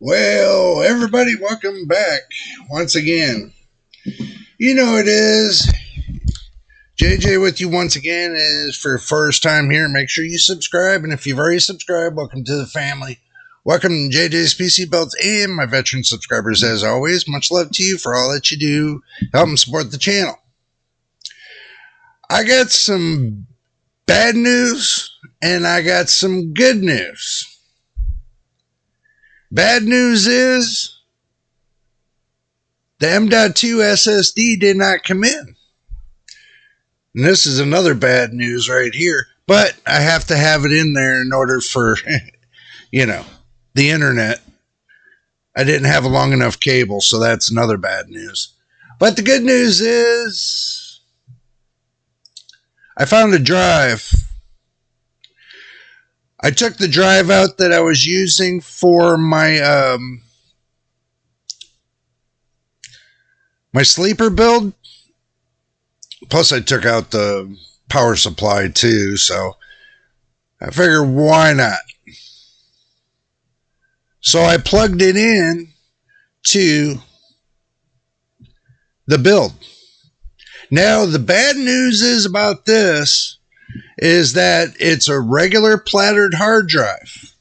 Well, everybody, welcome back once again. You know it is. JJ with you once again. Is for your first time here, make sure you subscribe. And if you've already subscribed, welcome to the family. Welcome to JJ's PC Belts and my veteran subscribers as always. Much love to you for all that you do. Help and support the channel. I got some bad news and I got some good news. Bad news is the M.2 SSD did not come in. And this is another bad news right here. But I have to have it in there in order for, the internet. I didn't have a long enough cable, so that's another bad news. But the good news is I found a drive. I took the drive out that I was using for my my sleeper build. Plus, I took out the power supply too, so I figured why not? So I plugged it in to the build. Now, the bad news is about this is that it's a regular plattered hard drive.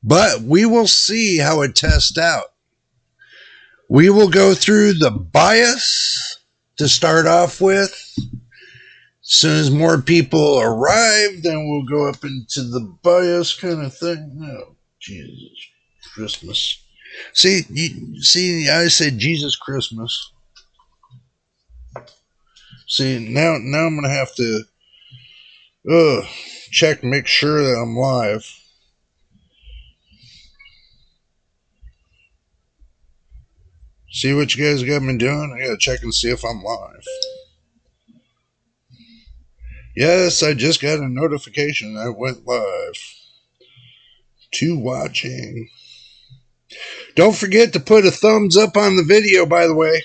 But we will see how it tests out. We will go through the BIOS to start off with. As soon as more people arrive, then we'll go up into the BIOS kind of thing. Oh, Jesus Christmas. See, I said Jesus Christmas. See, now I'm going to have to check, make sure that I'm live. See what you guys got me doing? I got to check and see if I'm live. Yes, I just got a notification that I went live. To watching. Don't forget to put a thumbs up on the video, by the way.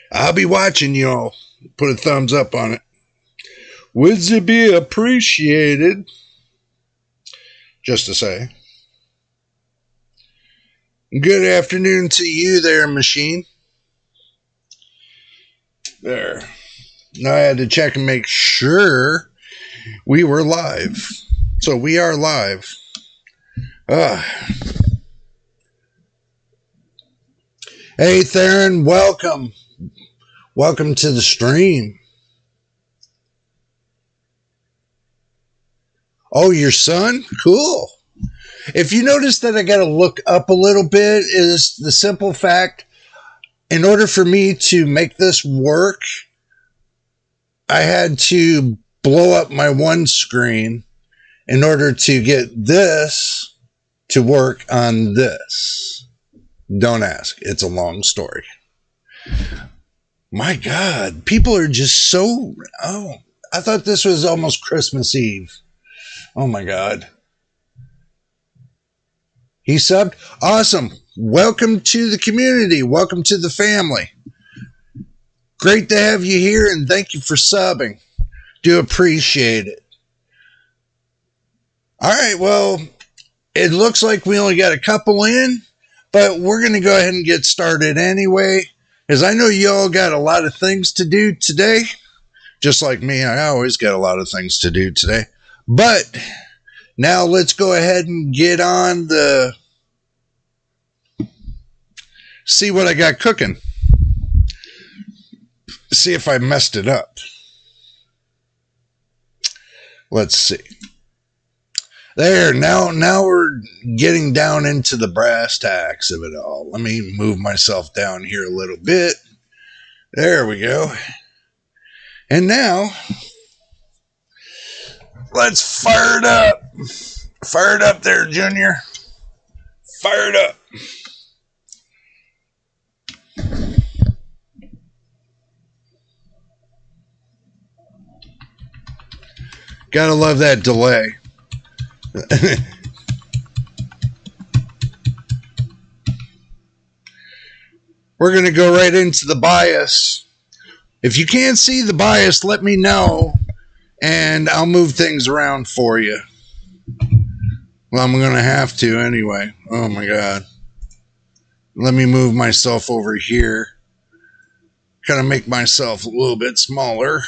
I'll be watching y'all. Put a thumbs up on it. Would it be appreciated? Just to say. Good afternoon to you there, machine. There. Now I had to check and make sure we were live. So we are live. Hey, Theron, welcome. Welcome to the stream. Oh, your son? Cool. If you notice that I got to look up a little bit, is the simple fact, in order for me to make this work, I had to blow up my one screen in order to get this to work on this. Don't ask. It's a long story. My God, people are just so... Oh, I thought this was almost Christmas Eve. Oh, my God. He subbed? Awesome. Welcome to the community. Welcome to the family. Great to have you here, and thank you for subbing. Do appreciate it. All right, well, it looks like we only got a couple in, but we're going to go ahead and get started anyway, because I know you all got a lot of things to do today. Just like me, I always got a lot of things to do today. But now let's go ahead and get on the... See what I got cooking. See if I messed it up. Let's see. There, now we're getting down into the brass tacks of it all. Let me move myself down here a little bit. There we go. And now, let's fire it up. Fire it up there, Junior. Fire it up. Gotta love that delay. We're going to go right into the BIOS. If you can't see the BIOS, let me know, and I'll move things around for you. Well, I'm going to have to anyway. Oh my God. Let me move myself over here. Kind of make myself a little bit smaller.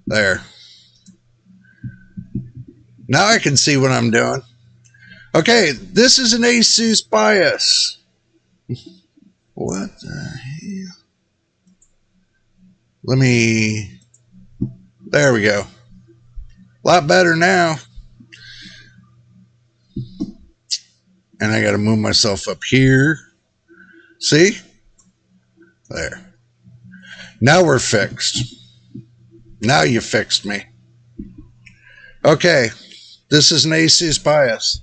There. Now I can see what I'm doing. Okay, this is an ASUS BIOS. What the hell? There we go. A lot better now. And I got to move myself up here. See? There. Now we're fixed. Now you fixed me. Okay. This is an ASUS BIOS.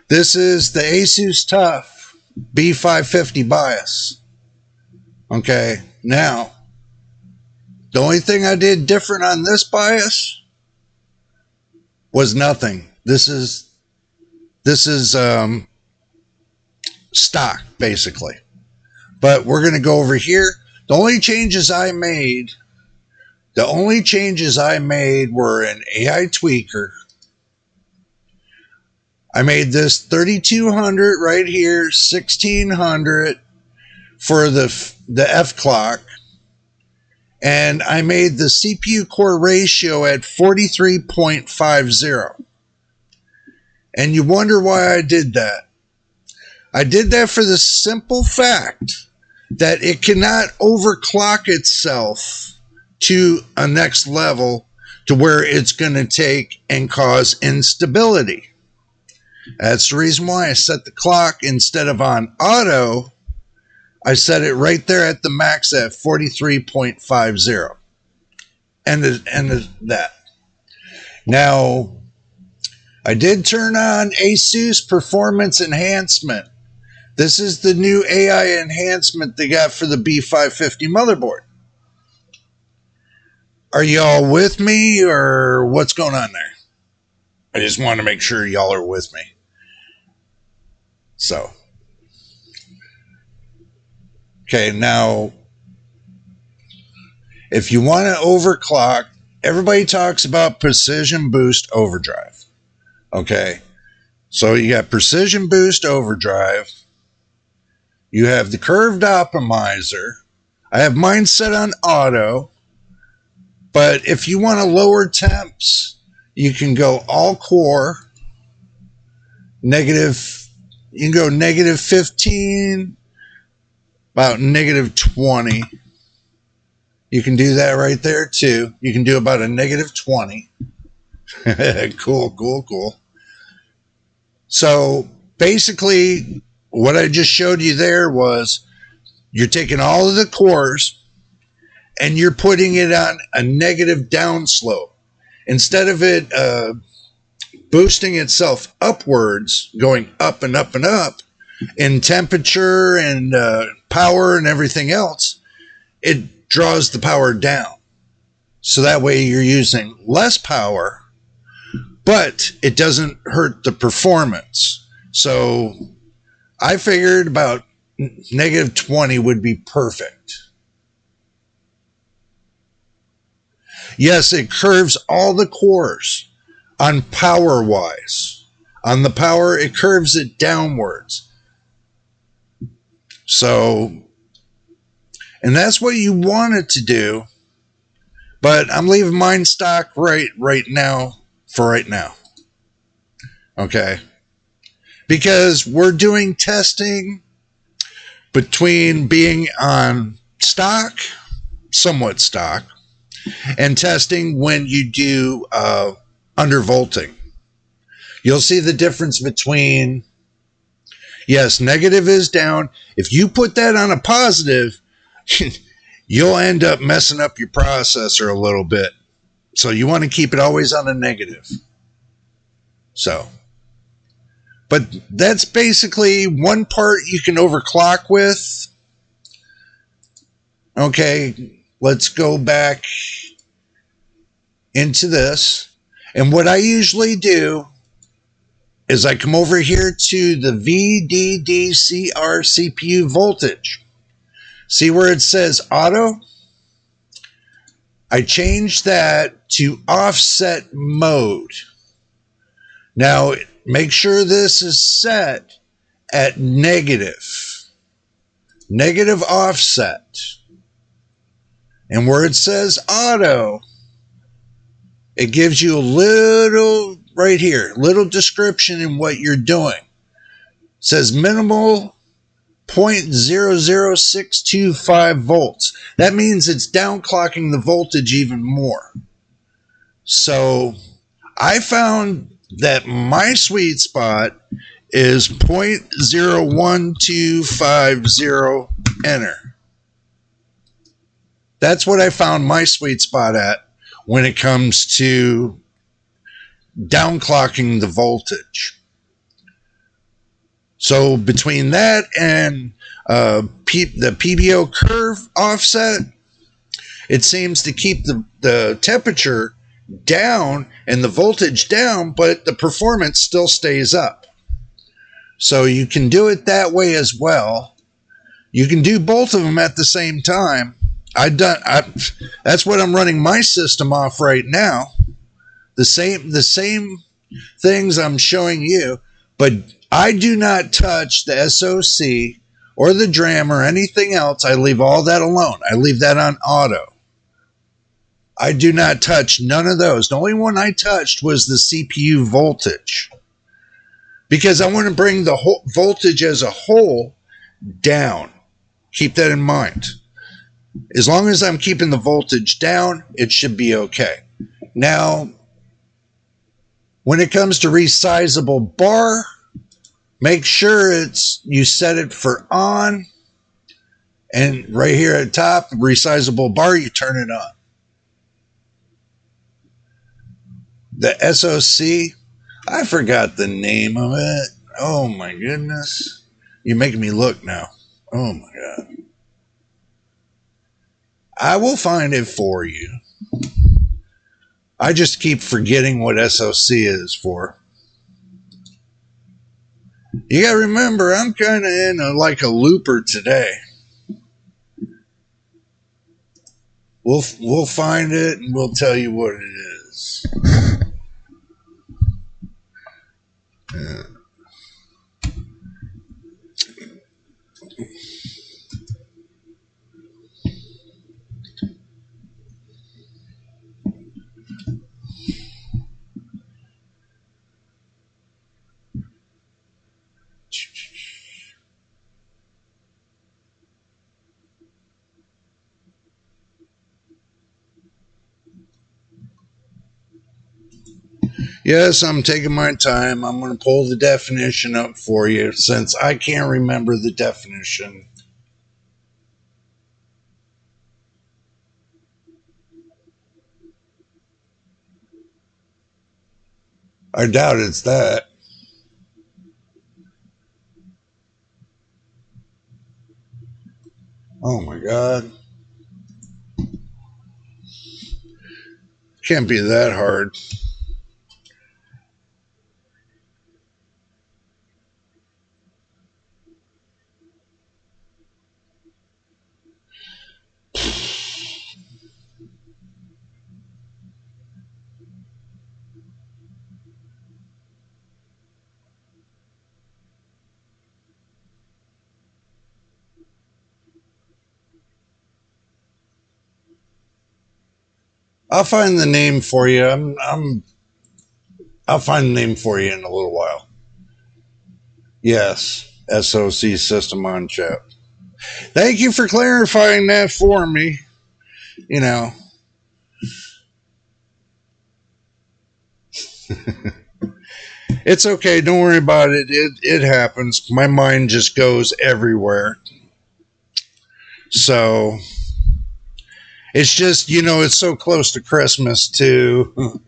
This is the ASUS TUF B550 BIOS. Okay. Now, the only thing I did different on this BIOS was nothing. This is stock, basically. But we're going to go over here. The only changes I made were an AI tweaker. I made this 3200 right here, 1600 for the F clock. And I made the CPU core ratio at 43.50. And you wonder why I did that. I did that for the simple fact that it cannot overclock itself to a next level to where it's going to take and cause instability. That's the reason why I set the clock instead of on auto. I set it right there at the max at 43.50. And that. Now, I did turn on ASUS Performance Enhancement. This is the new AI enhancement they got for the B550 motherboard. Are y'all with me or what's going on there? I just want to make sure y'all are with me. So. Okay, now, if you want to overclock, everybody talks about Precision Boost Overdrive. Okay, so you got Precision Boost Overdrive. You have the Curved Optimizer. I have mine set on auto. But if you want to lower temps, you can go all core. You can go negative 15, about negative 20. You can do that right there too. You can do about a negative 20. Cool. So basically, what I just showed you there was you're taking all of the cores and you're putting it on a negative downslope. Instead of it boosting itself upwards, going up and up and up in temperature and power and everything else, it draws the power down. So that way you're using less power, but it doesn't hurt the performance. So I figured about negative 20 would be perfect. Yes, it curves all the cores on power-wise. On the power, it curves it downwards. So, and that's what you want it to do. But I'm leaving mine stock right now for right now. Okay. Because we're doing testing between being on stock, somewhat stock, and testing when you do undervolting. You'll see the difference between, yes, negative is down. If you put that on a positive, you'll end up messing up your processor a little bit. So you want to keep it always on a negative. So, but that's basically one part you can overclock with. Okay, let's go back into this. And what I usually do is I come over here to the VDDCR CPU voltage. See where it says auto? I change that to offset mode. Now, make sure this is set at negative offset. And where it says auto, it gives you a little, right here, little description in what you're doing. It says minimal 0.00625 volts. That means it's downclocking the voltage even more. So I found that my sweet spot is 0.01250 enter. That's what I found my sweet spot at when it comes to downclocking the voltage. So between that and the PBO curve offset, it seems to keep the temperature down and the voltage down, but the performance still stays up. So you can do it that way as well. You can do both of them at the same time. That's what I'm running my system off right now. The same things I'm showing you, but I do not touch the SOC or the DRAM or anything else. I leave all that alone. I leave that on auto. I do not touch none of those. The only one I touched was the CPU voltage, because I want to bring the whole voltage as a whole down. Keep that in mind. As long as I'm keeping the voltage down, it should be okay. Now, when it comes to resizable bar, make sure you set it for on, and right here at the top, resizable bar, you turn it on. The SOC, I forgot the name of it. Oh my goodness. You're making me look now. Oh my God. I will find it for you. I just keep forgetting what SOC is for. You gotta remember, I'm kind of in like a looper today. We'll find it and we'll tell you what it is. Yeah. Yes, I'm taking my time. I'm going to pull the definition up for you since I can't remember the definition. I doubt it's that. Oh my God. Can't be that hard. I'll find the name for you. I'll find the name for you in a little while. Yes, SOC system on chip. Thank you for clarifying that for me. You know. It's okay. Don't worry about it. It happens. My mind just goes everywhere. So it's just, it's so close to Christmas too.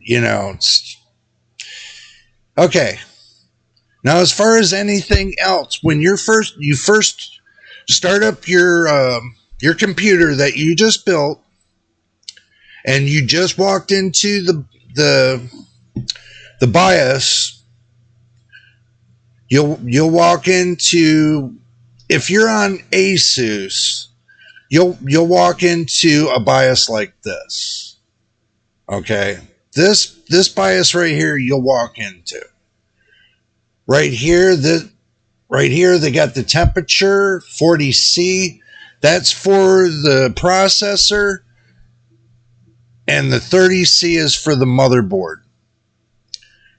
Okay. Now, as far as anything else, when you first start up your computer that you just built, and you just walked into the BIOS, you'll walk into, if you're on ASUS, you'll walk into a BIOS like this. Okay, this BIOS right here you'll walk into. Right here, they got the temperature 40C. That's for the processor, and the 30C is for the motherboard.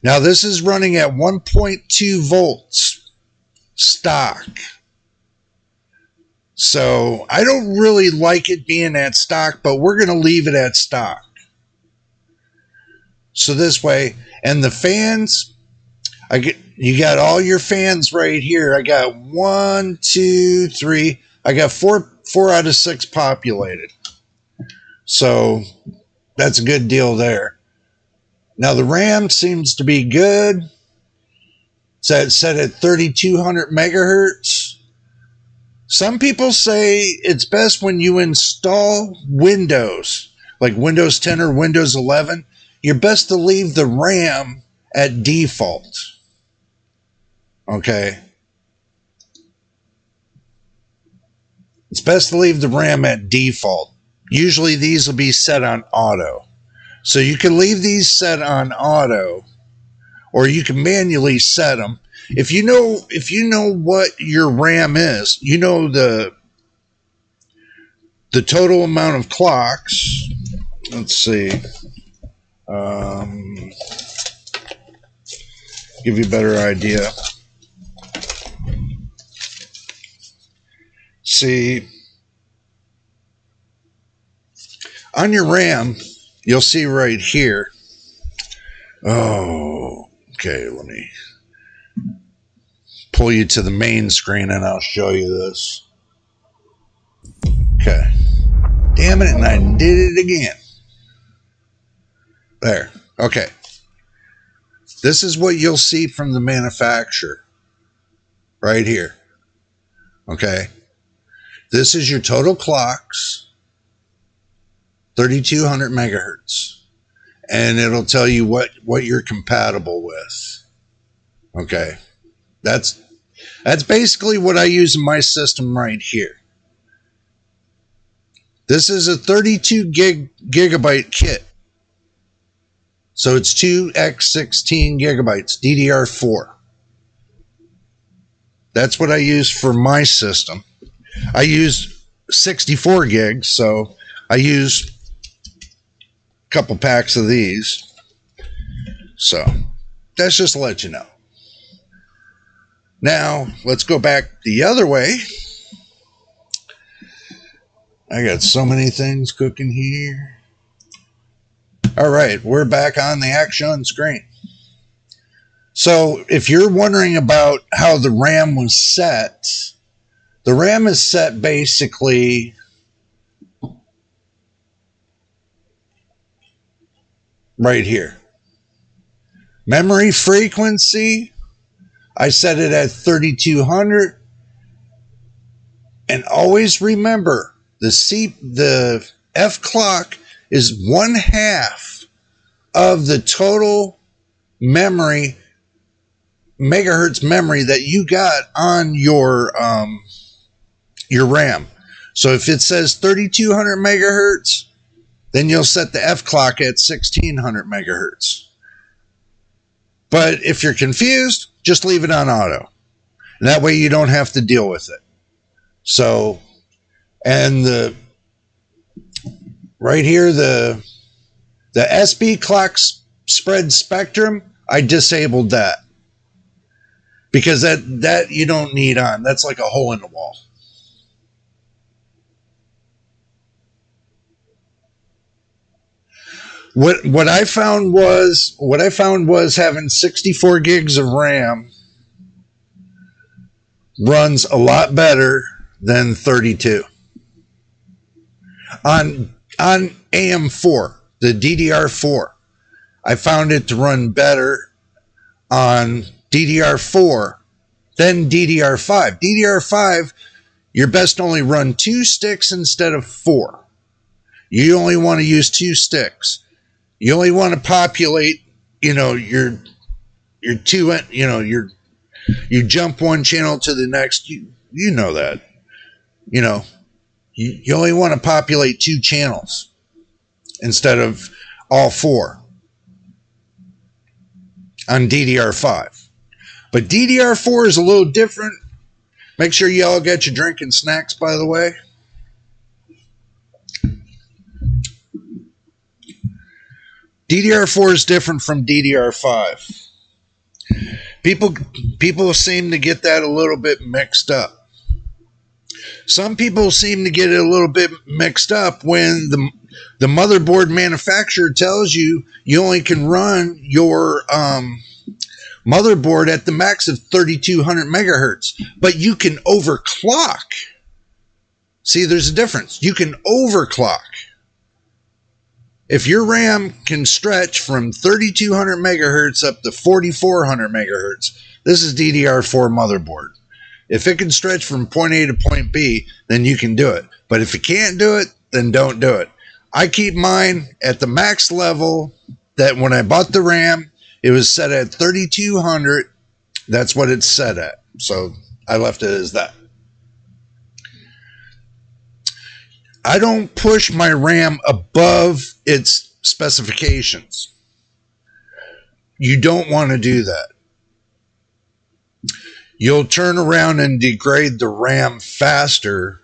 Now this is running at 1.2 volts stock. So I don't really like it being at stock, but we're going to leave it at stock. So this way, and the fans, you got all your fans right here. I got 1, 2, 3. I got four out of 6 populated. So that's a good deal there. Now the RAM seems to be good. It's set at 3200 megahertz. Some people say it's best when you install Windows, like Windows 10 or Windows 11, you're best to leave the RAM at default. Okay. It's best to leave the RAM at default. Usually these will be set on auto. So you can leave these set on auto, or you can manually set them. If you know what your RAM is, you know the total amount of clocks. Let's see. Give you a better idea. See, on your RAM, you'll see right here. Oh, okay, let me pull you to the main screen and I'll show you this. Okay. Damn it, and I did it again. There. Okay. This is what you'll see from the manufacturer. Right here. Okay. This is your total clocks. 3200 megahertz. And it'll tell you what you're compatible with. Okay. That's basically what I use in my system right here. This is a 32 gigabyte kit. So it's 2x16 gigabytes, DDR4. That's what I use for my system. I use 64 gigs, so I use a couple packs of these. So that's just to let you know. Now, let's go back the other way. I got so many things cooking here. All right, we're back on the action screen. So if you're wondering about how the RAM was set, the RAM is set basically right here. Memory frequency, I set it at 3200. And always remember, the F clock is 1/2 of the total memory, megahertz memory that you got on your RAM. So if it says 3200 megahertz, then you'll set the F clock at 1600 megahertz. But if you're confused, just leave it on auto. And that way you don't have to deal with it. So, and right here, the SB clock spread spectrum, I disabled that. Because that you don't need on. That's like a hole in the wall. What I found was having 64 gigs of RAM runs a lot better than 32. On AM4, the DDR4, I found it to run better on DDR4 than DDR5. DDR5, you're best to only run 2 sticks instead of 4. You only want to use 2 sticks. You only want to populate, your two, you jump one channel to the next. You know that. You only want to populate 2 channels instead of all 4 on DDR5. But DDR4 is a little different. Make sure you all get your drink and snacks, by the way. DDR4 is different from DDR5. People seem to get that a little bit mixed up. Some people seem to get it a little bit mixed up when the motherboard manufacturer tells you only can run your motherboard at the max of 3200 megahertz, but you can overclock. See, there's a difference. You can overclock. If your RAM can stretch from 3200 megahertz up to 4400 megahertz, this is DDR4 motherboard. If it can stretch from point A to point B, then you can do it. But if you can't do it, then don't do it. I keep mine at the max level that when I bought the RAM, it was set at 3200. That's what it's set at. So I left it as that. I don't push my RAM above its specifications. You don't want to do that. You'll turn around and degrade the RAM faster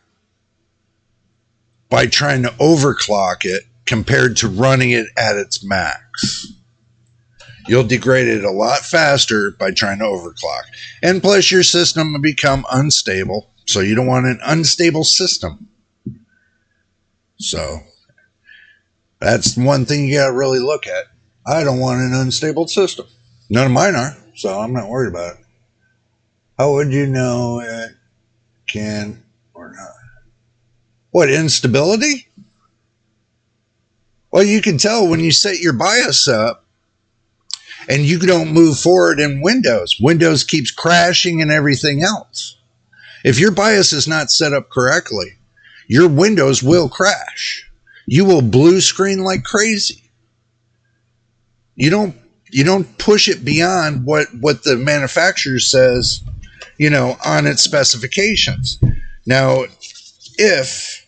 by trying to overclock it compared to running it at its max. You'll degrade it a lot faster by trying to overclock. And plus your system will become unstable, so you don't want an unstable system. So that's one thing you got to really look at. I don't want an unstable system. None of mine are, so I'm not worried about it. How would you know it can or not? What, instability? Well, you can tell when you set your BIOS up and you don't move forward in Windows. Windows keeps crashing and everything else. If your BIOS is not set up correctly, your Windows will crash. You will blue screen like crazy. You don't push it beyond what the manufacturer says, on its specifications. Now, if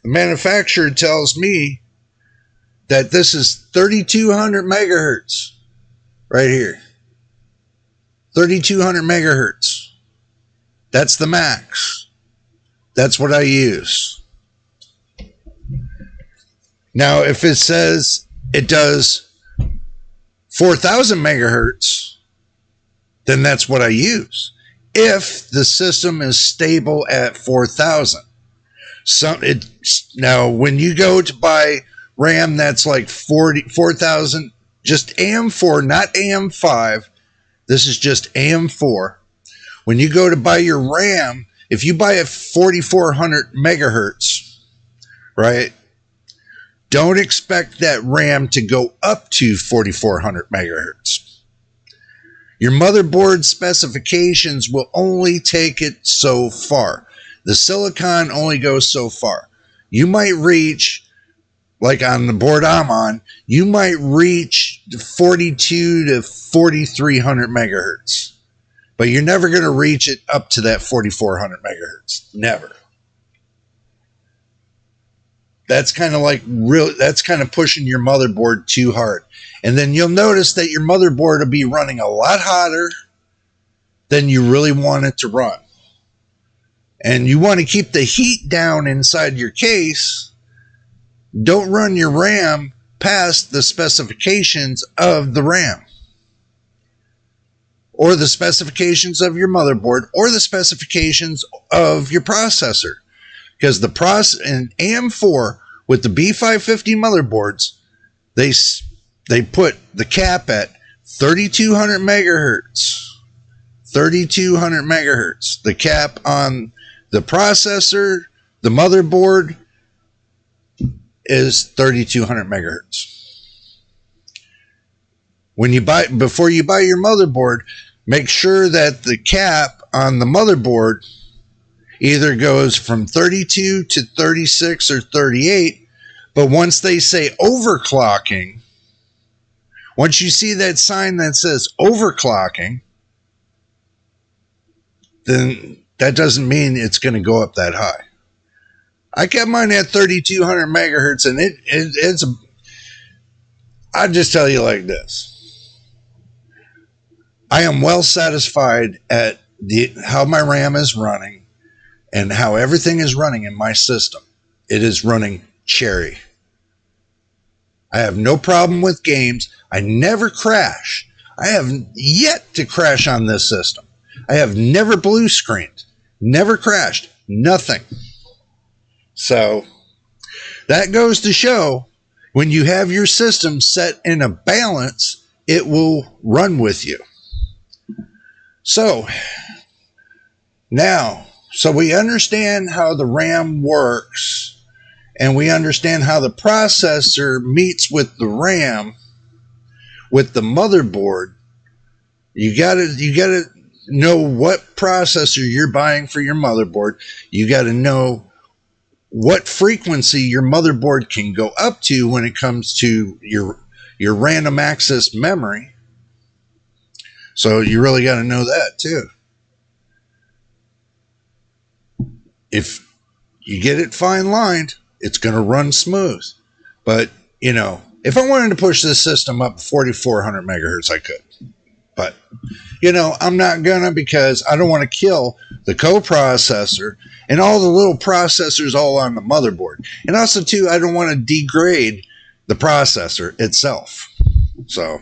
the manufacturer tells me that this is 3200 megahertz right here, 3200 megahertz, that's the max. That's what I use. Now, if it says it does 4000 megahertz, then that's what I use. If the system is stable at 4000. Now, when you go to buy RAM that's like 4,000, just AM4, not AM5. This is just AM4. When you go to buy your RAM, if you buy a 4400 megahertz, right, don't expect that RAM to go up to 4400 megahertz. Your motherboard specifications will only take it so far. The silicon only goes so far. You might reach, like on the board I'm on, you might reach 42 to 4300 megahertz. But you're never going to reach it up to that 4400 megahertz. Never. That's kind of pushing your motherboard too hard. And then you'll notice that your motherboard will be running a lot hotter than you really want it to run. And you want to keep the heat down inside your case. Don't run your RAM past the specifications of the RAM, or the specifications of your motherboard, or the specifications of your processor. Because the in AM4 with the B550 motherboards, they put the cap at 3200 megahertz. 3200 megahertz. The cap on the processor, the motherboard, is 3200 megahertz. Before you buy your motherboard, make sure that the cap on the motherboard either goes from 32 to 36 or 38. But once they say overclocking, once you see that sign that says overclocking, then that doesn't mean it's going to go up that high. I kept mine at 3200 megahertz, and it's I'll just tell you like this. I am well satisfied at how my RAM is running and how everything is running in my system. It is running cherry. I have no problem with games. I never crash. I have yet to crash on this system. I have never blue screened, never crashed, nothing. So that goes to show when you have your system set in a balance, it will run with you. So now, so we understand how the RAM works and we understand how the processor meets with the RAM, with the motherboard. You gotta know what processor you're buying for your motherboard. You gotta know what frequency your motherboard can go up to when it comes to your random access memory. So you really got to know that too. If you get it fine lined, it's going to run smooth. But, you know, if I wanted to push this system up 4,400 megahertz, I could. But, you know, I'm not going to, because I don't want to kill the coprocessor and all the little processors all on the motherboard. And also, too, I don't want to degrade the processor itself. So,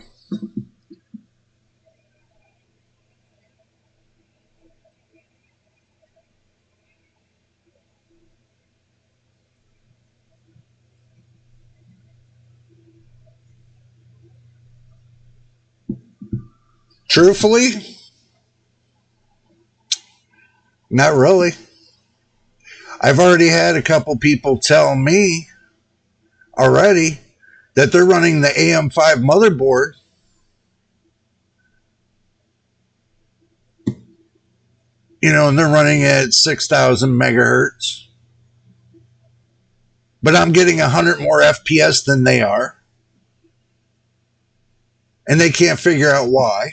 truthfully, not really. I've already had a couple people tell me already that they're running the AM5 motherboard, you know, and they're running at 6,000 megahertz. But I'm getting 100 more FPS than they are. And they can't figure out why.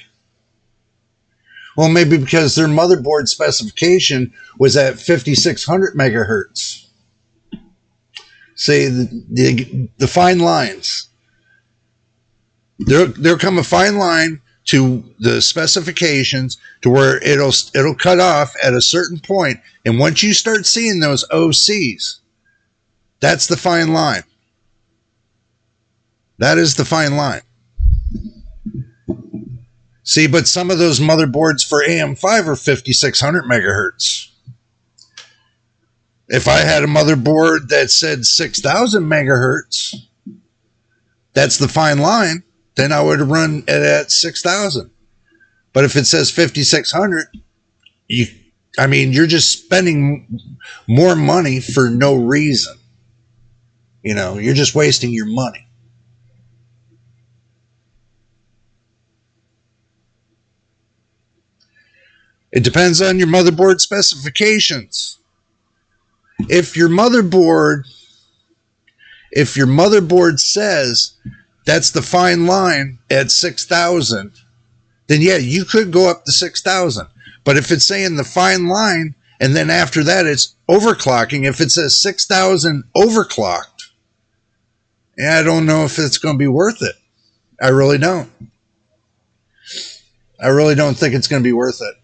Well, maybe because their motherboard specification was at 5,600 megahertz. See, the fine lines. There'll come a fine line to the specifications to where it'll cut off at a certain point. And once you start seeing those OCs, that's the fine line. That is the fine line. See, but some of those motherboards for AM5 are 5,600 megahertz. If I had a motherboard that said 6,000 megahertz, that's the fine line, then I would run it at 6,000. But if it says 5,600, you're just spending more money for no reason. You know, you're just wasting your money. It depends on your motherboard specifications. If your motherboard says that's the fine line at 6,000, then yeah, you could go up to 6,000. But if it's saying the fine line and then after that it's overclocking, if it says 6,000 overclocked, yeah, I don't know if it's going to be worth it. I really don't. I really don't think it's going to be worth it.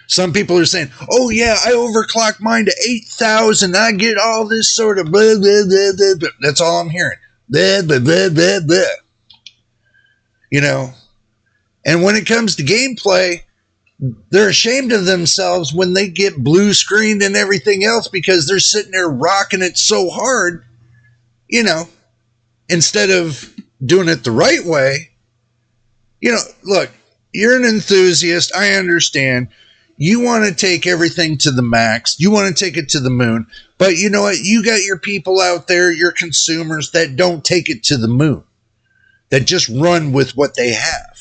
Some people are saying, oh yeah, I overclock mine to 8,000. I get all this sort of blah, blah, blah, blah, blah. That's all I'm hearing. Blah, blah, blah, blah, blah. You know, and when it comes to gameplay, they're ashamed of themselves when they get blue screened and everything else because they're sitting there rocking it so hard, you know, instead of doing it the right way. You know, look, you're an enthusiast. I understand. You want to take everything to the max. You want to take it to the moon. But you know what? You got your people out there, your consumers, that don't take it to the moon. That just run with what they have.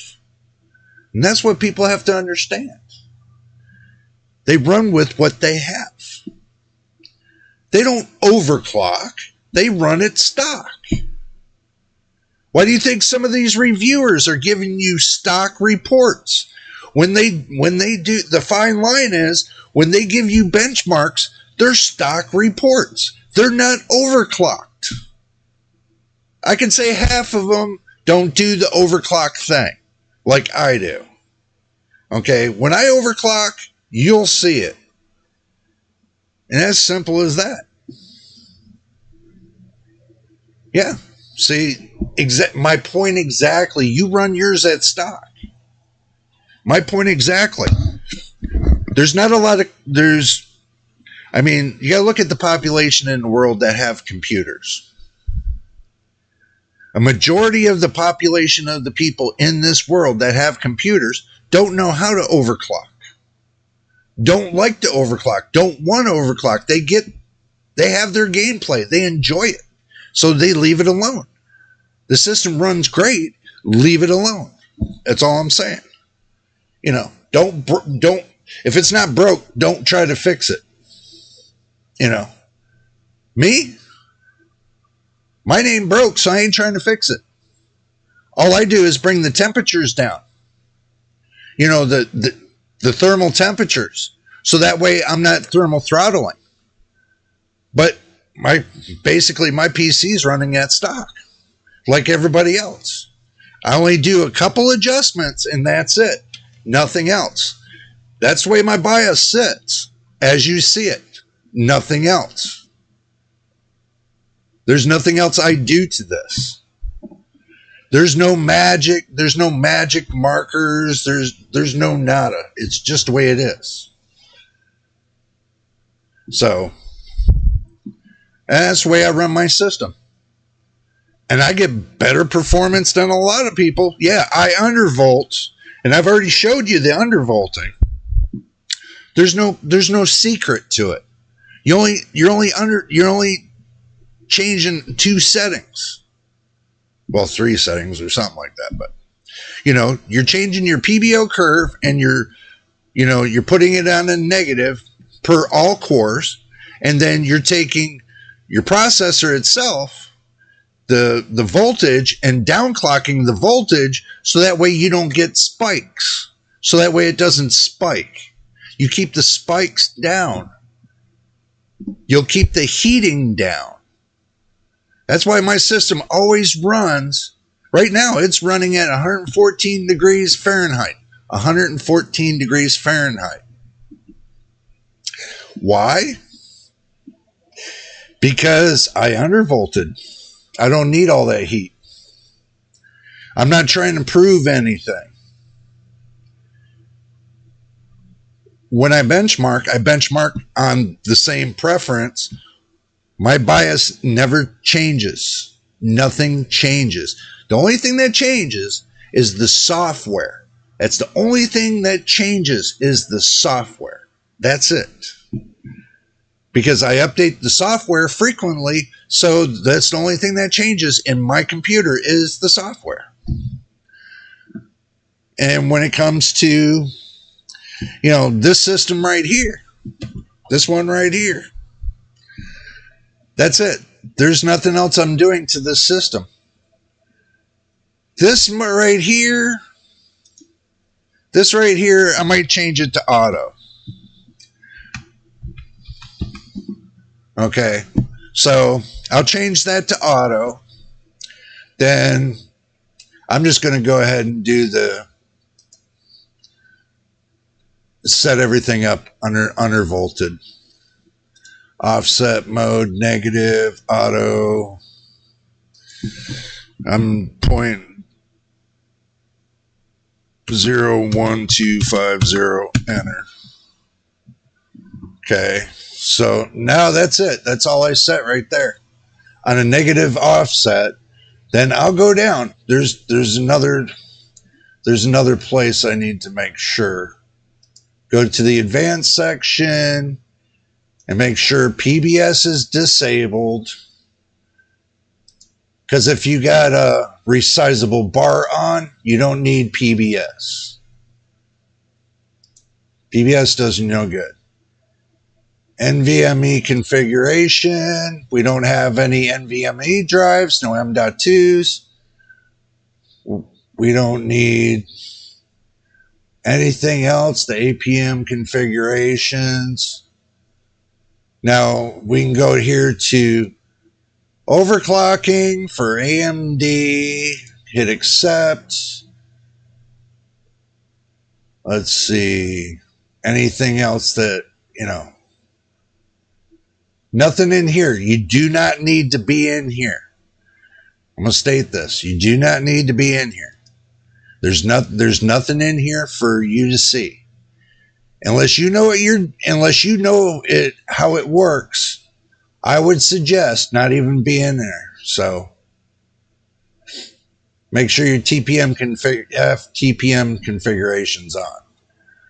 And that's what people have to understand. They run with what they have. They don't overclock. They run at stock. Why do you think some of these reviewers are giving you stock reports? When they do, the fine line is when they give you benchmarks, they're stock reports. They're not overclocked. I can say half of them Don't do the overclock thing like I do. Okay, when I overclock, you'll see it. And as simple as that. Yeah. See, my point exactly. You run yours at stock. My point exactly. There's not a lot of, I mean, you got to look at the population in the world that have computers. A majority of the population of the people in this world that have computers don't know how to overclock. Don't like to overclock. Don't want to overclock. They have their gameplay. They enjoy it. So they leave it alone. The system runs great. Leave it alone. That's all I'm saying. You know, don't, if it's not broke, don't try to fix it. You know, me? Mine ain't broke, so I ain't trying to fix it. All I do is bring the temperatures down. You know, the thermal temperatures. So that way I'm not thermal throttling. But basically my PC is running at stock. Like everybody else. I only do a couple adjustments and that's it. Nothing else. That's the way my BIOS sits. As you see it. Nothing else. There's nothing else I do to this. There's no magic. There's no magic markers. There's no nada. It's just the way it is. So, that's the way I run my system. And I get better performance than a lot of people. Yeah, I undervolt. And I've already showed you the undervolting. There's no secret to it. You're only changing 2 settings. Well, 3 settings or something like that, but you know, you're changing your PBO curve and you're putting it on a negative per all cores, and then you're taking your processor itself, the voltage, and downclocking the voltage so that way you don't get spikes. So that way it doesn't spike. You keep the spikes down. You'll keep the heating down. That's why my system always runs. Right now, it's running at 114 degrees Fahrenheit. 114 degrees Fahrenheit. Why? Because I undervolted. I don't need all that heat. I'm not trying to prove anything. When I benchmark on the same preference. My BIOS never changes. Nothing changes. The only thing that changes is the software. That's the only thing that changes is the software. That's it. Because I update the software frequently, so that's the only thing that changes in my computer is the software. And when it comes to, you know, this system right here, this one right here, that's it. There's nothing else I'm doing to this system. This right here, I might change it to auto. Okay, so I'll change that to auto. Then I'm just going to go ahead and do set everything up undervolted. Offset mode, negative, auto. I'm 0.01250, enter. Okay, so now that's it. That's all I set right there. On a negative offset, then I'll go down. There's another place I need to make sure. Go to the advanced section. And make sure PBS is disabled. Because if you got a resizable bar on, you don't need PBS. PBS does no good. NVMe configuration. We don't have any NVMe drives, no M.2s. We don't need anything else. The APM configurations. Now, we can go here to overclocking for AMD. hit accept. Let's see. Anything else that, nothing in here. You do not need to be in here. I'm going to state this. You do not need to be in here. There's nothing in here for you to see. Unless you know how it works, I would suggest not even be in there. So make sure your TPM configuration's on.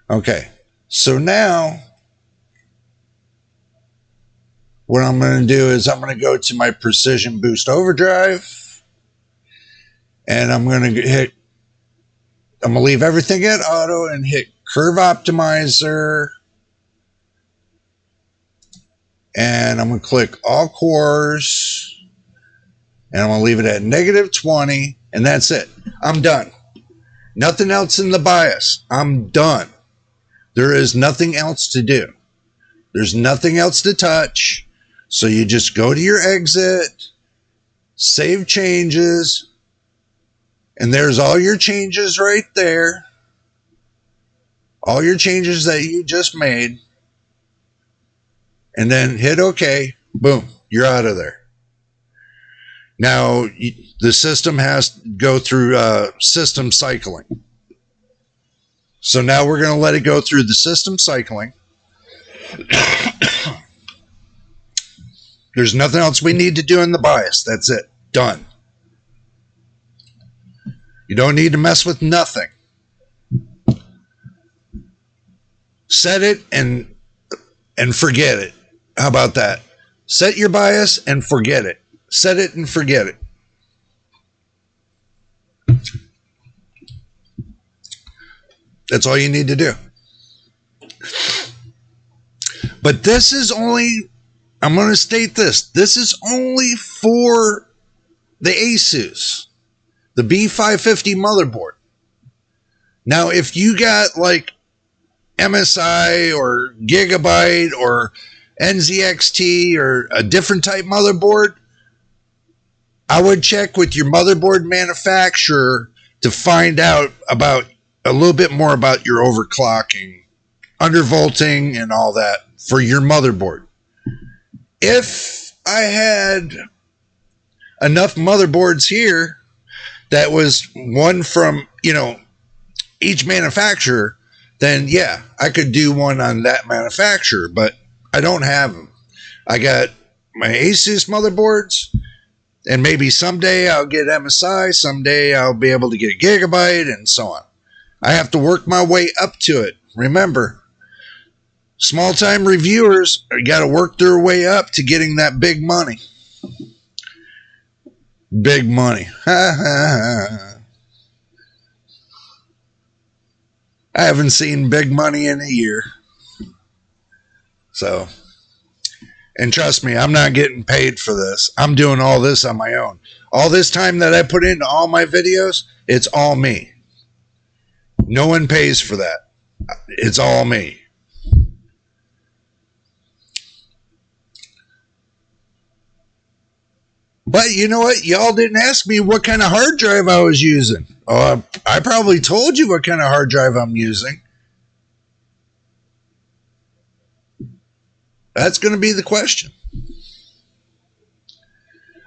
Okay. So now what I'm going to do is I'm going to go to my Precision Boost Overdrive, and I'm going to leave everything at auto and hit Curve Optimizer, and I'm going to click All Cores, and I'm going to leave it at -20, and that's it. I'm done. Nothing else in the BIOS. I'm done. There is nothing else to do. There's nothing else to touch. So you just go to your exit, save changes, and there's all your changes right there. All your changes that you just made. And then hit OK. Boom. You're out of there. Now, the system has to go through system cycling. So now we're going to let it go through the system cycling. There's nothing else we need to do in the BIOS. That's it. Done. You don't need to mess with nothing. Set it and forget it. How about that? Set your BIOS and forget it. Set it and forget it. That's all you need to do. But this is only, I'm going to state this. This is only for the ASUS, the B550 motherboard. Now, if you got like MSI or Gigabyte or NZXT or a different type motherboard, I would check with your motherboard manufacturer to find out about a little bit more about your overclocking, undervolting, and all that for your motherboard. If I had enough motherboards here that was one from, each manufacturer, then yeah, I could do one on that manufacturer, but I don't have them. I got my ASUS motherboards, and maybe someday I'll get MSI, someday I'll be able to get Gigabyte, and so on. I have to work my way up to it. Remember, small-time reviewers got to work their way up to getting that big money. Big money. I haven't seen big money in a year. So, and trust me, I'm not getting paid for this. I'm doing all this on my own. All this time that I put into all my videos, it's all me. No one pays for that. It's all me. But you know what? Y'all didn't ask me what kind of hard drive I was using. Oh, I probably told you what kind of hard drive I'm using. That's going to be the question.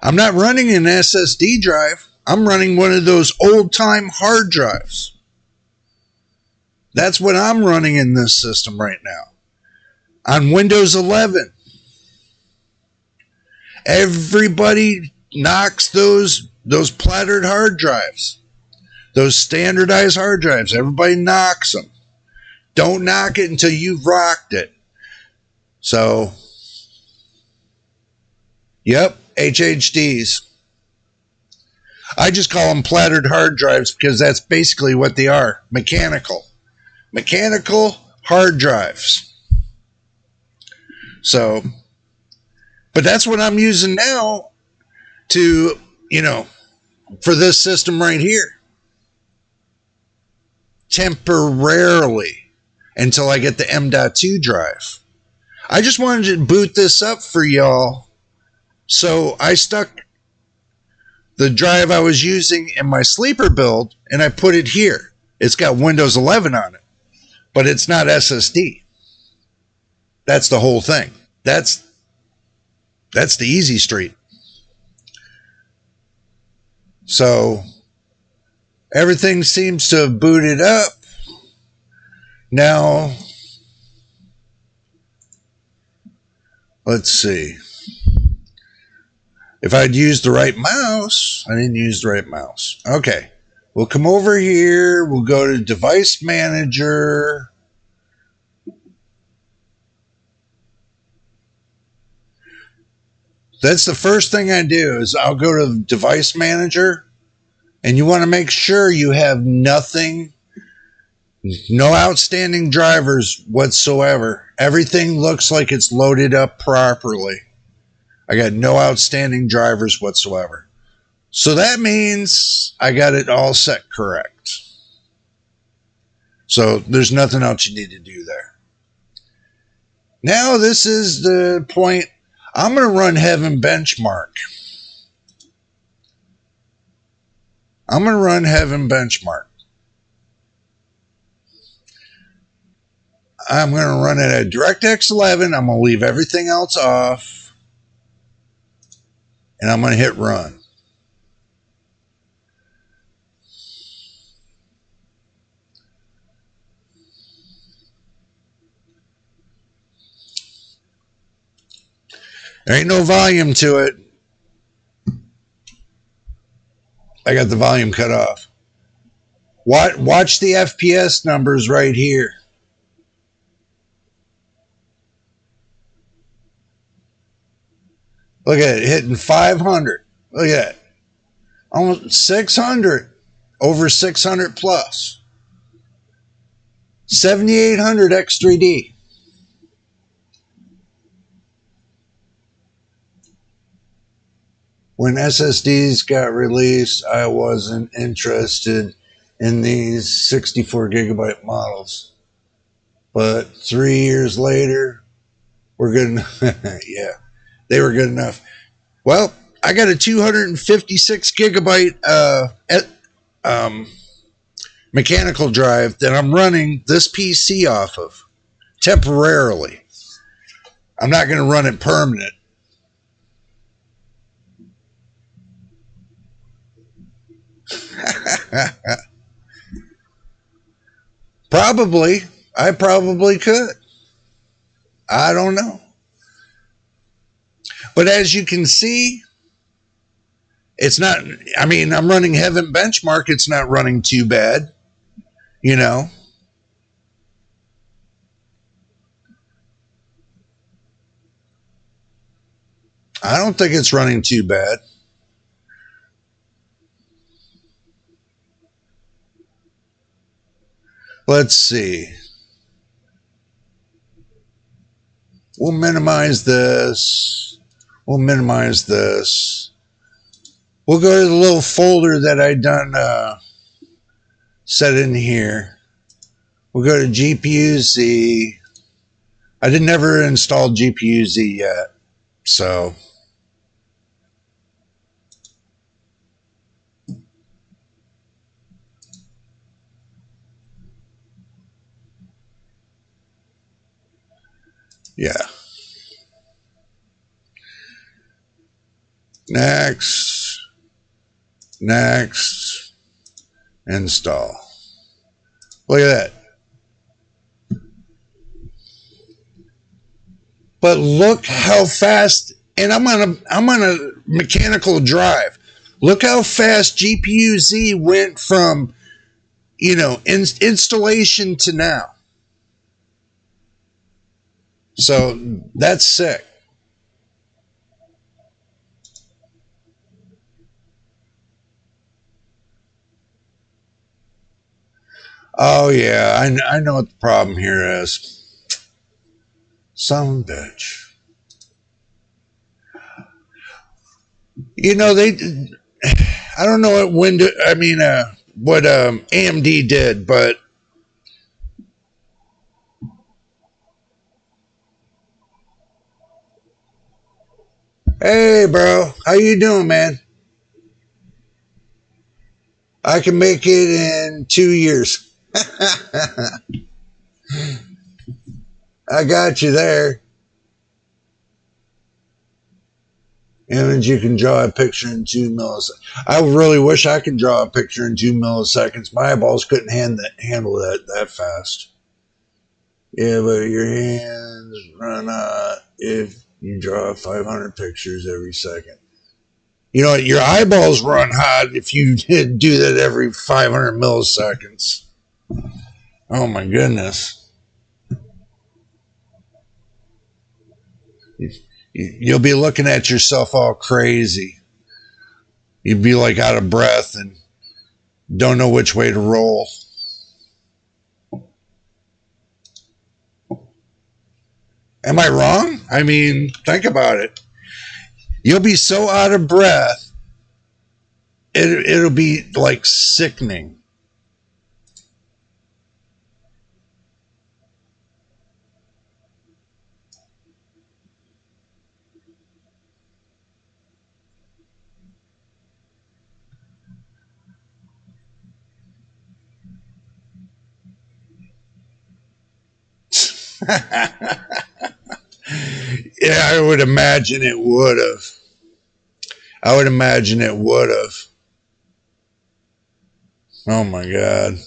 I'm not running an SSD drive. I'm running one of those old-time hard drives. That's what I'm running in this system right now. On Windows 11. Everybody knocks those plattered hard drives. Those standardized hard drives. Everybody knocks them. Don't knock it until you've rocked it. So, yep, HHDs. I just call them plattered hard drives because that's basically what they are. Mechanical hard drives. So, but that's what I'm using now to, for this system right here. Temporarily, until I get the M.2 drive. I just wanted to boot this up for y'all. So I stuck the drive I was using in my sleeper build, and I put it here. It's got Windows 11 on it, but it's not SSD. That's the whole thing. That's the easy street. So everything seems to have booted up. Now, let's see. If I'd used the right mouse, I didn't use the right mouse. Okay. We'll come over here. We'll go to Device Manager. That's the first thing I do is I'll go to Device Manager, and you want to make sure you have nothing, no outstanding drivers whatsoever. Everything looks like it's loaded up properly. I got no outstanding drivers whatsoever. So that means I got it all set correct. So there's nothing else you need to do there. Now this is the point. I'm going to run Heaven Benchmark. I'm going to run Heaven Benchmark. I'm going to run it at DirectX 11. I'm going to leave everything else off. And I'm going to hit run. There ain't no volume to it. I got the volume cut off. Watch the FPS numbers right here. Look at it, hitting 500. Look at that. Almost 600. Over 600 plus. 7800 X3D. When SSDs got released, I wasn't interested in these 64 gigabyte models. But 3 years later, we're good enough. Yeah, they were good enough. Well, I got a 256 gigabyte mechanical drive that I'm running this PC off of temporarily. I'm not going to run it permanent. Probably. I probably could. I don't know. But as you can see, it's not, I mean, I'm running Heaven Benchmark. It's not running too bad, you know. I don't think it's running too bad. Let's see. We'll minimize this. We'll minimize this. We'll go to the little folder that I done set in here. We'll go to GPU-Z. I did never install GPU-Z yet, so yeah. Next, install. Look at that. But look how fast, and I'm on a mechanical drive. Look how fast GPU-Z went from, you know, installation to now. So that's sick. Oh yeah, I know what the problem here is. Some bitch. You know, I don't know what window, I mean, what AMD did, but hey, bro, how you doing, man? I can make it in 2 years. I got you there. Image, you can draw a picture in 2 milliseconds. I really wish I could draw a picture in 2 milliseconds. My eyeballs couldn't handle that fast. Yeah, but your hands run out if you draw 500 pictures every second. You know what? Your eyeballs run hot if you do that every 500 milliseconds. Oh my goodness. You'll be looking at yourself all crazy. You'd be like out of breath and don't know which way to roll. Am I wrong? I mean, think about it. You'll be so out of breath, it'll be like sickening. Yeah, I would imagine it would have. I would imagine it would have. Oh my God.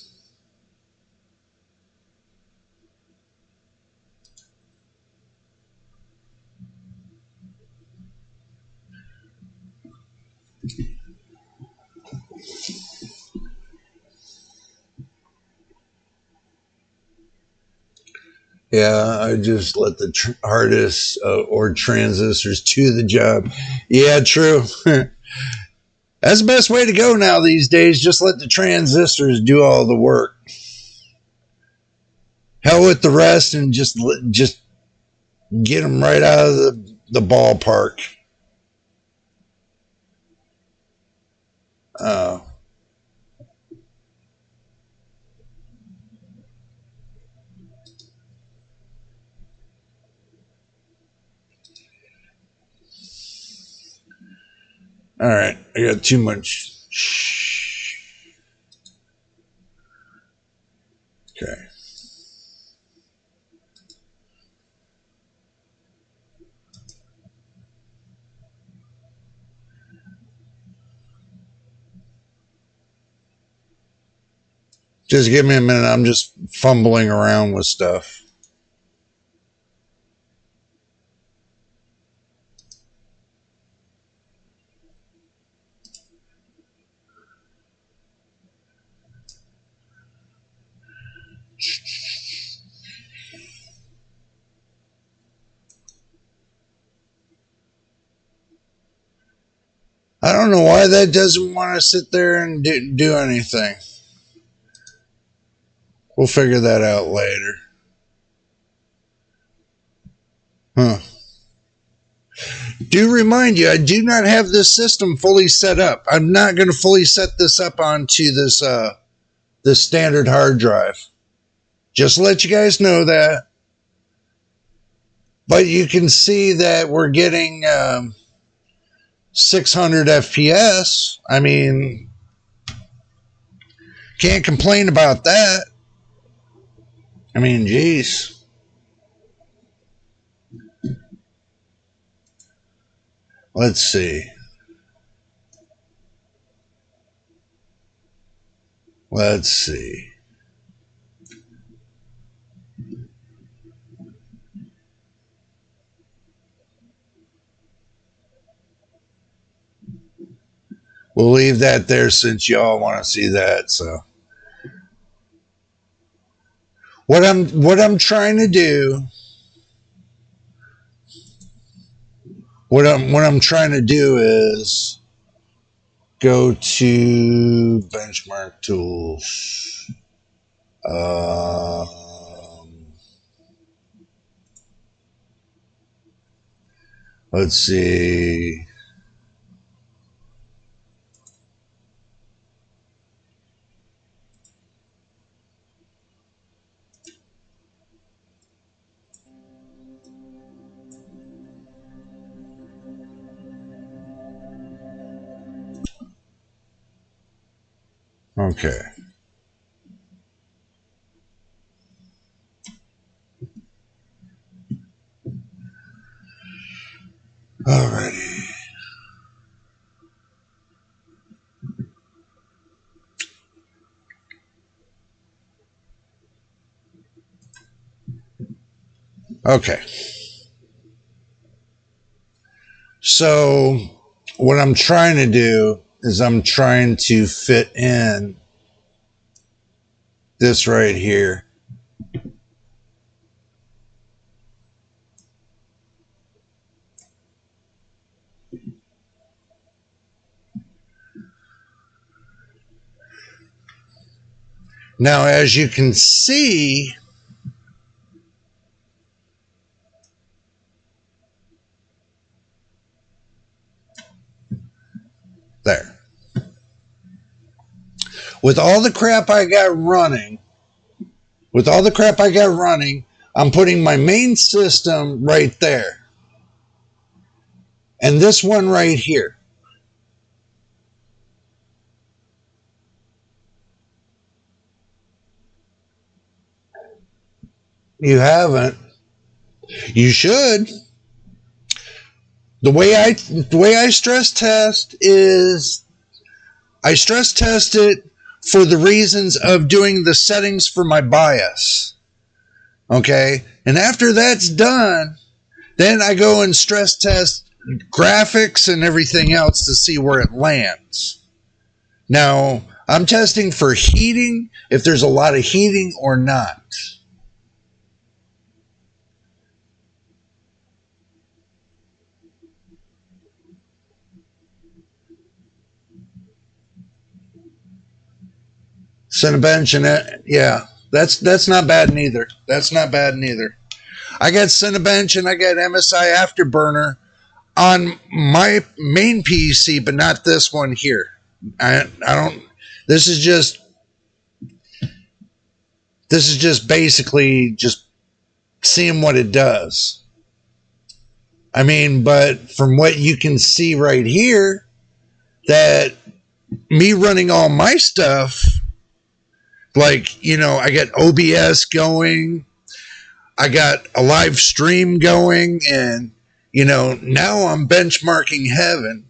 Yeah, I just let the artists or transistors do the job. Yeah, true. That's the best way to go now these days. Just let the transistors do all the work. Hell with the rest, and just get them right out of the ballpark. Oh, all right. I got too much. Okay. Just give me a minute. I'm just fumbling around with stuff. I don't know why that doesn't want to sit there and do anything. We'll figure that out later. Huh. Do remind you, I do not have this system fully set up. I'm not going to fully set this up onto this standard hard drive. Just to let you guys know that. But you can see that we're getting 600 FPS. I mean, can't complain about that. I mean, geez. Let's see. Let's see. We'll leave that there since y'all want to see that. So what I'm trying to do, what I'm trying to do is go to benchmark tools. Let's see. Okay. Alrighty. Okay. So what I'm trying to do is I'm trying to fit in this right here. Now, as you can see, there. With all the crap I got running, I'm putting my main system right there. And this one right here. You haven't. You should. The way I stress test is I stress test it for the reasons of doing the settings for my bias. Okay? And after that's done, then I go and stress test graphics and everything else to see where it lands. Now, I'm testing for heating, if there's a lot of heating or not. Cinebench and it, yeah, that's not bad neither. That's not bad neither. I got Cinebench and I got MSI Afterburner on my main PC, but not this one here. I don't. This is just basically just seeing what it does. I mean, but from what you can see right here, that me running all my stuff, like, you know, I got OBS going, I got a live stream going, and, you know, now I'm benchmarking heaven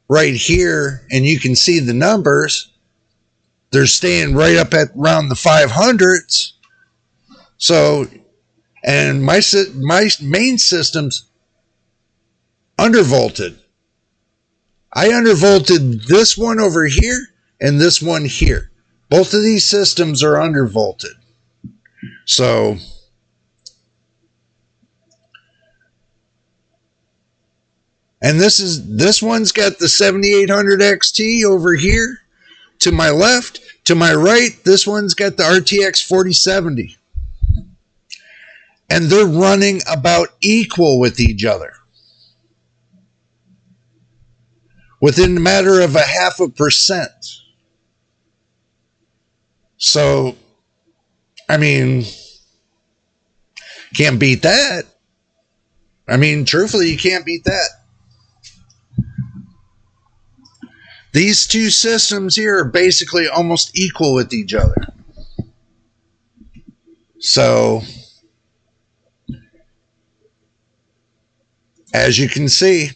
right here, and you can see the numbers. They're staying right up at around the 500s. So, and my main system's undervolted. I undervolted this one over here and this one here. Both of these systems are undervolted. So, and this one's got the 7800 XT over here to my left. To my right, this one's got the RTX 4070. And they're running about equal with each other. Within a matter of 0.5%. So, I mean, can't beat that. I mean, truthfully, you can't beat that. These two systems here are basically almost equal with each other. So, as you can see,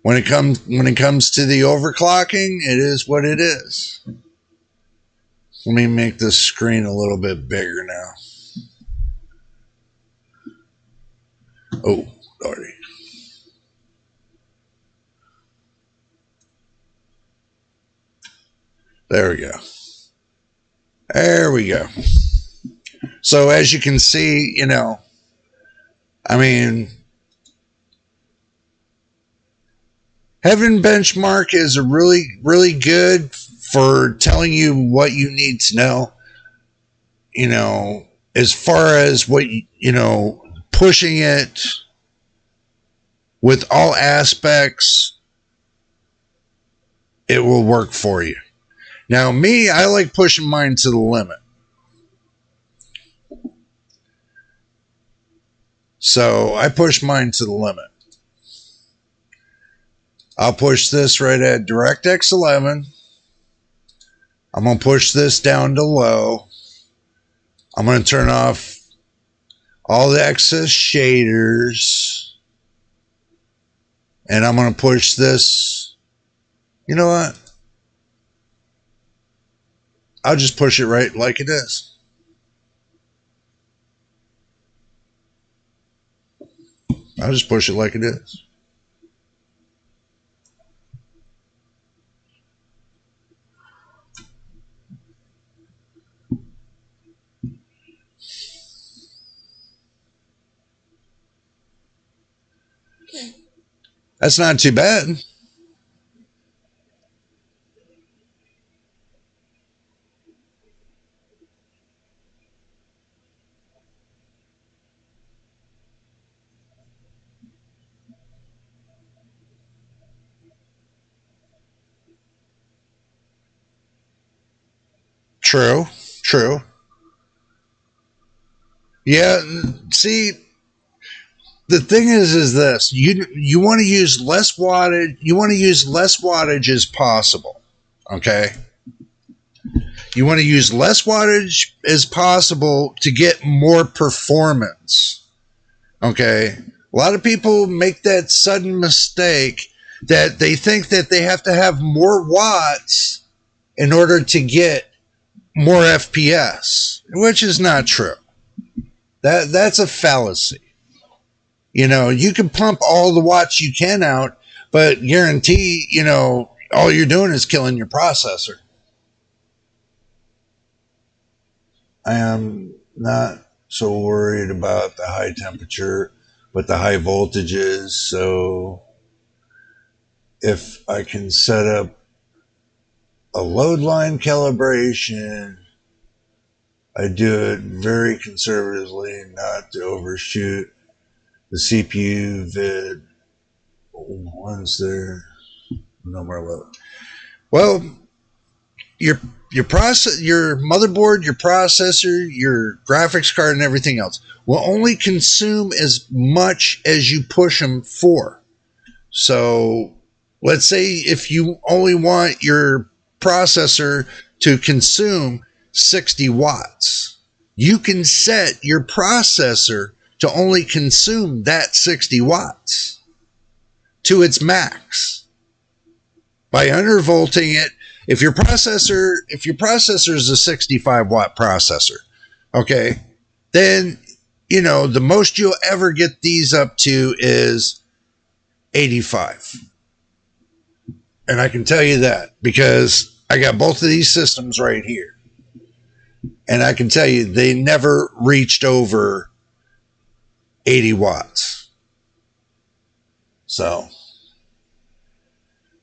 when it comes to the overclocking, it is what it is. Let me make this screen a little bit bigger now. Oh, lordy. There we go. There we go. So as you can see, you know, I mean, Heaven Benchmark is a really good for telling you what you need to know. You know, as far as what, you know, pushing it with all aspects, it will work for you. Now, me, I like pushing mine to the limit. So I push mine to the limit. I'll push this right at DirectX 11. I'm going to push this down to low. I'm going to turn off all the excess shaders. And I'm going to push this. You know what? I'll just push it right like it is. I'll just push it like it is. That's not too bad. True. True. Yeah. See, the thing is this: you want to use less wattage. You want to use less wattage as possible. Okay. You want to use less wattage as possible to get more performance. Okay. A lot of people make that sudden mistake that they think that they have to have more watts in order to get more FPS, which is not true. That's a fallacy. You know, you can pump all the watts you can out, but guarantee, all you're doing is killing your processor. I am not so worried about the high temperature, but the high voltages. So if I can set up a load line calibration, I do it very conservatively, not to overshoot the CPU vid. Once there, no more load. Well, your your motherboard, your processor, your graphics card, and everything else will only consume as much as you push them for. So let's say if you only want your processor to consume 60 watts, you can set your processor to only consume that 60 watts to its max by undervolting it. If your processor is a 65 watt processor, okay, then the most you'll ever get these up to is 85. And I can tell you that because I got both of these systems right here. And I can tell you they never reached over 80 watts. So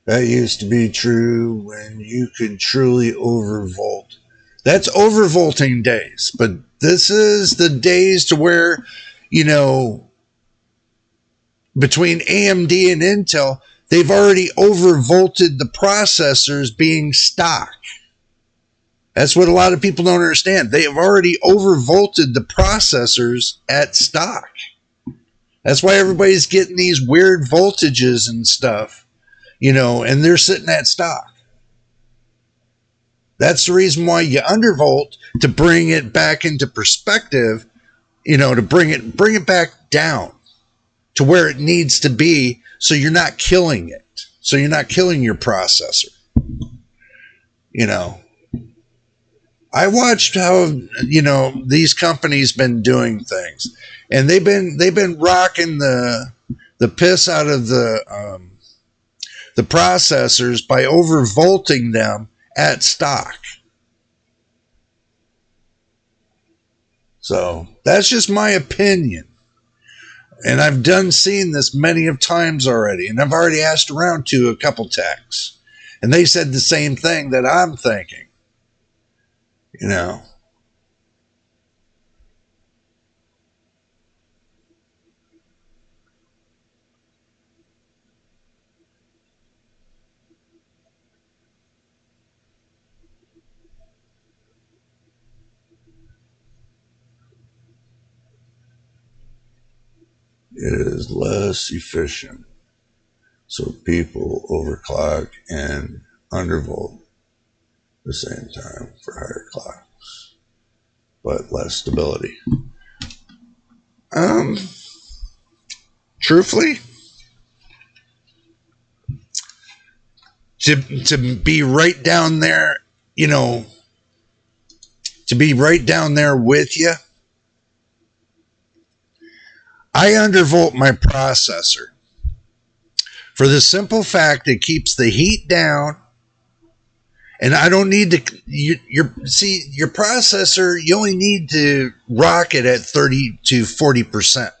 that used to be true when you could truly overvolt. That's overvolting days. But this is the days to where, between AMD and Intel, they've already overvolted the processors being stock. That's what a lot of people don't understand. They have already overvolted the processors at stock. That's why everybody's getting these weird voltages and stuff, and they're sitting at stock. That's the reason why you undervolt, to bring it back into perspective, to bring it back down to where it needs to be, so you're not killing it. So you're not killing your processor. I watched how these companies been doing things, and they've been rocking the piss out of the processors by overvolting them at stock. So that's just my opinion. And I've seen this many of times already. And I've already asked around to a couple techs. And they said the same thing that I'm thinking. It is less efficient. So people overclock and undervolt. the same time for higher clocks, but less stability. Truthfully, to be right down there, to be right down there with you, I undervolt my processor for the simple fact it keeps the heat down, and I don't need to. Your processor, you only need to rock it at 30 to 40%.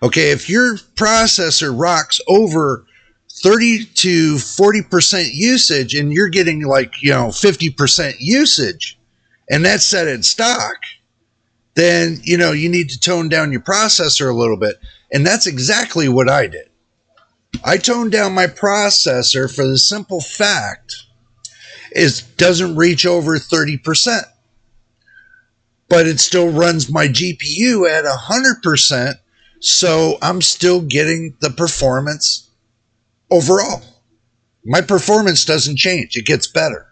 Okay, if your processor rocks over 30 to 40% usage, and you're getting 50% usage, and that's set in stock, then you need to tone down your processor a little bit. And that's exactly what I did. I toned down my processor for the simple fact it doesn't reach over 30%, but it still runs my GPU at 100%, so I'm still getting the performance overall. My performance doesn't change. It gets better.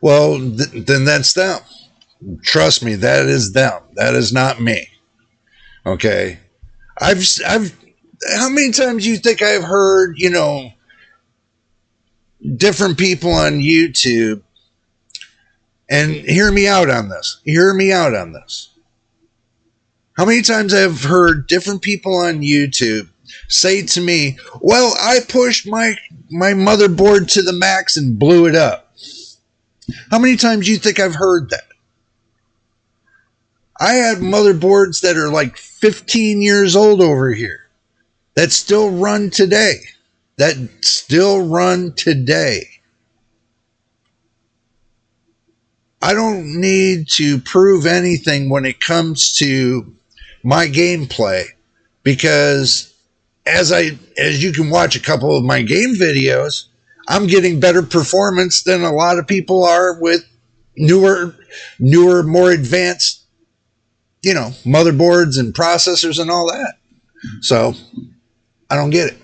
Well, then that's them. Trust me, that is them. That is not me. Okay. How many times do you think I've heard, different people on YouTube, and hear me out on this. Hear me out on this. How many times I've heard different people on YouTube say to me, well, I pushed my motherboard to the max and blew it up. How many times do you think I've heard that? I have motherboards that are like 15 years old over here that still run today. I don't need to prove anything when it comes to my gameplay, because as you can watch a couple of my game videos, I'm getting better performance than a lot of people are with newer, more advanced, motherboards and processors and all that. So I don't get it.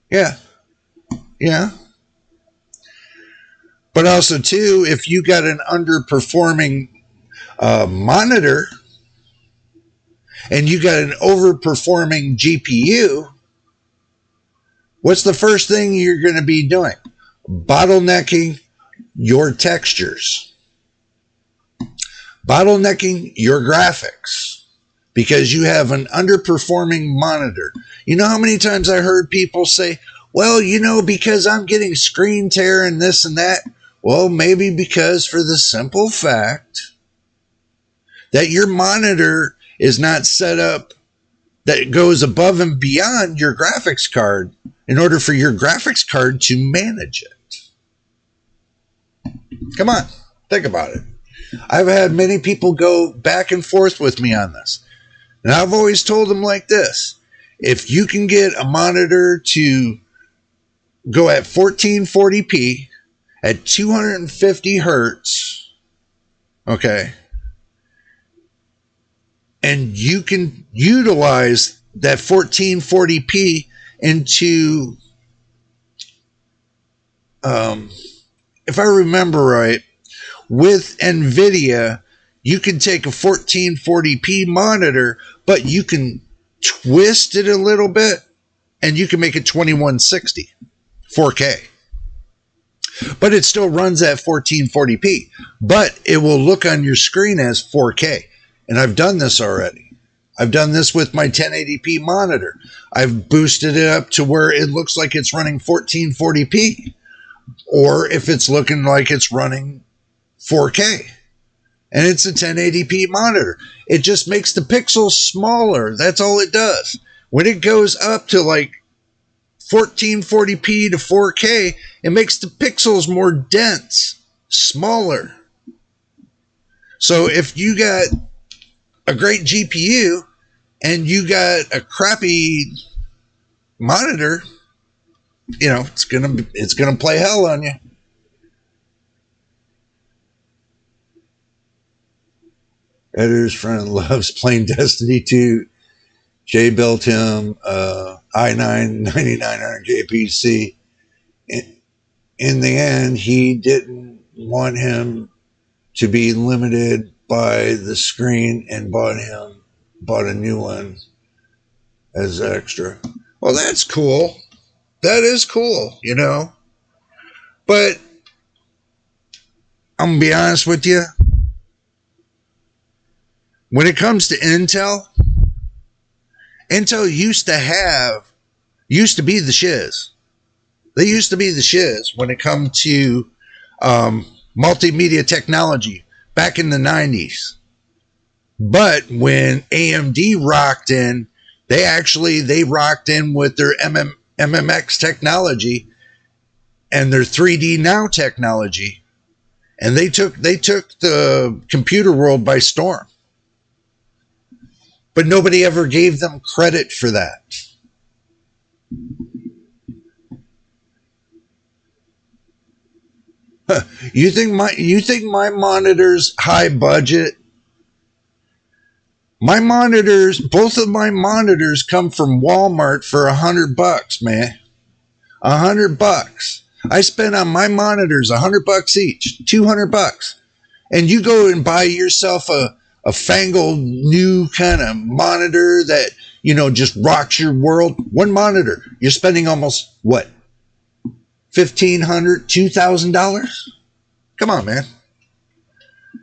Yeah. Yeah. But also, too, if you got an underperforming monitor and you got an overperforming GPU, what's the first thing you're going to be doing? Bottlenecking your textures, bottlenecking your graphics, because you have an underperforming monitor. You know how many times I heard people say, well, because I'm getting screen tear and this and that. Well, maybe because for the simple fact that your monitor is not set up that it goes above and beyond your graphics card in order for your graphics card to manage it. Come on, think about it. I've had many people go back and forth with me on this. And I've always told them like this. If you can get a monitor to go at 1440p at 250 hertz, okay, and you can utilize that 1440p into, if I remember right, with NVIDIA, you can take a 1440p monitor, but you can twist it a little bit, and you can make it 2160 4K. But it still runs at 1440p, but it will look on your screen as 4K. And I've done this already. I've done this with my 1080p monitor. I've boosted it up to where it looks like it's running 1440p, or if it's looking like it's running 4K. And it's a 1080p monitor. It just makes the pixels smaller. That's all it does. When it goes up to like 1440p to 4K, it makes the pixels more dense, smaller. So if you got a great GPU and you got a crappy monitor, it's gonna play hell on you. Editor's friend loves playing Destiny 2. Jay built him i9 9900 JPC. In the end, he didn't want him to be limited by the screen and bought a new one as extra. Well, that's cool. That is cool, But I'm going to be honest with you. When it comes to Intel used to be the shiz. They used to be the shiz when it come to multimedia technology back in the 90s. But when AMD rocked in, they rocked in with their MMX technology and their 3D Now technology, and they took the computer world by storm. But nobody ever gave them credit for that. You think my monitor's high budget? Both of my monitors come from Walmart for $100, man. $100. I spent on my monitors $100 each, $200. And you go and buy yourself a fangled new kind of monitor that, just rocks your world. One monitor, you're spending almost what? $1,500, $2,000? Come on, man.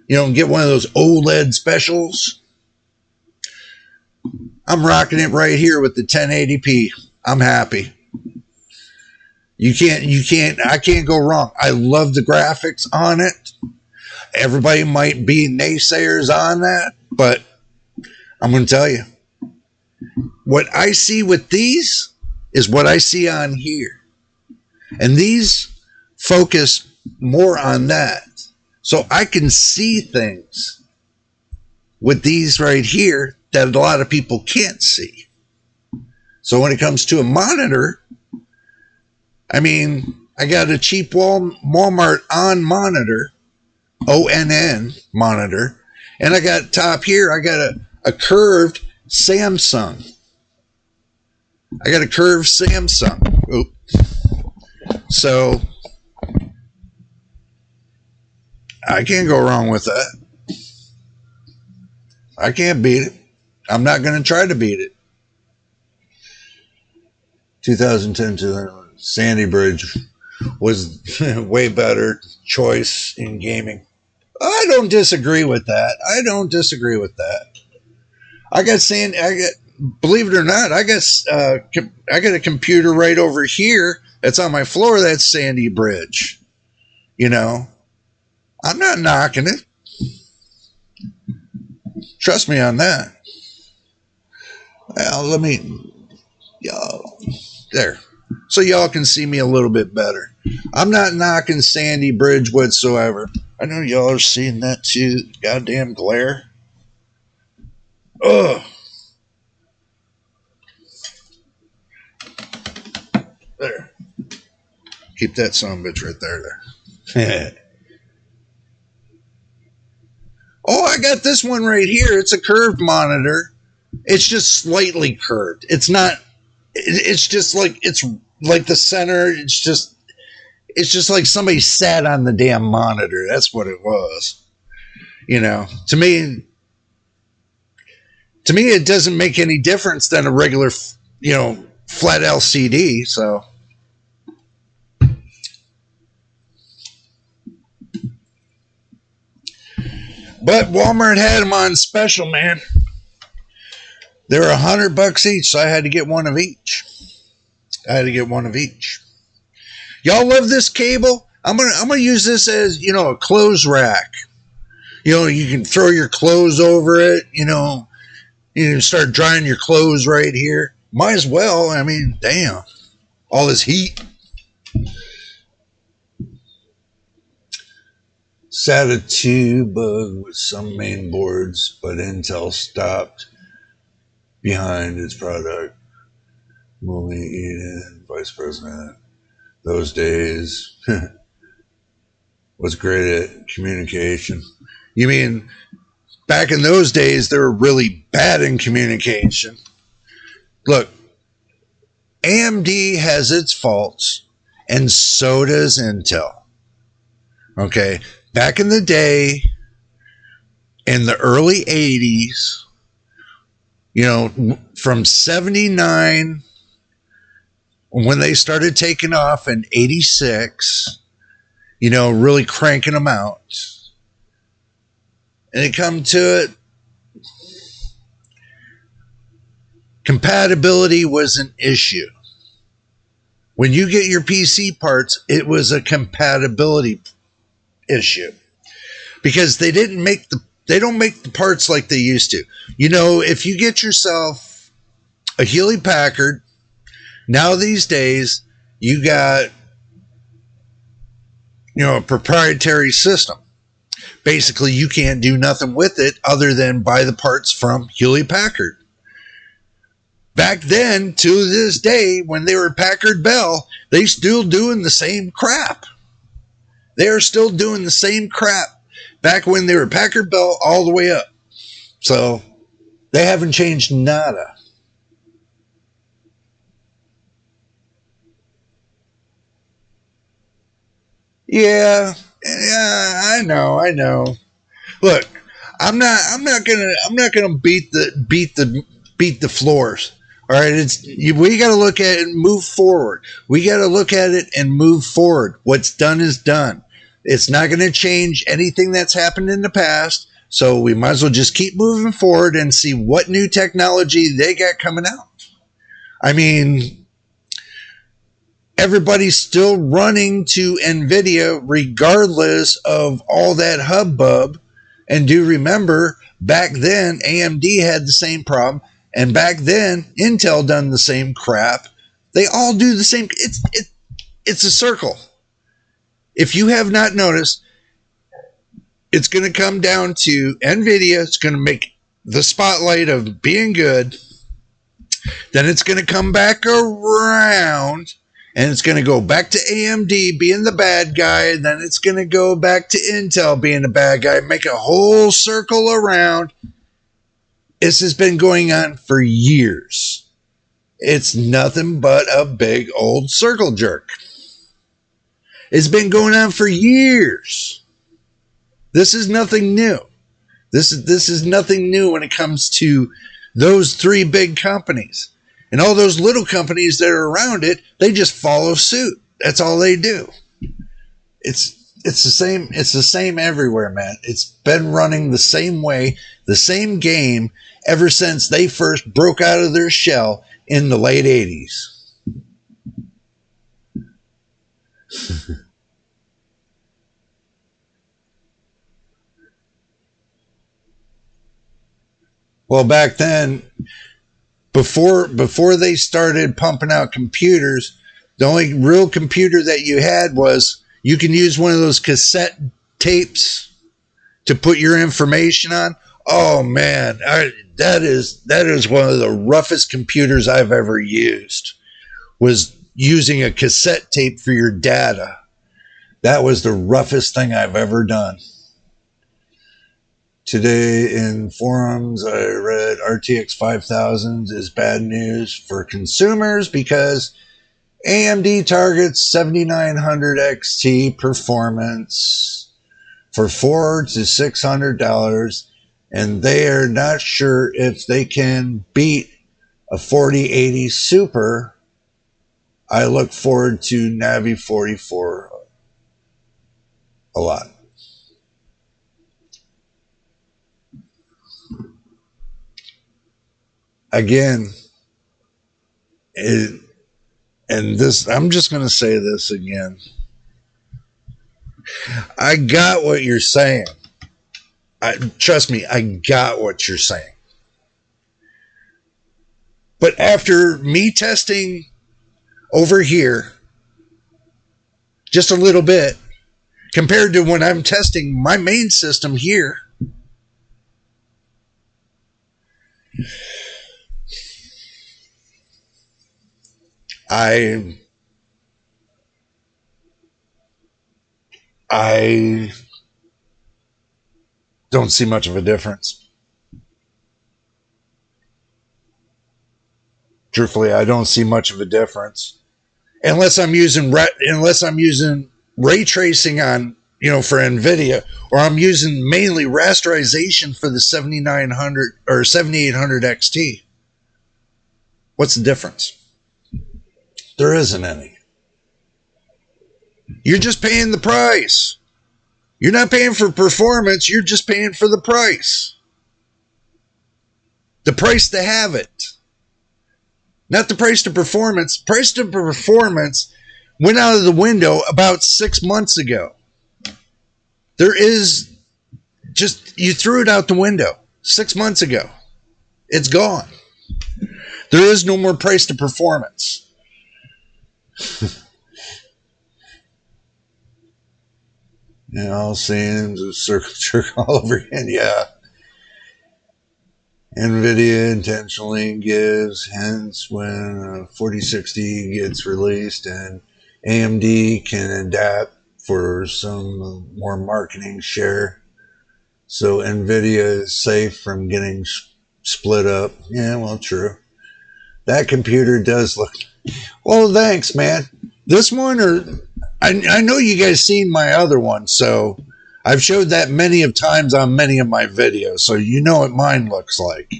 Get one of those OLED specials. I'm rocking it right here with the 1080p. I'm happy. I can't go wrong. I love the graphics on it. Everybody might be naysayers on that, but I'm going to tell you, what I see with these is what I see on here. And these focus more on that. So I can see things with these right here that a lot of people can't see. So when it comes to a monitor, I got a cheap Walmart ONN monitor, ONN monitor, and I got top here, I got a curved Samsung. Oop. So I can't go wrong with that. I can't beat it. I'm not going to try to beat it. 2010 to Sandy Bridge was way better choice in gaming. I don't disagree with that. Believe it or not, I got a computer right over here that's on my floor that's Sandy Bridge. I'm not knocking it. Trust me on that. Well, there. So y'all can see me a little bit better. I'm not knocking Sandy Bridge whatsoever. I know y'all are seeing that too. Goddamn glare. Ugh. There. Keep that son of a bitch right there. Oh, I got this one right here. It's a curved monitor. It's just slightly curved. It's just like the center. It's just like somebody sat on the damn monitor. That's what it was. To me, it doesn't make any difference than a regular, flat LCD. So, but Walmart had them on special, man. They were $100 each, so I had to get one of each. Y'all love this cable? I'm gonna use this as a clothes rack. You can throw your clothes over it. You can start drying your clothes right here. Might as well. Damn, all this heat. SATA 2 bug with some main boards, but Intel stopped behind its product. Moving Eden, vice president. Those days was great at communication. You mean back in those days they were really bad in communication? Look, AMD has its faults, and so does Intel. Okay, back in the day, in the early 80s, from 79, when they started taking off in 86, really cranking them out. And it come to it, compatibility was an issue. When you get your PC parts, it was a compatibility issue. Because they don't make the parts like they used to. If you get yourself a Hewlett Packard, now these days you got a proprietary system. Basically, you can't do nothing with it other than buy the parts from Hewlett Packard. Back then, to this day, when they were Packard Bell, they still doing the same crap. They are still doing the same crap back when they were Packard Bell all the way up. So they haven't changed nada. Yeah, I know. Look, I'm not gonna beat the floors. All right, we got to look at it and move forward. We got to look at it and move forward. What's done is done. It's not going to change anything that's happened in the past. So we might as well just keep moving forward and see what new technology they got coming out. I mean, everybody's still running to NVIDIA regardless of all that hubbub. And do remember, back then, AMD had the same problem. And back then, Intel done the same crap. They all do the same. It's a circle. If you have not noticed, it's going to come down to NVIDIA. It's going to make the spotlight of being good. Then it's going to come back around. And it's going to go back to AMD being the bad guy. Then it's going to go back to Intel being the bad guy. Make a whole circle around. This has been going on for years. It's nothing but a big old circle jerk. It's been going on for years. This is nothing new. This is nothing new when it comes to those three big companies. And all those little companies that are around it, they just follow suit. That's all they do. It's the same everywhere, man. It's been running the same way, the same game ever since they first broke out of their shell in the late 80s. Well, back then, before they started pumping out computers, the only real computer that you had was you can use one of those cassette tapes to put your information on. Oh man, that is one of the roughest computers I've ever used. Was using a cassette tape for your data. That was the roughest thing I've ever done. Today in forums, I read RTX 5000 is bad news for consumers because AMD targets 7900 XT performance for $400 to $600, and they are not sure if they can beat a 4080 Super. I look forward to Navi 44 a lot. Again, and this, I'm just going to say this again. I got what you're saying. Trust me, I got what you're saying. But after me testing over here just a little bit, compared to when I'm testing my main system here. I don't see much of a difference. Truthfully, I don't see much of a difference unless I'm using ray tracing on, for NVIDIA, or I'm using mainly rasterization for the 7900 or 7800 XT. What's the difference? There isn't any. You're just paying the price. You're not paying for performance. You're just paying for the price. The price to have it. Not the price to performance. Price to performance went out of the window about 6 months ago. You threw it out the window 6 months ago. It's gone. There is no more price to performance. All seems a circle all over again. Yeah. NVIDIA intentionally gives hints when 4060 gets released, and AMD can adapt for some more marketing share. So NVIDIA is safe from getting split up. Yeah, well, true. That computer does look... Well, thanks, man. This one, or... I know you guys seen my other one, so I've showed that many of times on many of my videos, so you know what mine looks like.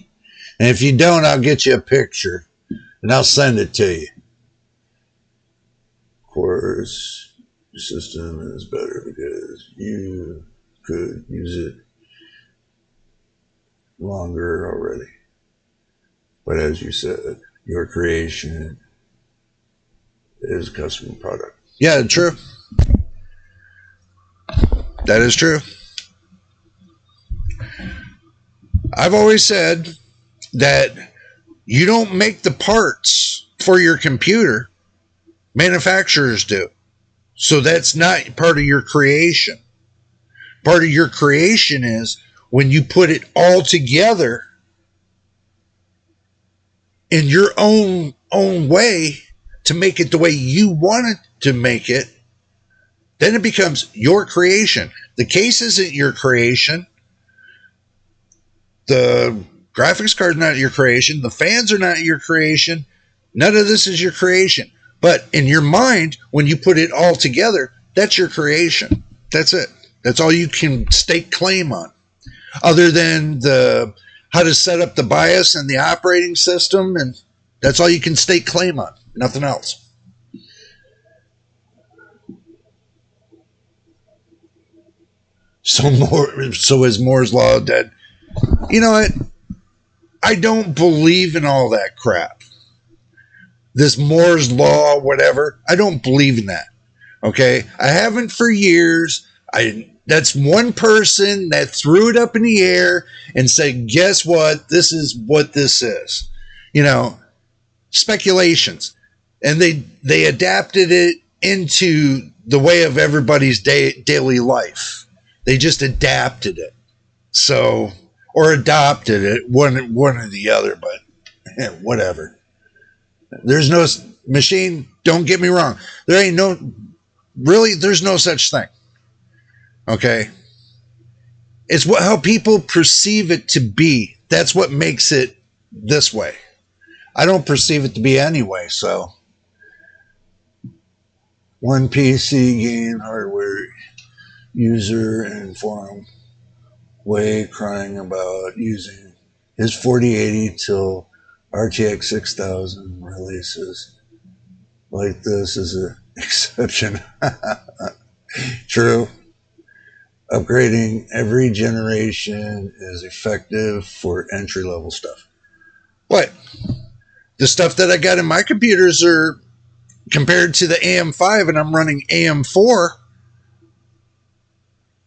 And if you don't, I'll get you a picture, and I'll send it to you. Of course, your system is better because you could use it longer already. But as you said, your creation is a custom product. Yeah, true. That is true. I've always said that you don't make the parts for your computer. Manufacturers do. So that's not part of your creation. Part of your creation is when you put it all together in your own way to make it the way you want it to make it, then it becomes your creation. The case isn't your creation. The graphics card is not your creation. The fans are not your creation. None of this is your creation. But in your mind, when you put it all together, that's your creation. That's it. That's all you can stake claim on. Other than how to set up the BIOS and the operating system, and that's all you can stake claim on. Nothing else. So is Moore's Law dead? You know what? I don't believe in all that crap. This Moore's Law, whatever. I don't believe in that. Okay? I haven't for years. That's one person that threw it up in the air and said, guess what? This is what this is. Speculations. And they adapted it into the way of everybody's daily life. They just adapted it. So, or adopted it, one or the other, but whatever. There's no machine, don't get me wrong. There's no such thing. Okay? It's how people perceive it to be. That's what makes it this way. I don't perceive it to be anyway, so. One PC game hardware user in forum way crying about using his 4080 till RTX 6000 releases. Like this is an exception. True. Upgrading every generation is effective for entry-level stuff. What? The stuff that I got in my computers are compared to the AM5, and I'm running AM4.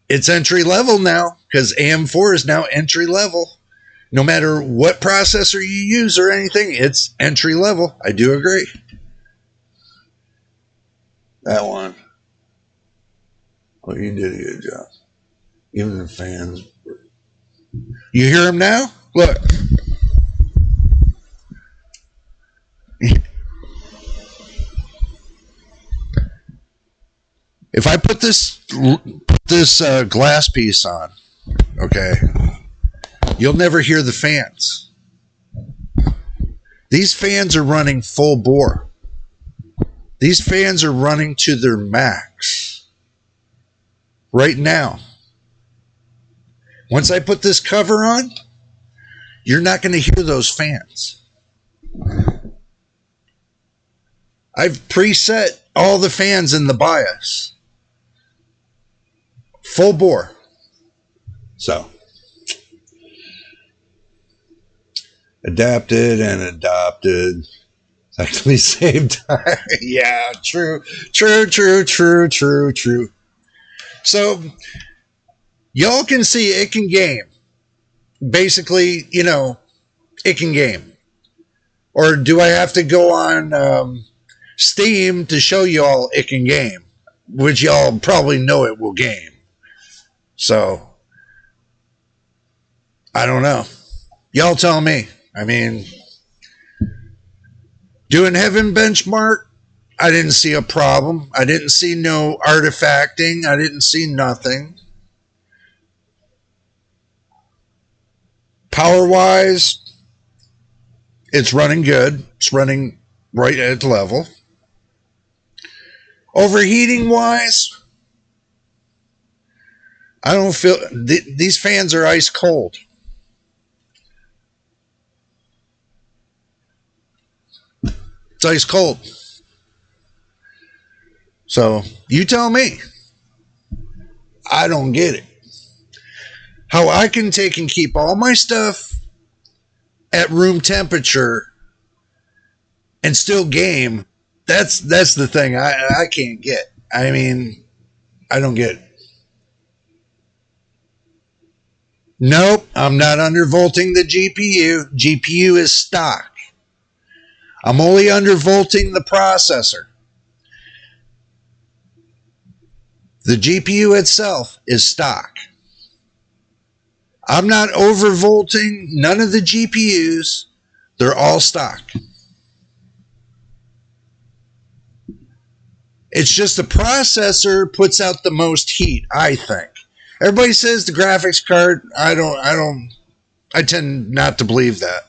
It's entry level now because AM4 is now entry level. No matter what processor you use or anything, it's entry level. I do agree. That one. Well, you did a good job. Even the fans. You hear them now? Look. If I put this glass piece on, okay, you'll never hear the fans. These fans are running full bore. These fans are running to their max right now. Once I put this cover on, you're not going to hear those fans. I've preset all the fans in the BIOS. Full bore. So, adapted and adopted. Actually saved time. Yeah, true. So, y'all can see it can game. Basically, you know, it can game. Or do I have to go on Steam to show y'all it can game? Which y'all probably know it will game. So, I don't know. Y'all tell me. I mean, doing Heaven Benchmark, I didn't see a problem. I didn't see no artifacting. I didn't see nothing. Power-wise, it's running good. It's running right at level. Overheating-wise, I don't feel... these fans are ice cold. It's ice cold. So, you tell me. I don't get it. How I can take and keep all my stuff at room temperature and still game, that's the thing I can't get. I mean, I don't get it. Nope, I'm not undervolting the GPU. GPU is stock. I'm only undervolting the processor. The GPU itself is stock. I'm not overvolting none of the GPUs. They're all stock. It's just the processor puts out the most heat, I think. Everybody says the graphics card. I tend not to believe that.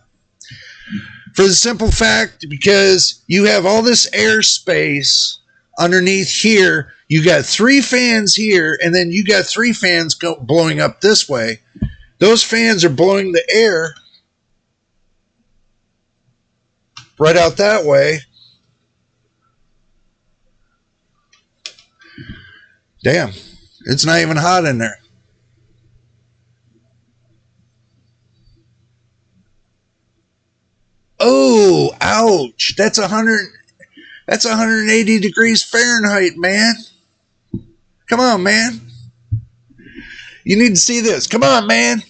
For the simple fact, because you have all this airspace underneath here, you got 3 fans here, and then you got 3 fans blowing up this way. Those fans are blowing the air right out that way. Damn, it's not even hot in there. Oh, ouch. That's 180 degrees Fahrenheit, man. Come on, man. You need to see this. Come on, man.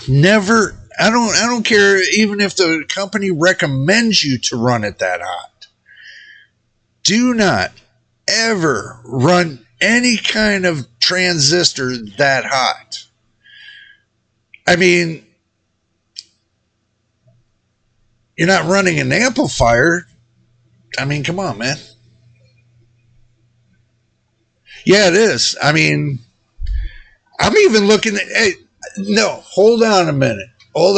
Never, I don't care even if the company recommends you to run it that hot. Do not ever run any kind of transistor that hot. I mean, you're not running an amplifier. I mean, come on, man. Yeah, it is. I mean, I'm even looking at... Hey, no, hold on a minute. Oh,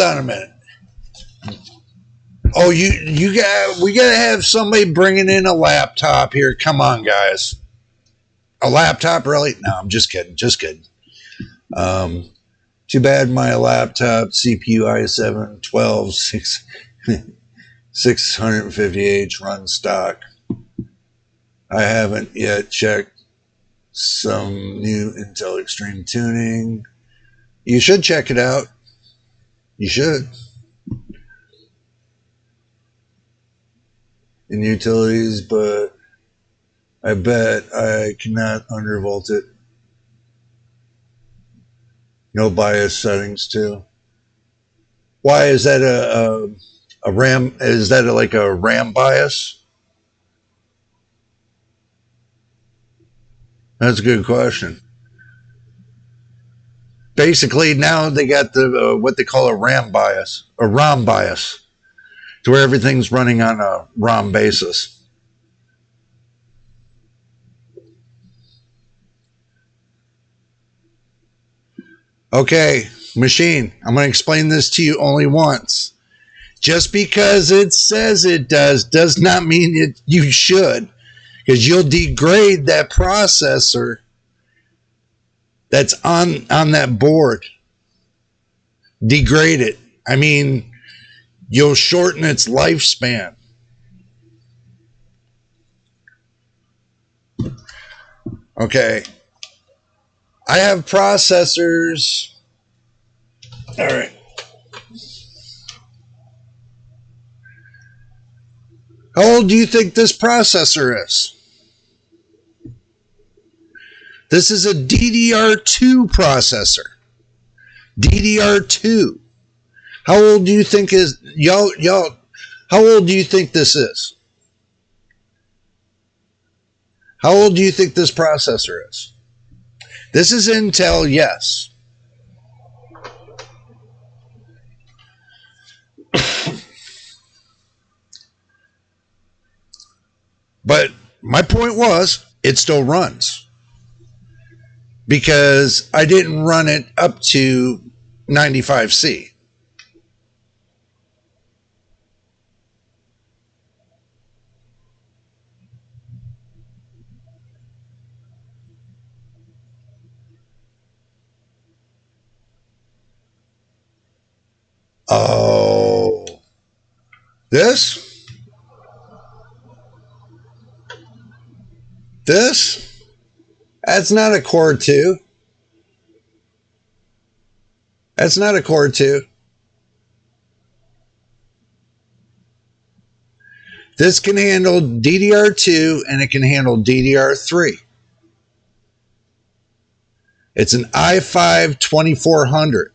we gotta have somebody bringing in a laptop here. Come on, guys. A laptop, really? No, I'm just kidding. Too bad my laptop CPU i7 12 650H runs stock. I haven't yet checked some new Intel Extreme tuning. You should check it out. You should. In utilities, but I bet I cannot undervolt it. No bias settings too. Why is that a RAM? Is that like a RAM bias? That's a good question. Basically, now they got the what they call a RAM bias, a ROM bias, to where everything's running on a ROM basis. Okay, machine, I'm going to explain this to you only once. Just because it says it does not mean you should, because you'll degrade that processor that's on that board. Degrade it. I mean, you'll shorten its lifespan. Okay. I have processors. All right. How old do you think this processor is? This is a DDR2 processor. DDR2. How old do you think is y'all? How old do you think this is? How old do you think this processor is? This is Intel, yes. But my point was, it still runs. Because I didn't run it up to 95C. Oh. This? This? That's not a Core 2. That's not a Core 2. This can handle DDR2 and it can handle DDR3. It's an i5 2400.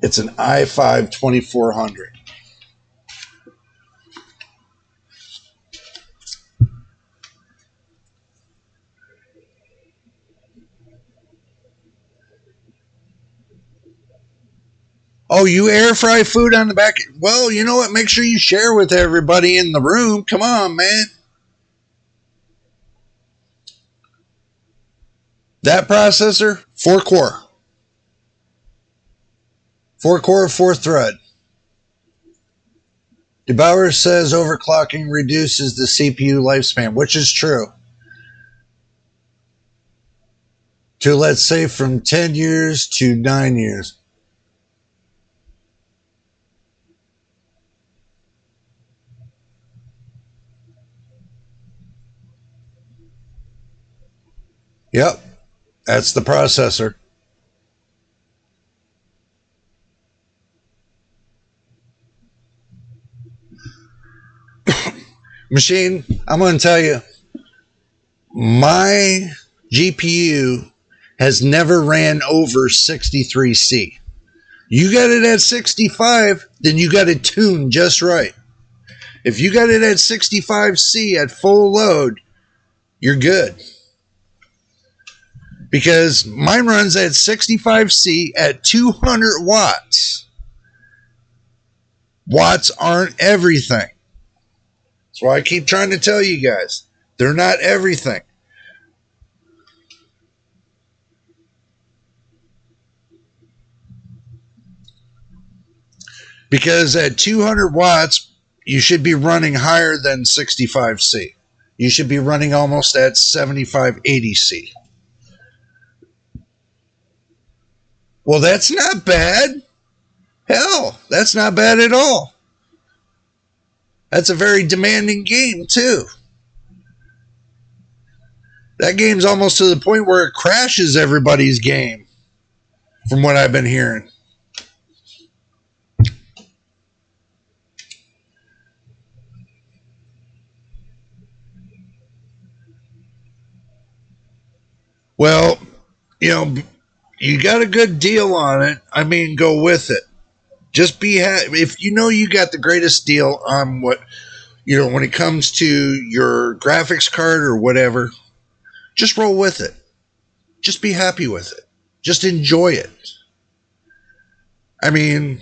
It's an i5 2400. Oh, you air fry food on the back? Well, you know what? Make sure you share with everybody in the room. Come on, man. That processor, 4 core. 4 core, 4 thread. DeBauer says overclocking reduces the CPU lifespan, which is true. To, let's say, from 10 years to 9 years. Yep, that's the processor. Machine, I'm going to tell you, my GPU has never ran over 63C. You got it at 65, then you got it tuned just right. If you got it at 65C at full load, you're good. Because mine runs at 65C at 200 watts. Watts aren't everything. That's why I keep trying to tell you guys. They're not everything. Because at 200 watts, you should be running higher than 65C. You should be running almost at 75, 80C. Well, that's not bad. Hell, that's not bad at all. That's a very demanding game, too. That game's almost to the point where it crashes everybody's game, from what I've been hearing. Well, you know, you got a good deal on it. I mean, go with it. Just be if you know you got the greatest deal on what when it comes to your graphics card or whatever, just roll with it. Just be happy with it. Just enjoy it. I mean,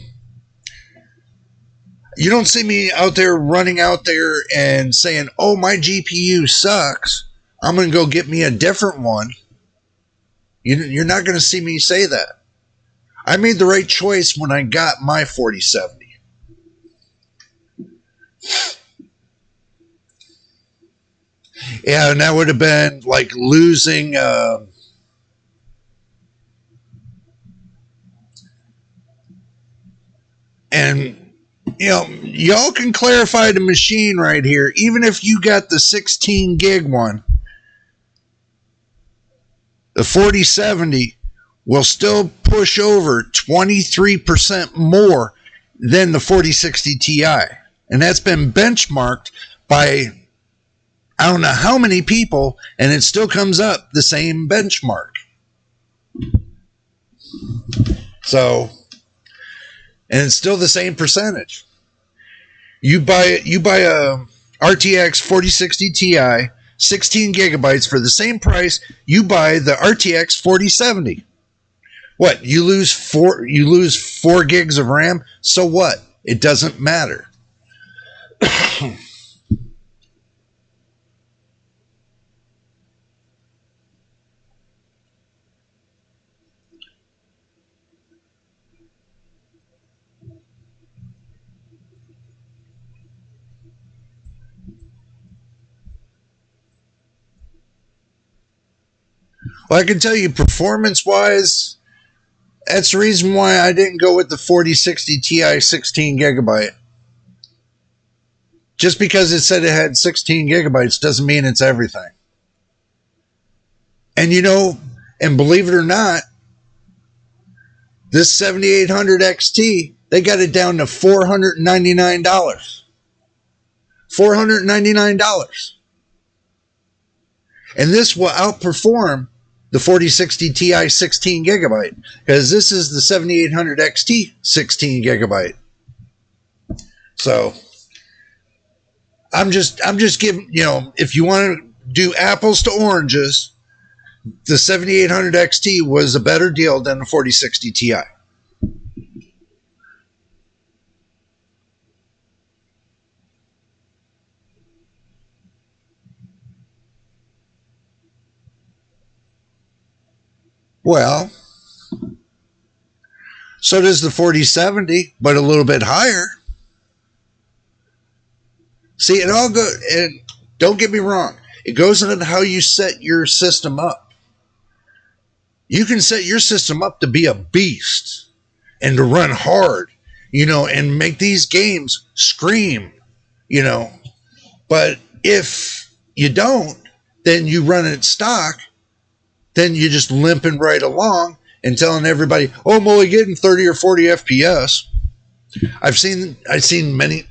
you don't see me out there running out there and saying, oh, my GPU sucks. I'm going to go get me a different one. You're not going to see me say that. I made the right choice when I got my 4070. Yeah, and that would have been like losing... and, y'all can clarify the machine right here. Even if you got the 16 gig one, the 4070 will still push over 23% more than the 4060 Ti. And that's been benchmarked by I don't know how many people, and it still comes up the same benchmark. So, and it's still the same percentage. You buy a RTX 4060 Ti, 16 gigabytes for the same price you buy the RTX 4070. What? You lose 4 gigs of RAM? So what? It doesn't matter. Well, I can tell you performance-wise, that's the reason why I didn't go with the 4060 Ti 16 gigabyte. Just because it said it had 16 gigabytes doesn't mean it's everything. And and believe it or not, this 7800 XT, they got it down to $499. $499. And this will outperform the 4060 Ti 16 gigabyte because this is the 7800 XT 16 gigabyte. So I'm just giving, if you want to do apples to oranges, the 7800 XT was a better deal than the 4060 Ti. Well, so does the 4070, but a little bit higher. See, it all goes, and don't get me wrong, it goes into how you set your system up. You can set your system up to be a beast and to run hard, and make these games scream, But if you don't, then you run it stock, then you're just limping right along and telling everybody, oh, I'm only getting 30 or 40 FPS. I've seen many,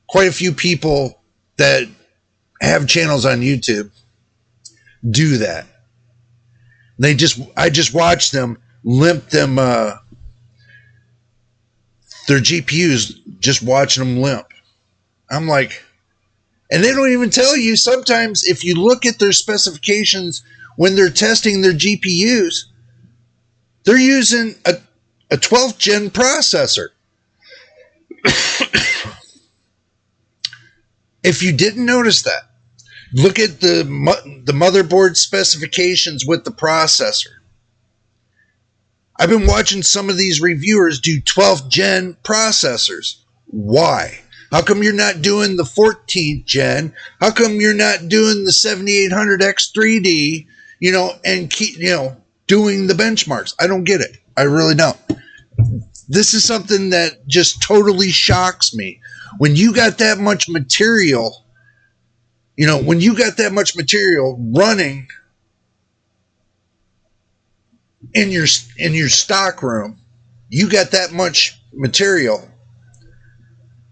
quite a few people that have channels on YouTube do that. I just watch them limp them, their GPUs, just watching them limp. I'm like, and they don't even tell you sometimes if you look at their specifications when they're testing their GPUs, they're using a 12th gen processor. If you didn't notice that, look at the motherboard specifications with the processor. I've been watching some of these reviewers do 12th gen processors. Why? How come you're not doing the 14th gen? How come you're not doing the 7800X3D, and keep, doing the benchmarks? I don't get it. I really don't. This is something that just totally shocks me. When you got that much material, when you got that much material running in your stock room, you got that much material,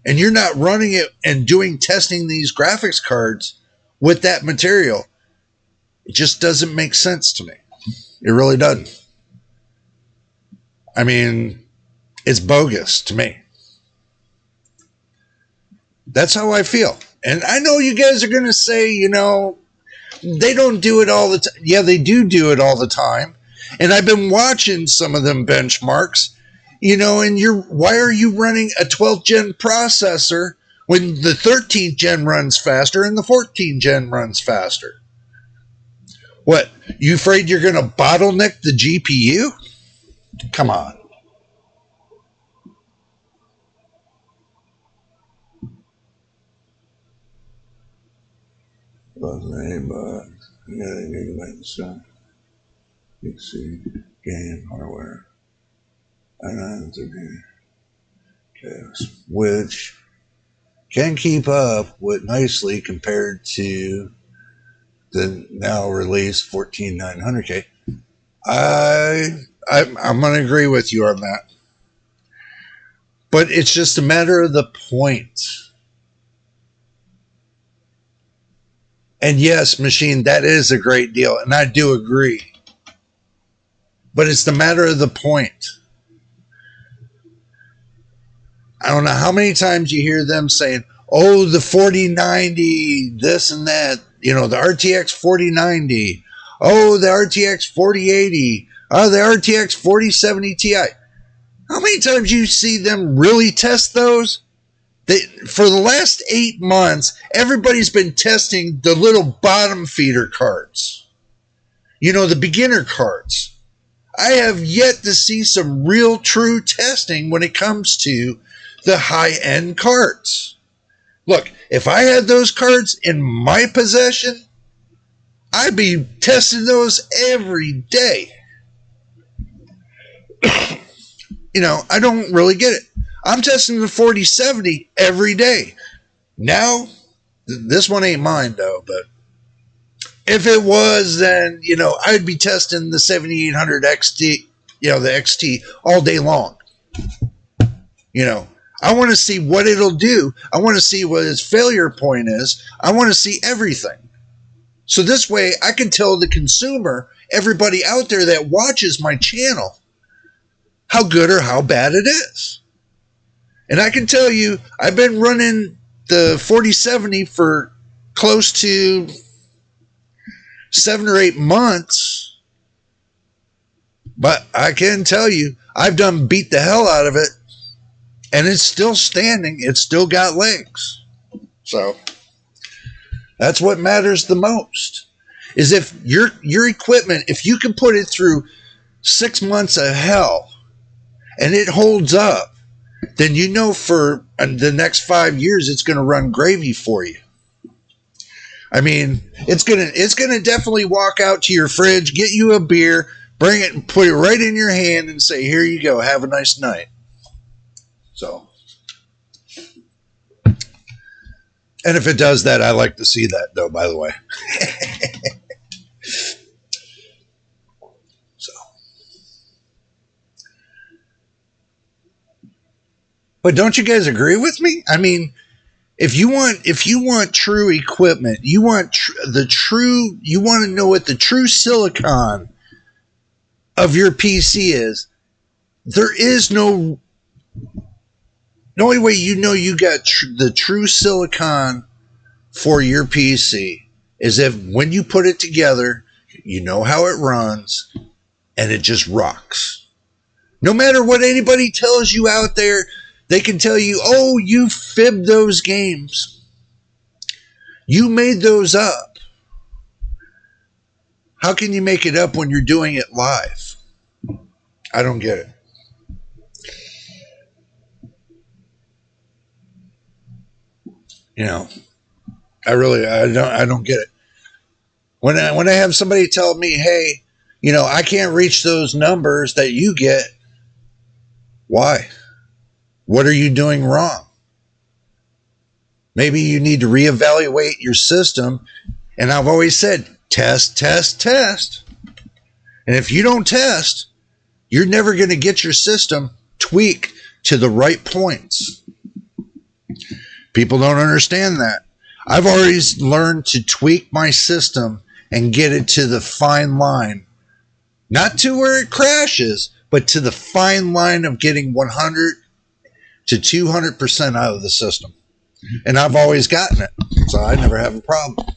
and you're not running it and doing testing these graphics cards with that material. It just doesn't make sense to me. It really doesn't. I mean, it's bogus to me. That's how I feel. And I know you guys are going to say, they don't do it all the time. Yeah, they do it all the time. And I've been watching some of them benchmarks, and why are you running a 12th gen processor when the 13th gen runs faster and the 14th gen runs faster? What, you afraid you're going to bottleneck the GPU? Come on. $8. You got a gigabyte of stuff. PC, game, hardware. I know it's okay. Which can keep up with nicely compared to the now released 14900K. I'm going to agree with you on that. But it's just a matter of the point. And yes, machine, that is a great deal. And I do agree. But it's the matter of the point. I don't know how many times you hear them saying, oh, the 4090, this and that, the RTX 4090, oh, the RTX 4080, oh, the RTX 4070 Ti. How many times you see them really test those? For the last 8 months, everybody's been testing the little bottom feeder cards. The beginner cards. I have yet to see some real true testing when it comes to the high-end cards. Look, if I had those cards in my possession, I'd be testing those every day. I don't really get it. I'm testing the 4070 every day. Now, this one ain't mine though, but if it was, then, I'd be testing the 7800 XT, the XT all day long. I want to see what it'll do. I want to see what its failure point is. I want to see everything. So this way I can tell the consumer, everybody out there that watches my channel, how good or how bad it is. And I can tell you, I've been running the 4070 for close to 7 or 8 months. But I can tell you, I've done beat the hell out of it. And it's still standing. It's still got legs. So that's what matters the most. Is if your equipment, if you can put it through 6 months of hell and it holds up, then for the next 5 years it's going to run gravy for you. I mean, it's gonna definitely walk out to your fridge, get you a beer, bring it and put it right in your hand and say, here you go, have a nice night. So, and if it does that, I like to see that though, by the way. So, but don't you guys agree with me? I mean, if you want true equipment, you want you want to know what the true silicon of your PC is. There is no. The only way you got the true silicon for your PC is if when you put it together, you know how it runs, and it just rocks. No matter what anybody tells you out there, they can tell you, oh, you fibbed those games. You made those up. How can you make it up when you're doing it live? I don't get it. I don't get it. When I have somebody tell me, hey, I can't reach those numbers that you get. Why? What are you doing wrong? Maybe you need to reevaluate your system. And I've always said, test, test, test. And if you don't test, you're never going to get your system tweaked to the right points. People don't understand that. I've always learned to tweak my system and get it to the fine line. Not to where it crashes, but to the fine line of getting 100 to 200% out of the system. and I've always gotten it, so I never have a problem.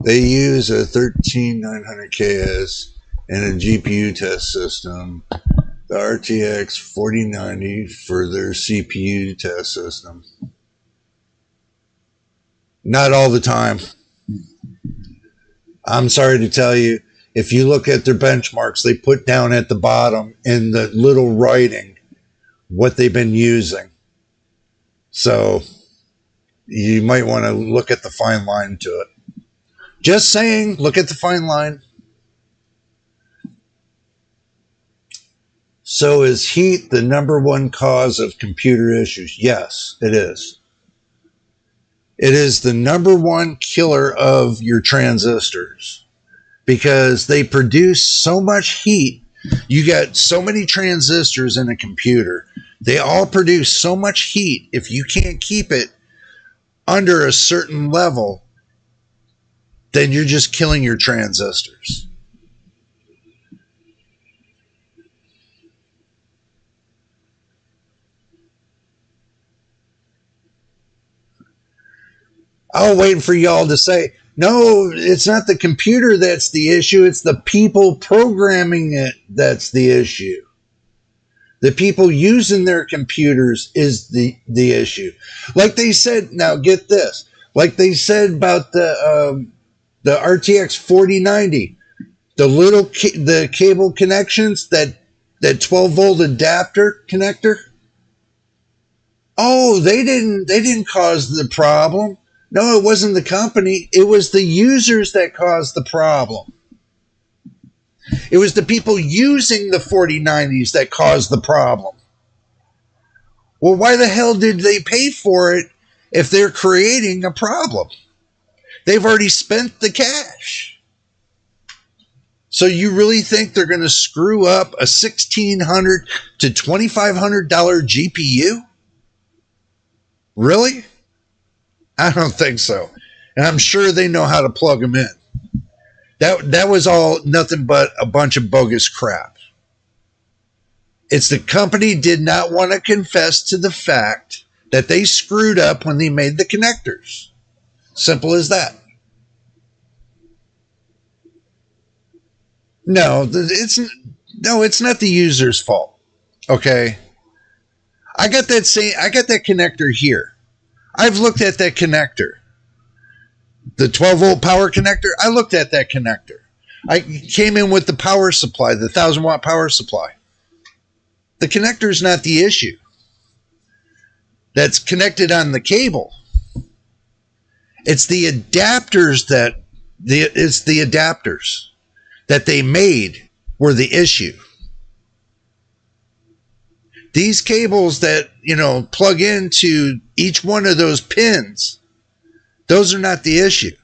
They use a 13900KS and a GPU test system, the RTX 4090 for their CPU test system. Not all the time. I'm sorry to tell you, if you look at their benchmarks, they put down at the bottom in the little writing what they've been using. So you might want to look at the fine line to it. Just saying, look at the fine line. So is heat the number one cause of computer issues? Yes, it is. It is the number one killer of your transistors because they produce so much heat. You got so many transistors in a computer. They all produce so much heat. If you can't keep it under a certain level, then you're just killing your transistors. I'll wait for y'all to say, no, it's not the computer that's the issue. It's the people programming it that's the issue. The people using their computers is the issue. Like they said, now get this. Like they said about the RTX 4090, the cable connections, that 12-volt adapter connector. Oh, they didn't cause the problem. No, it wasn't the company. It was the users that caused the problem. It was the people using the 4090s that caused the problem. Well, why the hell did they pay for it if they're creating a problem? They've already spent the cash. So you really think they're going to screw up a $1,600 to $2,500 GPU? Really? I don't think so. And I'm sure they know how to plug them in. That was all nothing but a bunch of bogus crap. It's the company did not want to confess to the fact that they screwed up when they made the connectors. Simple as that. No, it's not the user's fault. Okay. I got that connector here. I've looked at that connector. The 12-volt power connector, I looked at that connector. I came in with the power supply, the 1,000-watt power supply. The connector is not the issue. That's connected on the cable. It's the adapters that they made were the issue. These cables that, plug into each one of those pins, those are not the issue.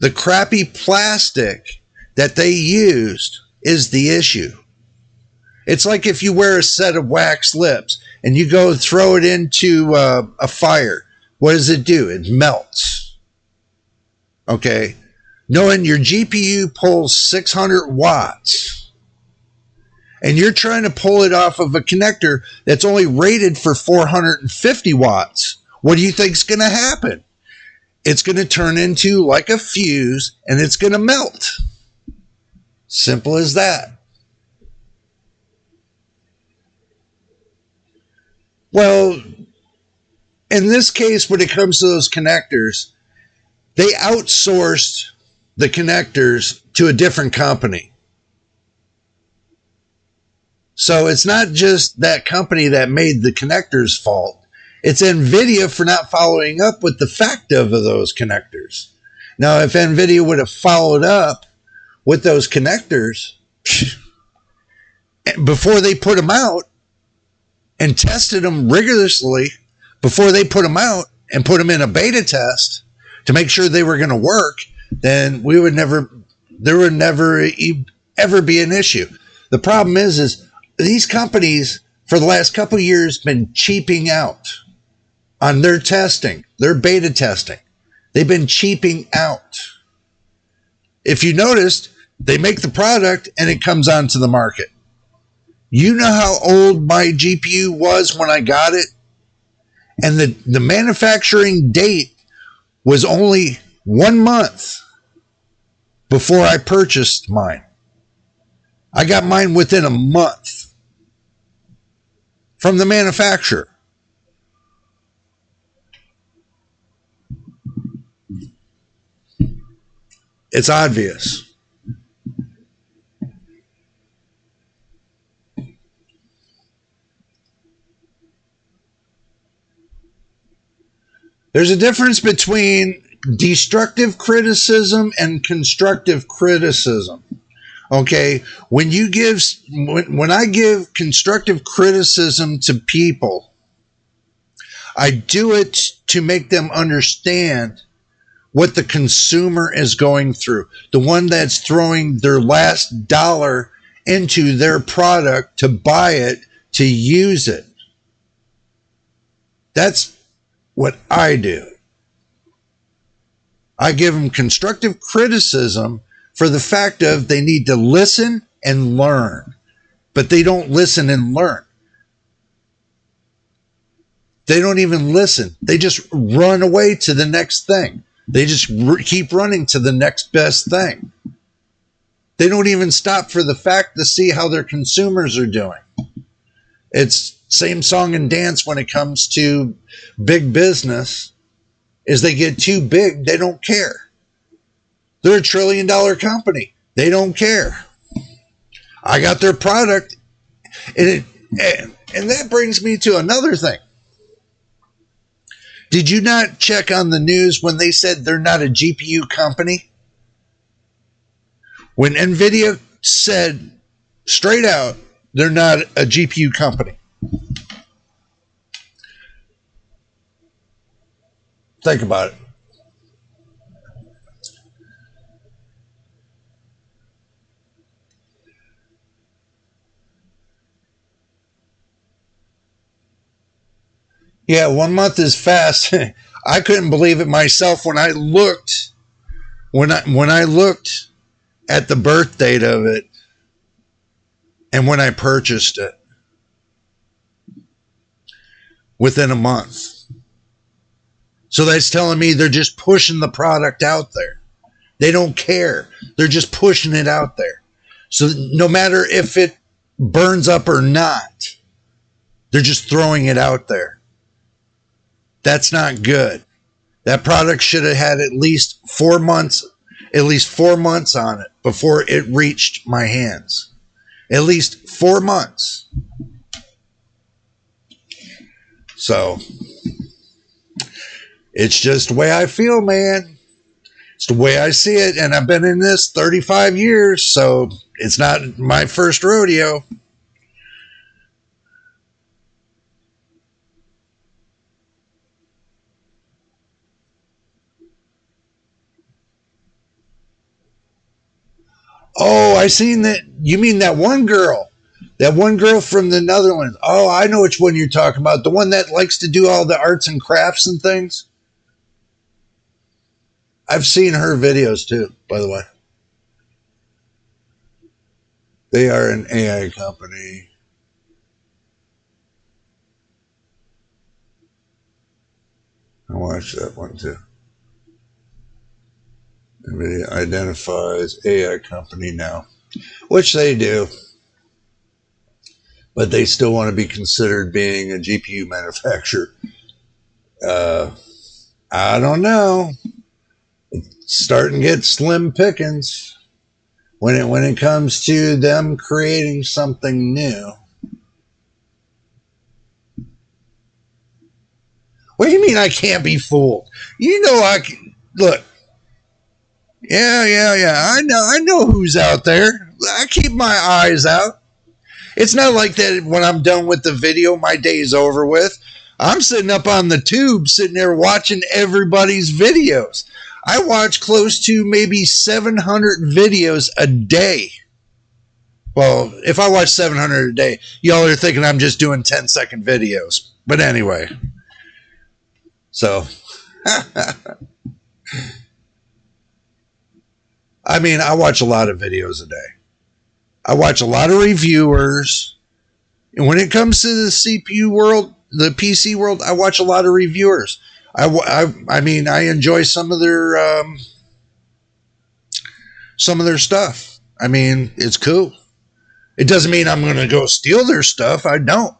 The crappy plastic that they used is the issue. It's like if you wear a set of wax lips and you go throw it into a fire. What does it do? It melts. Okay? Knowing your GPU pulls 600 watts and you're trying to pull it off of a connector that's only rated for 450 watts, what do you think is going to happen? It's going to turn into like a fuse and it's going to melt. Simple as that. Well, in this case, when it comes to those connectors, they outsourced the connectors to a different company. So it's not just that company that made the connectors' fault. It's NVIDIA for not following up with the fact of those connectors. Now, if NVIDIA would have followed up with those connectors before they put them out and tested them rigorously before they put them out and put them in a beta test to make sure they were going to work, then there would never ever be an issue. The problem is these companies for the last couple of years been cheaping out on their testing, their beta testing. They've been cheaping out. If you noticed, they make the product and it comes onto the market. You know how old my GPU was when I got it? And the manufacturing date was only 1 month before I purchased mine. I got mine within a month from the manufacturer. It's obvious. There's a difference between destructive criticism and constructive criticism. Okay, when I give constructive criticism to people, I do it to make them understand what the consumer is going through. The one that's throwing their last dollar into their product to buy it, to use it. That's what I do. I give them constructive criticism for the fact of they need to listen and learn, but they don't listen and learn. They don't even listen. They just run away to the next thing. They just keep running to the next best thing. They don't even stop for the fact to see how their consumers are doing. It's same song and dance when it comes to big business. As they get too big, they don't care. They're $1 trillion company. They don't care. I got their product. And that brings me to another thing. Did you not check on the news when they said they're not a GPU company? When NVIDIA said straight out they're not a GPU company. Think about it. Yeah, 1 month is fast. I couldn't believe it myself when I looked at the birth date of it and when I purchased it within a month. So that's telling me they're just pushing the product out there. They don't care. They're just pushing it out there. So no matter if it burns up or not, they're just throwing it out there. That's not good. That product should have had at least 4 months on it before it reached my hands. At least 4 months. So, it's just the way I feel, man. It's the way I see it, and I've been in this 35 years, so it's not my first rodeo. Oh, I seen that. You mean that one girl? That one girl from the Netherlands. Oh, I know which one you're talking about. The one that likes to do all the arts and crafts and things. I've seen her videos too, by the way. They are an AI company. I watched that one too. NVIDIA identifies AI company now, which they do. But they still want to be considered being a GPU manufacturer. I don't know. It's starting to get slim pickings when it comes to them creating something new. What do you mean I can't be fooled? You know I can. Look. Yeah. I know who's out there. I keep my eyes out. It's not like that when I'm done with the video, my day's over with. I'm sitting up on the tube, sitting there watching everybody's videos. I watch close to maybe 700 videos a day. Well, if I watch 700 a day, y'all are thinking I'm just doing 10-second videos. But anyway. So, I mean, I watch a lot of videos a day. I watch a lot of reviewers. And when it comes to the CPU world, the PC world, I watch a lot of reviewers. I mean, I enjoy some of their stuff. I mean, it's cool. It doesn't mean I'm going to go steal their stuff. I don't.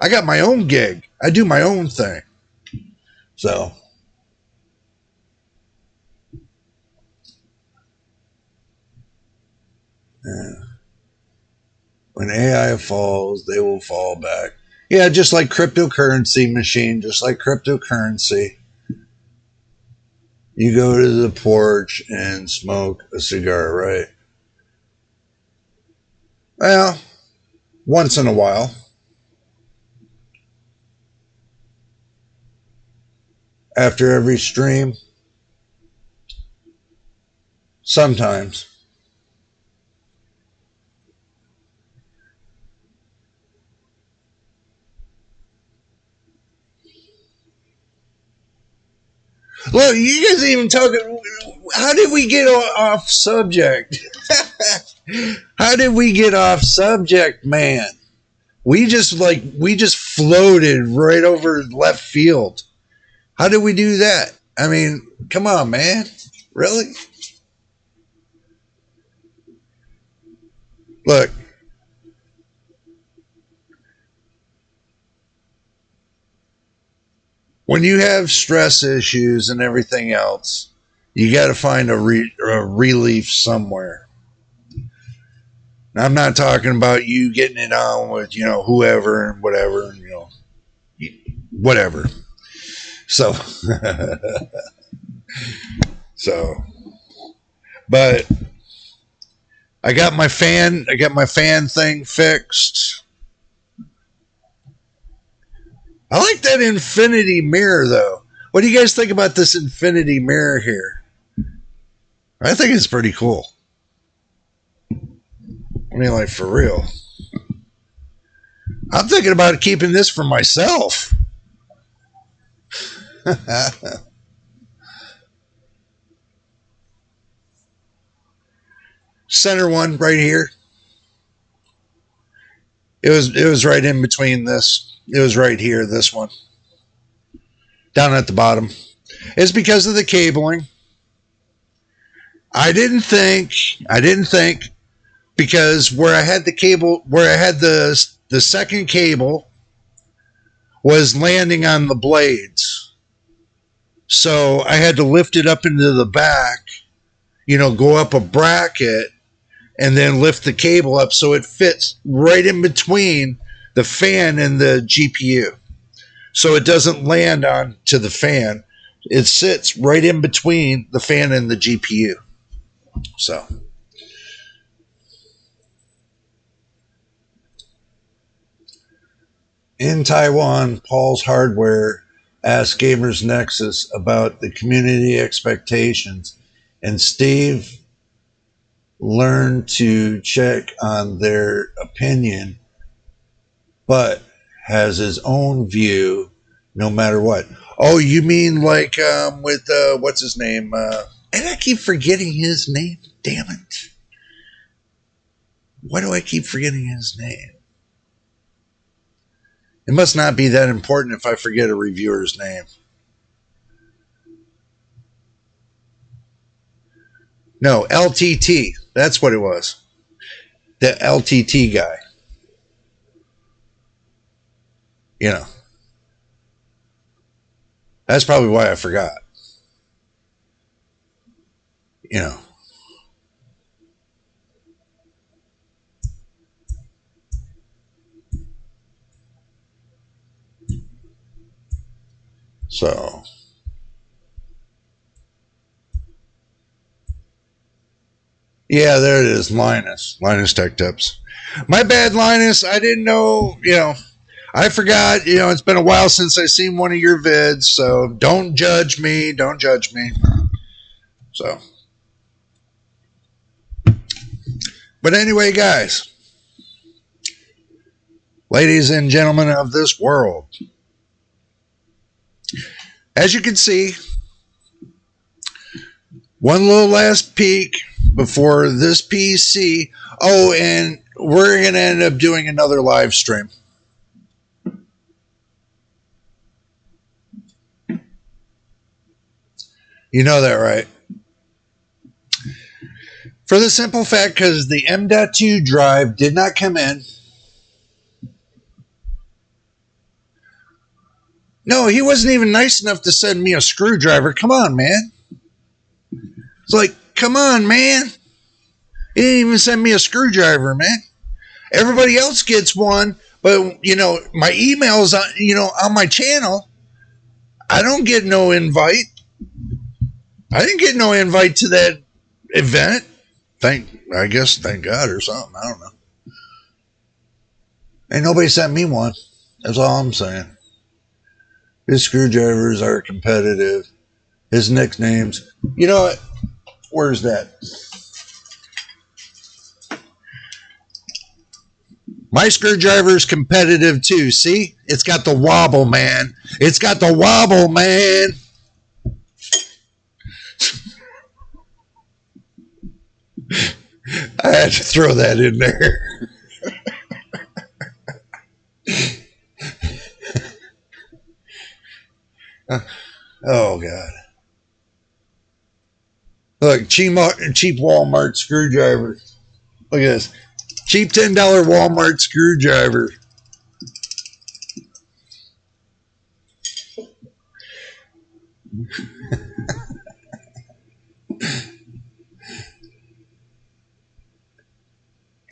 I got my own gig. I do my own thing. So, yeah. When AI falls, they will fall back. Yeah, just like cryptocurrency machine, just like cryptocurrency. You go to the porch and smoke a cigar, right? Well, once in a while. After every stream, sometimes. Look, you guys even talking. How did we get off subject? How did we get off subject, man? We just floated right over left field. How did we do that? I mean, come on, man. Really? Look, when you have stress issues and everything else, you got to find a relief somewhere. Now, I'm not talking about you getting it on with, whoever and whatever, whatever. So, but I got my fan thing fixed. I like that infinity mirror, though. What do you guys think about this infinity mirror here? I think it's pretty cool. I mean, like, for real. I'm thinking about keeping this for myself. Center one right here. It was right in between this. It was right here, this one. Down at the bottom. It's because of the cabling. I didn't think because where I had the second cable was landing on the blades. So I had to lift it up into the back, go up a bracket and then lift the cable up so it fits right in between the fan and the GPU. So it doesn't land onto the fan. It sits right in between the fan and the GPU. So, in Taiwan, Paul's Hardware asked Gamers Nexus about the community expectations, and Steve learned to check on their opinion, but has his own view no matter what. Oh, you mean like with what's his name? And I keep forgetting his name. Damn it. Why do I keep forgetting his name? It must not be that important if I forget a reviewer's name. No, LTT. That's what it was. The LTT guy. That's probably why I forgot. So, yeah, there it is, Linus Tech Tips. My bad, Linus. I didn't know, I forgot, it's been a while since I seen one of your vids, so don't judge me. So, but anyway, guys, ladies and gentlemen of this world, as you can see, one little last peek before this PC. Oh, and we're going to end up doing another live stream. You know that, right? For the simple fact, because the M.2 drive did not come in. No, he wasn't even nice enough to send me a screwdriver. Come on, man. It's like, come on, man. He didn't even send me a screwdriver, man. Everybody else gets one, but, my emails, on my channel, I don't get no invite. I didn't get no invite to that event. Thank God or something. I don't know. Ain't nobody sent me one. That's all I'm saying. His screwdrivers are competitive. His nicknames. You know what? Where's that? My screwdriver's competitive too. See? It's got the wobble, man. It's got the wobble, man. I had to throw that in there. Oh, God. Look, cheap Walmart screwdriver. Look at this. Cheap $10 Walmart screwdriver.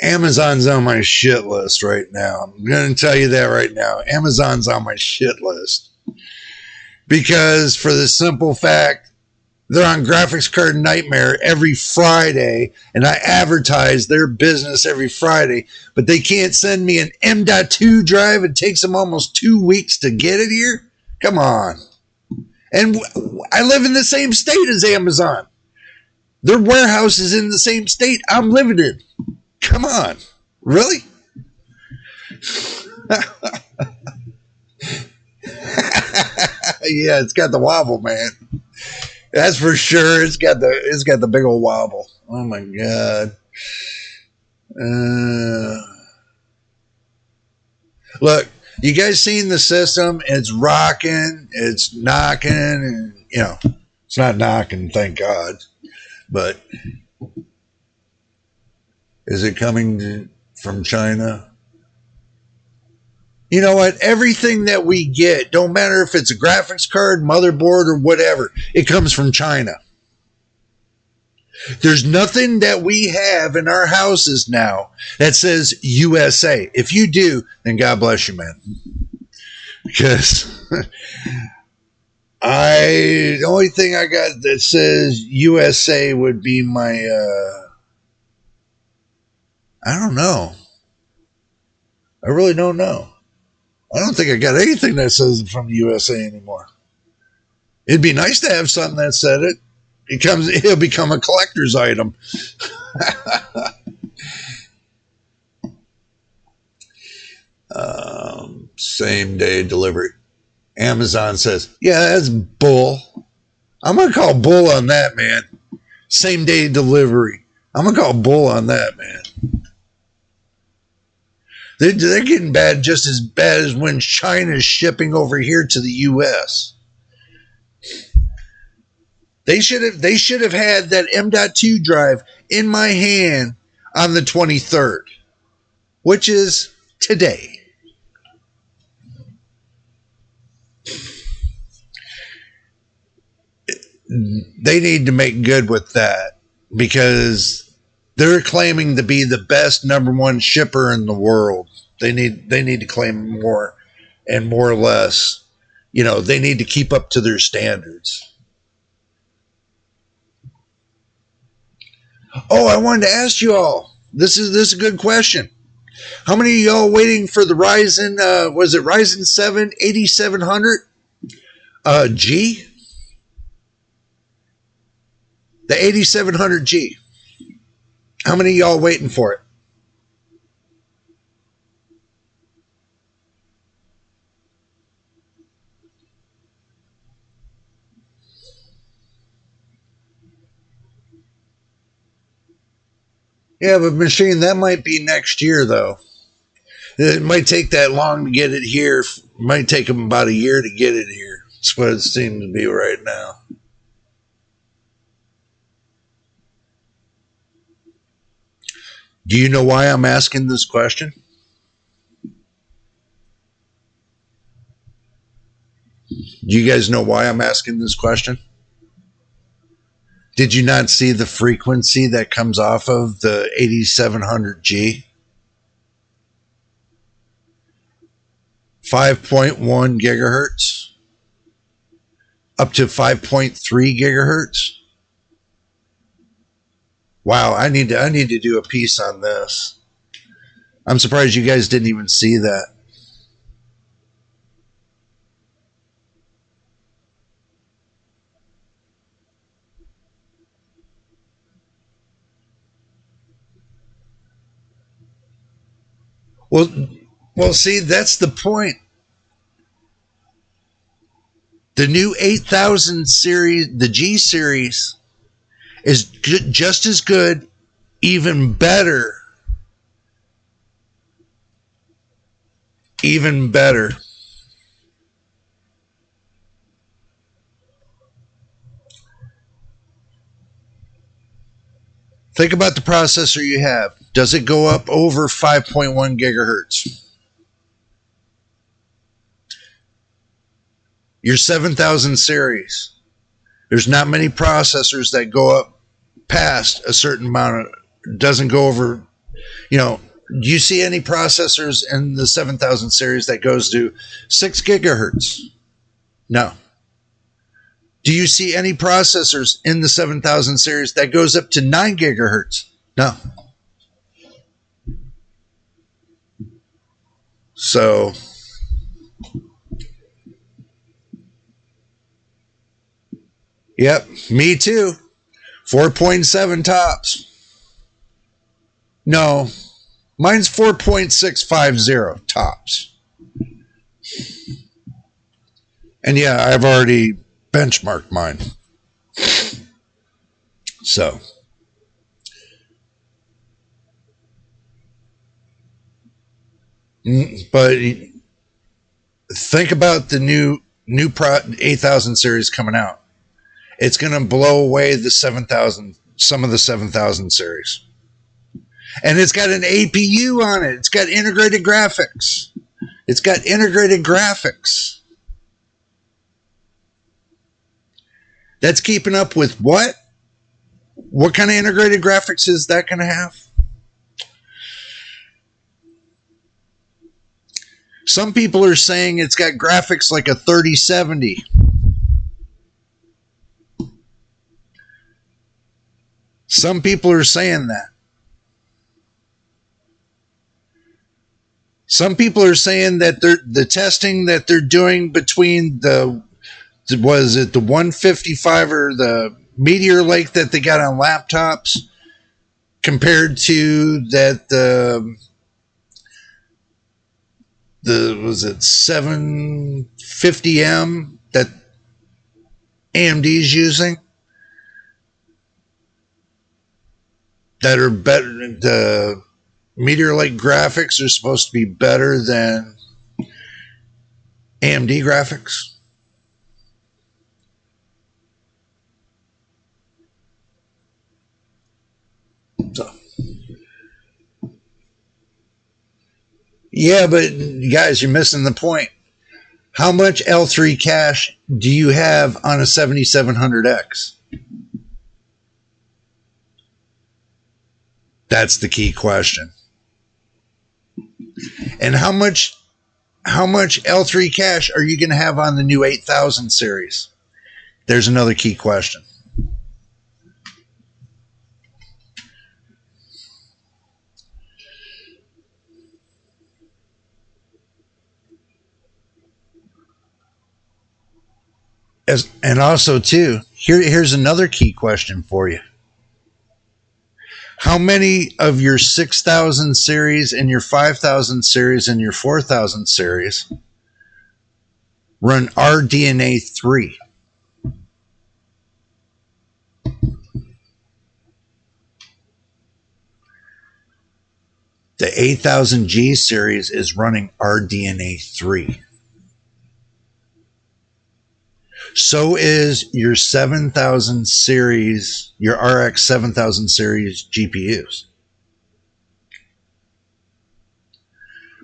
Amazon's on my shit list right now. I'm going to tell you that right now. Amazon's on my shit list. Because for the simple fact, they're on Graphics Card Nightmare every Friday, and I advertise their business every Friday, but they can't send me an M.2 drive. It takes them almost 2 weeks to get it here. Come on. And I live in the same state as Amazon. Their warehouse is in the same state I'm living in. Come on. Really? Yeah, it's got the wobble, man. That's for sure. It's got the big old wobble. Oh my God. Look, you guys seen the system? It's rocking, it's knocking, and it's not knocking, thank God. But is it coming from China? You know what? Everything that we get, don't matter if it's a graphics card, motherboard, or whatever, it comes from China. There's nothing that we have in our houses now that says USA. If you do, then God bless you, man. Because the only thing I got that says USA would be my, I don't know. I really don't know. I don't think I got anything that says from the USA anymore. It'd be nice to have something that said it. It'll become a collector's item. Same day delivery. Amazon says, yeah, that's bull. I'm going to call bull on that, man. Same day delivery. I'm going to call bull on that, man. They're getting bad, just as bad as when China's shipping over here to the U.S. They should have had that M.2 drive in my hand on the 23rd, which is today. They need to make good with that because they're claiming to be the best #1 shipper in the world. They need to claim more and more or less. They need to keep up to their standards. Oh, I wanted to ask you all. This is a good question. How many of y'all waiting for the Ryzen? Was it Ryzen 7 8700 G? The 8700G. How many of y'all waiting for it? Yeah, but machine, that might be next year, though. It might take that long to get it here. It might take them about a year to get it here. That's what it seems to be right now. Do you know why I'm asking this question? Do you guys know why I'm asking this question? Did you not see the frequency that comes off of the 8700G? 5.1 gigahertz up to 5.3 gigahertz. Wow, I need to do a piece on this. I'm surprised you guys didn't even see that. Well, see, that's the point. The new 8000 series, the G series, is just as good, even better. Even better. Think about the processor you have. Does it go up over 5.1 gigahertz? Your 7000 series. There's not many processors that go up past a certain amount of, doesn't go over, do you see any processors in the 7000 series that goes to 6 gigahertz? No. Do you see any processors in the 7000 series that goes up to 9 gigahertz? No. So, yep, me too. 4.7 tops. No, mine's 4.650 tops. And yeah, I've already benchmarked mine. So, but think about the new 8000 series coming out. It's going to blow away the 7000, some of the 7000 series. And it's got an APU on it. It's got integrated graphics. It's got integrated graphics. That's keeping up with what? What kind of integrated graphics is that going to have? Some people are saying it's got graphics like a 3070. Some people are saying that. Some people are saying that the testing that they're doing between the 155 or the Meteor Lake that they got on laptops compared to that the was it 750M that AMD's using, that are better. The Meteor Lake graphics are supposed to be better than AMD graphics. So, yeah, but guys, you're missing the point. How much L3 cache do you have on a 7700X? That's the key question. And how much L3 cache are you going to have on the new 8000 series? There's another key question. And also, too, here's another key question for you. How many of your 6000 series and your 5000 series and your 4000 series run RDNA 3? The 8000G series is running RDNA 3. So is your 7000 series, your RX 7000 series GPUs.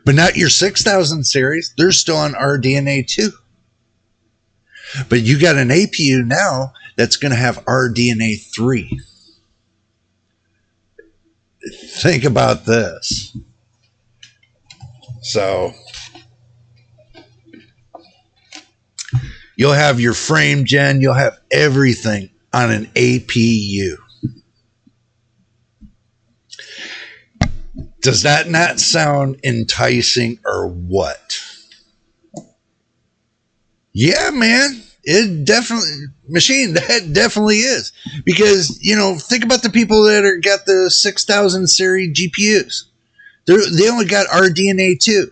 But not your 6000 series. They're still on RDNA 2. But you got an APU now that's going to have RDNA 3. Think about this. So you'll have your frame gen, you'll have everything on an APU. Does that not sound enticing or what? Yeah, man. It definitely, machine, that definitely is. Because, you know, think about the people that got the 6000 series GPUs. They only got RDNA 2.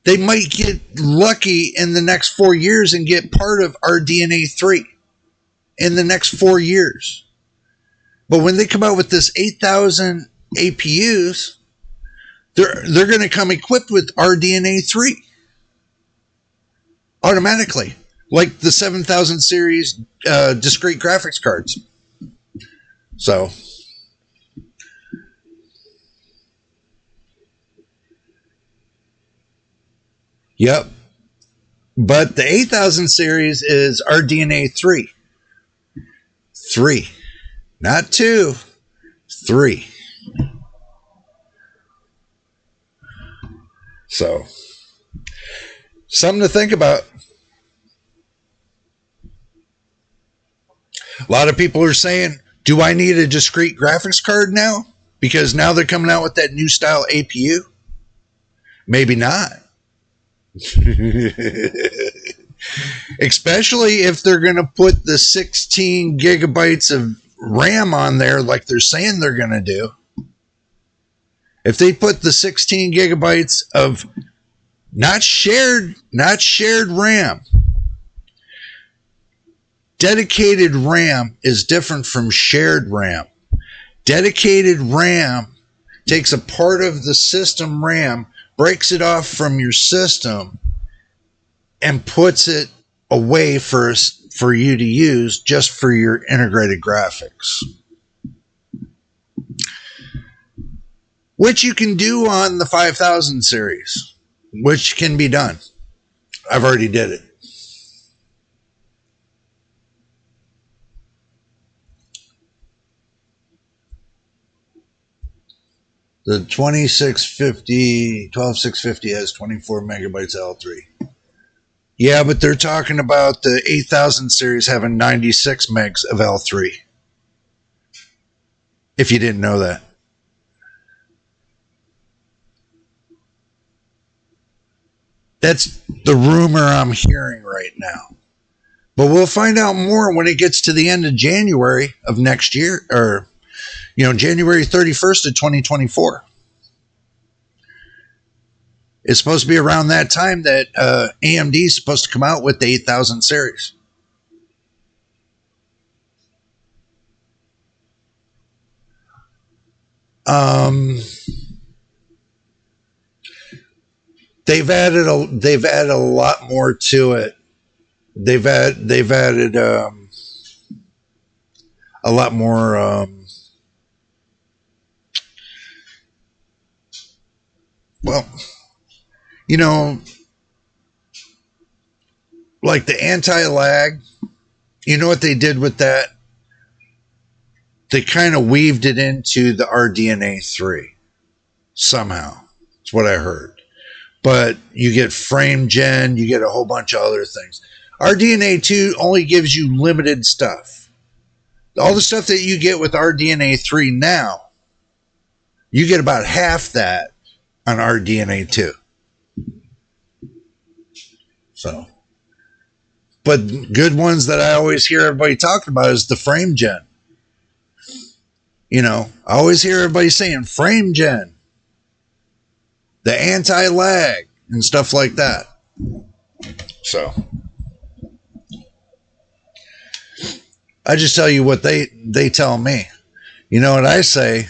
They might get lucky in the next 4 years and get part of RDNA 3 in the next 4 years. But when they come out with this 8000 APUs, they're going to come equipped with RDNA 3 automatically, like the 7000 series discrete graphics cards. So, yep. But the 8000 series is RDNA 3. 3. Not 2. 3. So, something to think about. A lot of people are saying, do I need a discrete graphics card now? Because now they're coming out with that new style APU? Maybe not. Especially if they're going to put the 16 gigabytes of RAM on there like they're saying they're going to do. If they put the 16 gigabytes of not shared RAM. Dedicated RAM is different from shared RAM. Dedicated RAM takes a part of the system RAM, breaks it off from your system, and puts it away for you to use just for your integrated graphics. Which you can do on the 5000 series, which can be done. I've already did it. The 12650 has 24 megabytes L3. Yeah, but they're talking about the 8000 series having 96 megs of L3. If you didn't know that. That's the rumor I'm hearing right now. But we'll find out more when it gets to the end of January of next year, or, you know, January 31st of 2024. It's supposed to be around that time that AMD is supposed to come out with the 8000 series. They've added a lot more to it. They've added a lot more. Well, you know, like the anti-lag. You know what they did with that? They kind of weaved it into the RDNA 3 somehow. That's what I heard. But you get frame gen, you get a whole bunch of other things. RDNA 2 only gives you limited stuff. All the stuff that you get with RDNA 3 now, you get about half that on RDNA 2. So, but good ones that I always hear everybody talking about is the frame gen. You know, I always hear everybody saying frame gen, the anti-lag, and stuff like that. So, I just tell you what they tell me. You know what I say?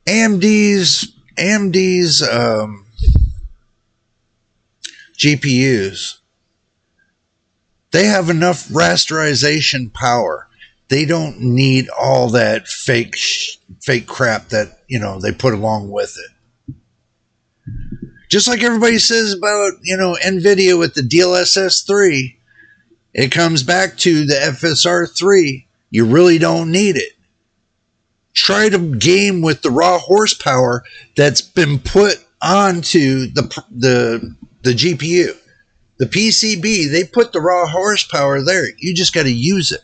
AMD's GPUs, they have enough rasterization power they don't need all that fake crap that they put along with it. Just like everybody says about NVIDIA with the DLSS 3, it comes back to the FSR 3. You really don't need it. Try to game with the raw horsepower that's been put onto the GPU. The PCB, they put the raw horsepower there. You just got to use it.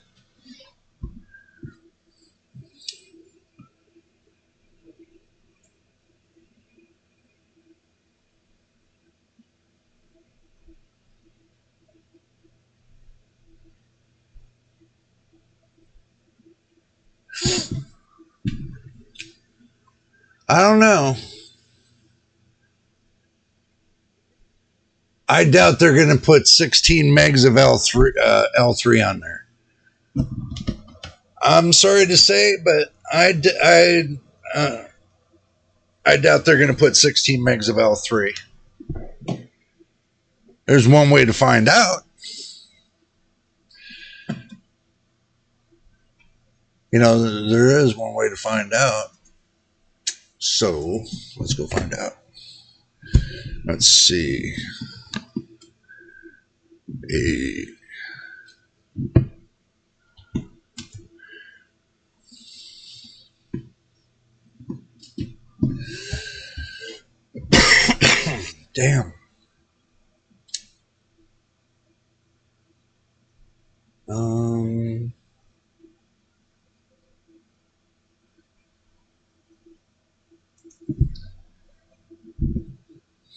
I don't know. I doubt they're going to put 16 megs of L3 on there. I'm sorry to say, but I doubt they're going to put 16 megs of L3. There's one way to find out. There is one way to find out. So, let's go find out. Let's see. Damn.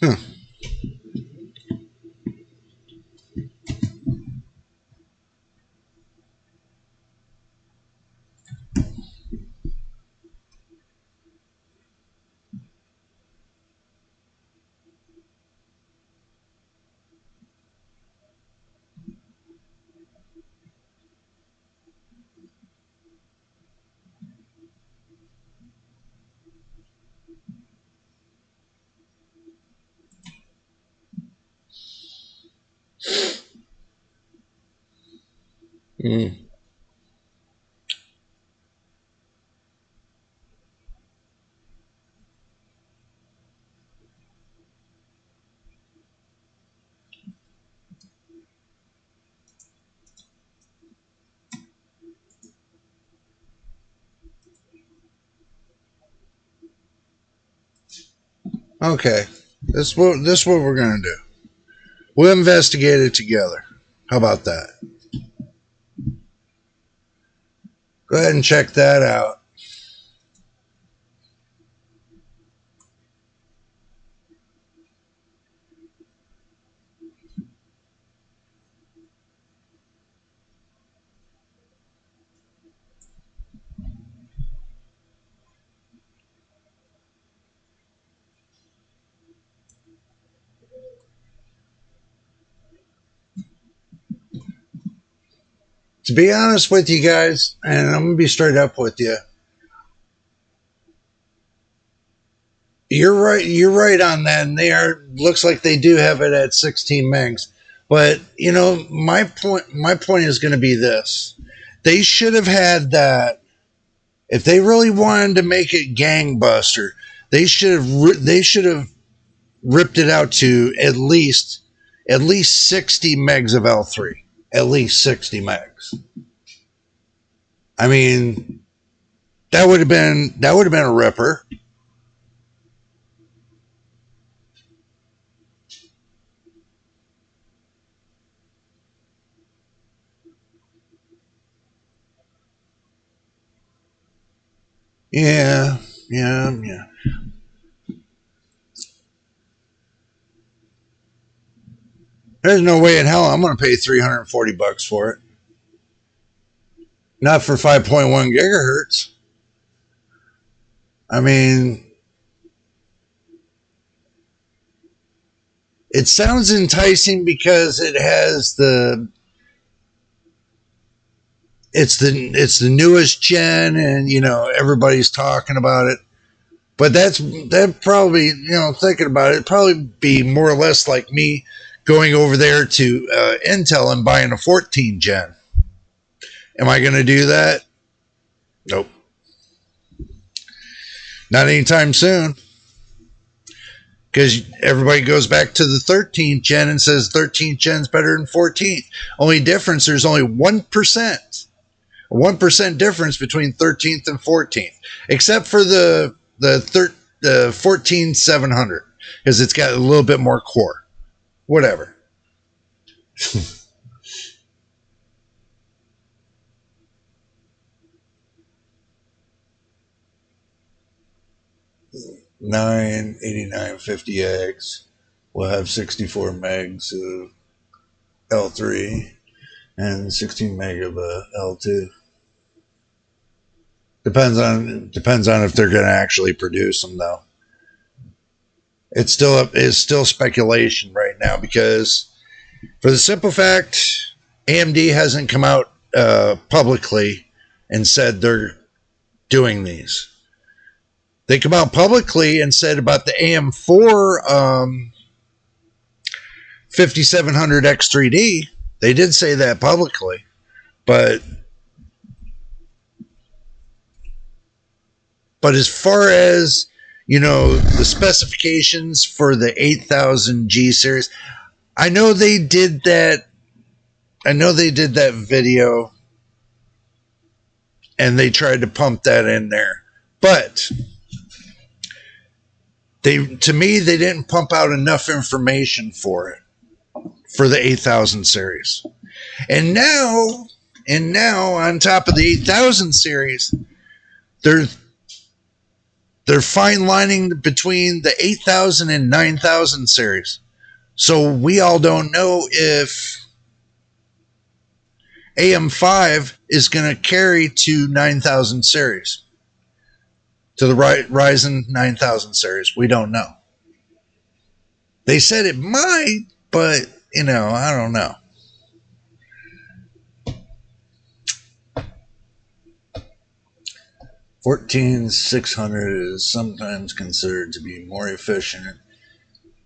Huh. Mm. Okay. This is what we're going to do. We'll investigate it together. How about that? Go ahead and check that out. To be honest with you guys, and I'm going to be straight up with you, you're right. You're right on that. And looks like they do have it at 16 megs. But my point is going to be this: they should have had that. If they really wanted to make it gangbuster, they should have ripped it out to at least 60 megs of L3. At least 60 megs. I mean, that would have been a ripper. Yeah. There's no way in hell I'm going to pay $340 for it. Not for 5.1 gigahertz. I mean, it sounds enticing because it has it's the newest gen, and everybody's talking about it. But that probably, thinking about it, it'd probably be more or less like me going over there to Intel and buying a 14 gen. Am I going to do that? Nope. Not anytime soon. Because everybody goes back to the 13th gen and says 13th gen's better than 14th. Only difference, there's only 1%. A 1% difference between 13th and 14th. Except for the 14700. Because it's got a little bit more core. Whatever. Nine 8950X will have 64 megs of L3 and 16 meg of L2. Depends on if they're going to actually produce them, though. It's still speculation right now, because for the simple fact, AMD hasn't come out publicly and said they're doing these. They come out publicly and said about the AM4 5700X3D. They did say that publicly, but as far as, the specifications for the 8000G series, I know they did that video and they tried to pump that in there, but to me, they didn't pump out enough information for it, for the 8000 series. And now on top of the 8000 series, they're fine lining between the 8000 and 9000 series. So we all don't know if AM5 is going to carry to 9000 series. To the Ryzen 9000 series. We don't know. They said it might, but, I don't know. $14,600 is sometimes considered to be more efficient,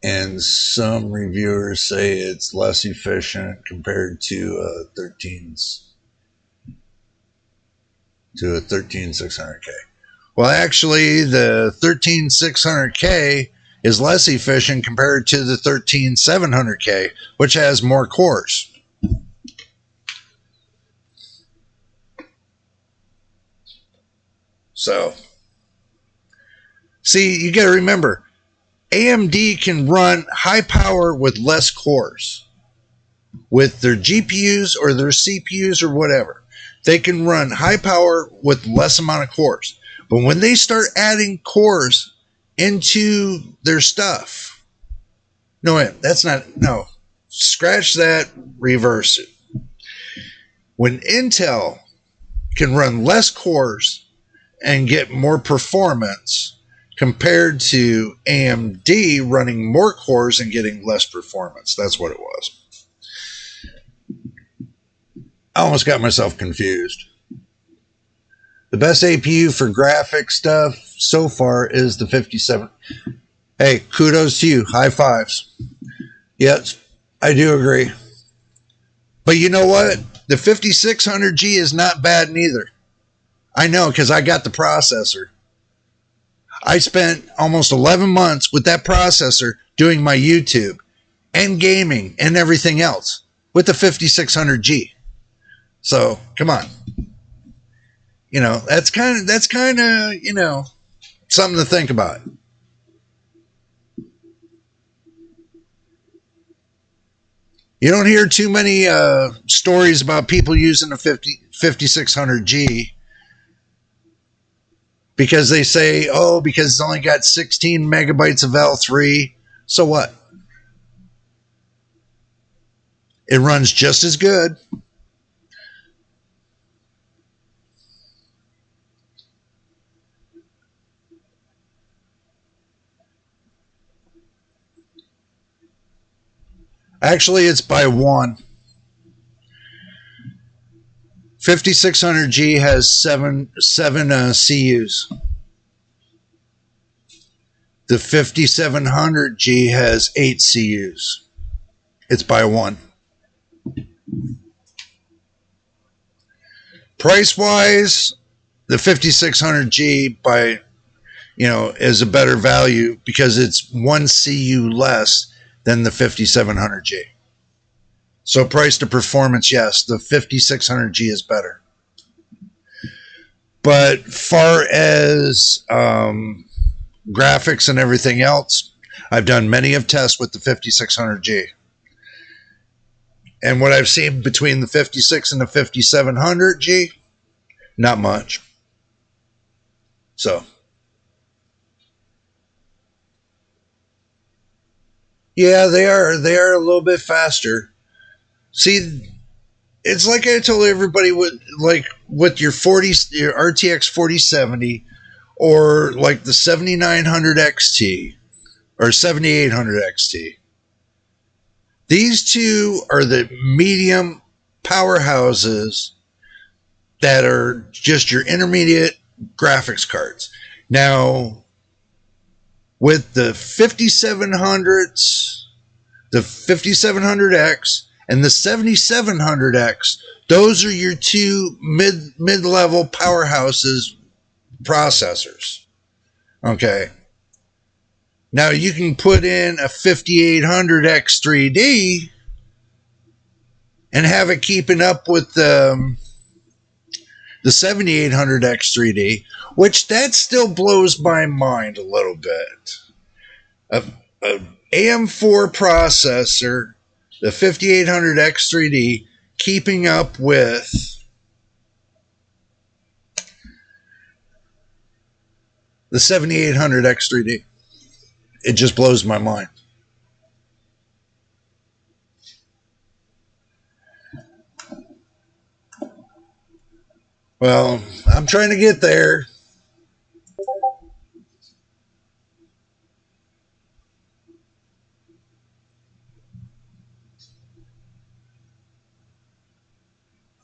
and some reviewers say it's less efficient compared to a 13600K. Well, actually, the 13600K is less efficient compared to the 13700K, which has more cores. So, see, you got to remember, AMD can run high power with less cores. With their GPUs or their CPUs or whatever. They can run high power with less amount of cores. But when they start adding cores into their stuff, scratch that, reverse it. When Intel can run less cores and get more performance compared to AMD running more cores and getting less performance, that's what it was. I almost got myself confused. The best APU for graphic stuff so far is the 57. Hey, kudos to you. High fives. Yes, I do agree. But you know what? The 5600G is not bad neither. I know, because I got the processor. I spent almost 11 months with that processor doing my YouTube and gaming and everything else with the 5600G. So, come on. That's kind of, something to think about. You don't hear too many stories about people using the 5600G because they say, because it's only got 16 megabytes of L3. So what? It runs just as good. Actually, it's by one. 5600G has seven CUs. The 5700G has 8 CUs. It's by one. Price wise, the 5600G is a better value because it's 1 CU less than the 5700G. So price to performance, yes, the 5600G is better. But far as graphics and everything else, I've done many of tests with the 5600G. And what I've seen between the 56 and the 5700G, not much. So, yeah, they are a little bit faster. See, it's like I told everybody with your RTX 4070 or like the 7900 XT or 7800 XT. These two are the medium powerhouses that are just your intermediate graphics cards. Now, with the 5700s, the 5700X, and the 7700X, those are your two mid-level powerhouses processors. Okay. Now you can put in a 5800X3D and have it keeping up with the 7800X3D, which that still blows my mind a little bit. A AM4 processor, the 5800X3D, keeping up with the 7800X3D. It just blows my mind. Well, I'm trying to get there.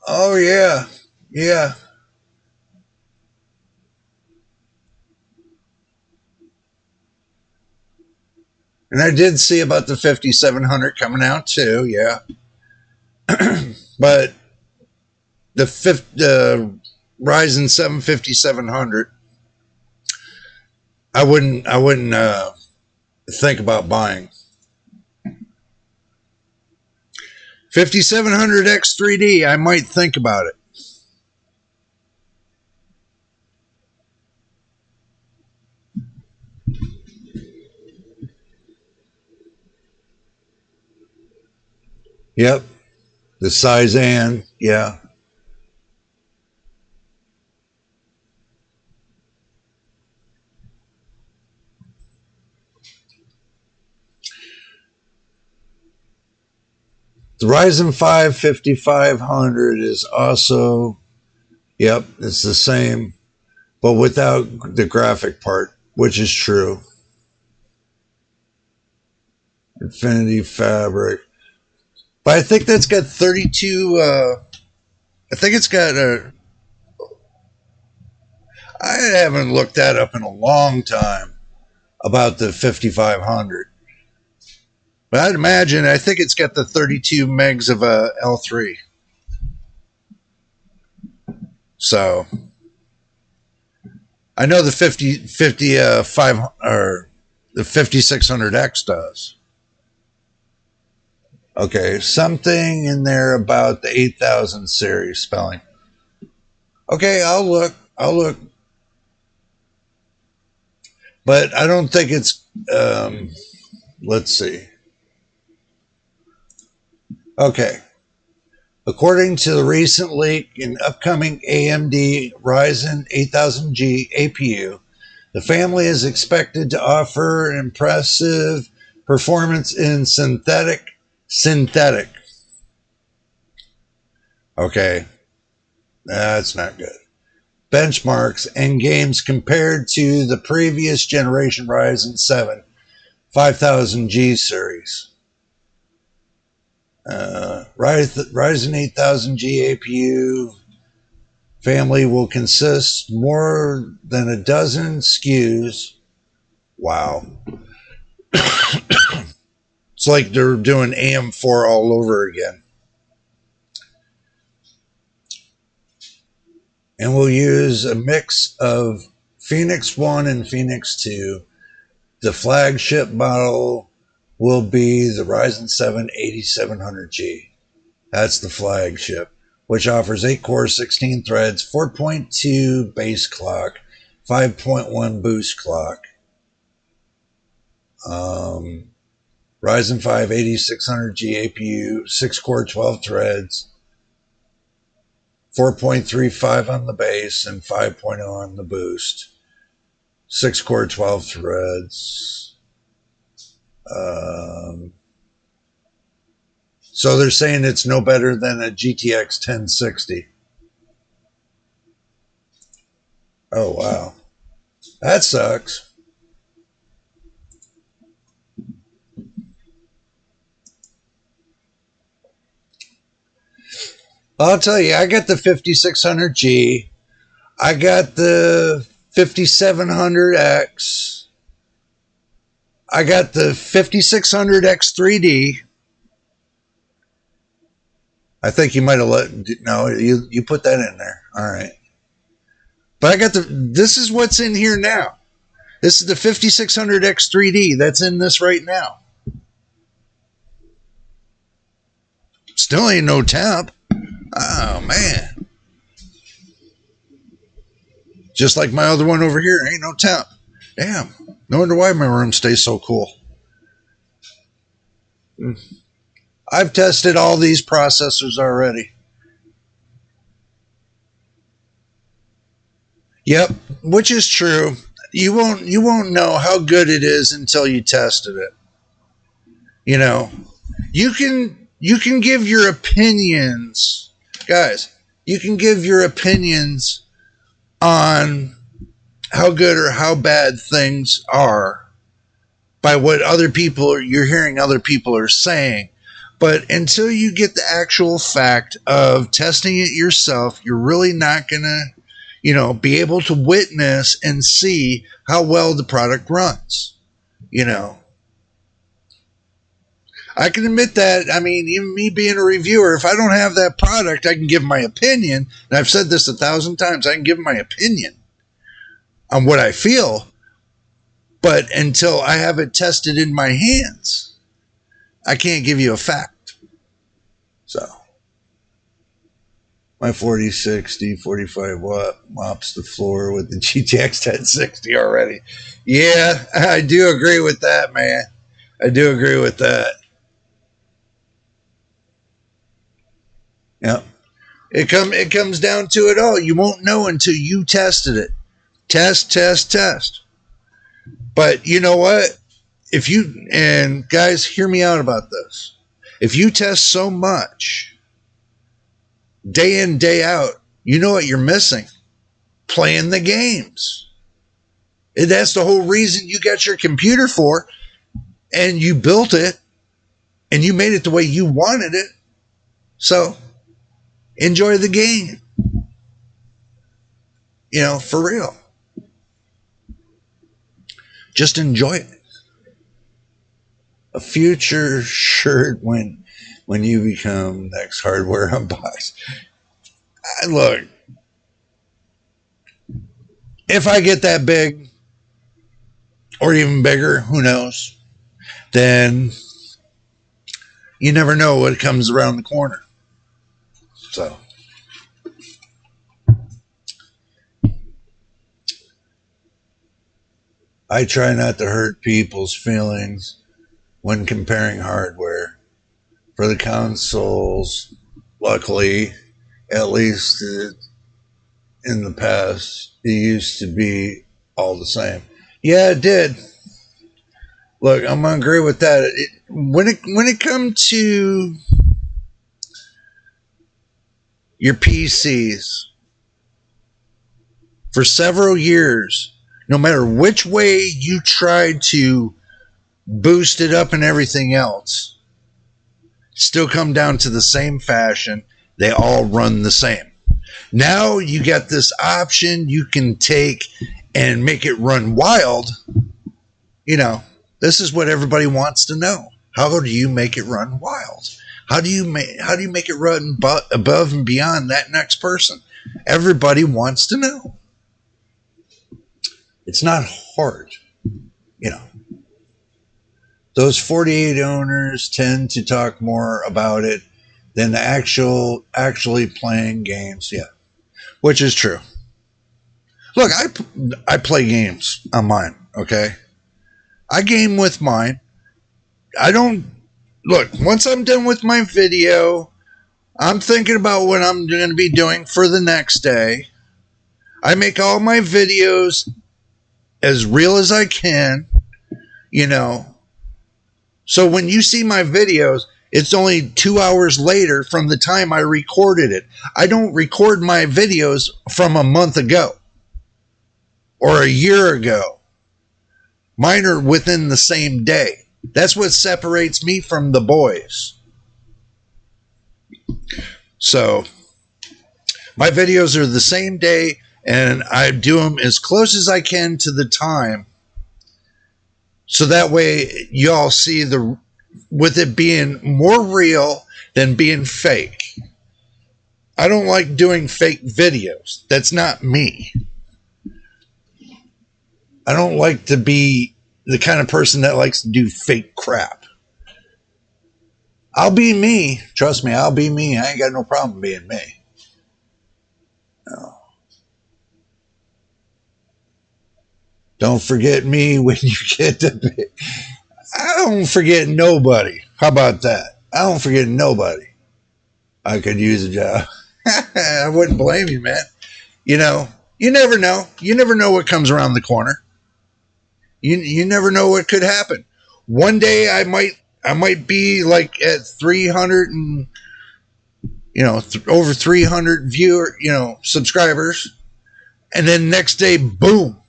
Oh, yeah. Yeah. And I did see about the 5700 coming out too, yeah. But the Ryzen 7 5700, I wouldn't think about buying. 5700X3D, I might think about it. Yep. The size and, yeah. The Ryzen 5 5500 is also, yep, it's the same, but without the graphic part, which is true. Infinity Fabric. But I think that's got 32, I think it's got I haven't looked that up in a long time about the 5500. But I'd imagine, I think it's got the 32 megs of L3. So I know the 5 or the 5600X does. Okay, something in there about the 8000 series spelling. Okay, I'll look. But I don't think it's, let's see. Okay. According to the recent leak in upcoming AMD Ryzen 8000G APU, the family is expected to offer impressive performance in synthetic. Okay, that's not good. Benchmarks and games compared to the previous generation Ryzen 7 5000G series. Ryzen 8000G APU family will consist more than a dozen SKUs. Wow. It's like they're doing AM4 all over again. And we'll use a mix of Phoenix 1 and Phoenix 2. The flagship model will be the Ryzen 7 8700G. That's the flagship, which offers 8 cores, 16 threads, 4.2 base clock, 5.1 boost clock. Ryzen 5 8600G APU, 6 core, 12 threads, 4.35 on the base and 5.0 on the boost. 6 core, 12 threads. So they're saying it's no better than a GTX 1060. Oh, wow. That sucks. I'll tell you, I got the 5600G. I got the 5700X. I got the 5600X3D. I think you might have you put that in there. All right. But I got this is what's in here now. This is the 5600X3D that's in this right now. Still ain't no temp. Oh, man. Just like my other one over here, ain't no temp. Damn. No wonder why my room stays so cool. I've tested all these processors already. Yep, which is true. You won't know how good it is until you tested it. You know, you can give your opinions, guys. You can give your opinions on how good or how bad things are by what you're hearing other people are saying. But until you get the actual fact of testing it yourself, you're really not going to, be able to witness and see how well the product runs. I can admit that. I mean, even me being a reviewer, if I don't have that product, I can give my opinion. And I've said this 1,000 times. I can give my opinion on what I feel. But until I have it tested in my hands, I can't give you a fact. So, my 4060, 45 watt mops the floor with the GTX 1060 already. Yeah, I do agree with that, man. I do agree with that. Yeah. It comes down to it all. You won't know until you tested it. Test. But you know what? And guys, hear me out about this. If you test so much, day in, day out, you know what you're missing? Playing the games. And that's the whole reason you got your computer for, and you built it, and you made it the way you wanted it. So, enjoy the game. For real. Just enjoy it. A future shirt when you become next hardware unbox. Look, if I get that big or even bigger, who knows? Then you never know what comes around the corner. So, I try not to hurt people's feelings when comparing hardware. For the consoles, luckily, at least in the past, it used to be all the same. Yeah, it did. Look, I'm gonna agree with that. When it comes to your PCs, for several years, no matter which way you tried to boost it up and everything else, still come down to the same fashion. They all run the same. Now you got this option you can take and make it run wild. This is what everybody wants to know. How do you make it run wild? How do you make it run above and beyond that next person? Everybody wants to know. It's not hard, you know. Those 48 owners tend to talk more about it than the actually playing games. Yeah, which is true. Look, I play games on mine. Okay, I game with mine. I don't look. Once I'm done with my video, I'm thinking about what I'm going to be doing for the next day. I make all my videos as real as I can, you know. So when you see my videos, it's only 2 hours later from the time I recorded it. I don't record my videos from a month ago or a year ago. Mine are within the same day. That's what separates me from the boys. So my videos are the same day, and I do them as close as I can to the time. So that way y'all see with it being more real than being fake. I don't like doing fake videos. That's not me. I don't like to be the kind of person that likes to do fake crap. I'll be me. Trust me, I'll be me. I ain't got no problem being me. No. Don't forget me when you get to be. I don't forget nobody. How about that? I don't forget nobody. I could use a job. I wouldn't blame you, man. You know, you never know. You never know what comes around the corner. You never know what could happen. One day I might be like at 300 and over 300 subscribers, and then next day, boom,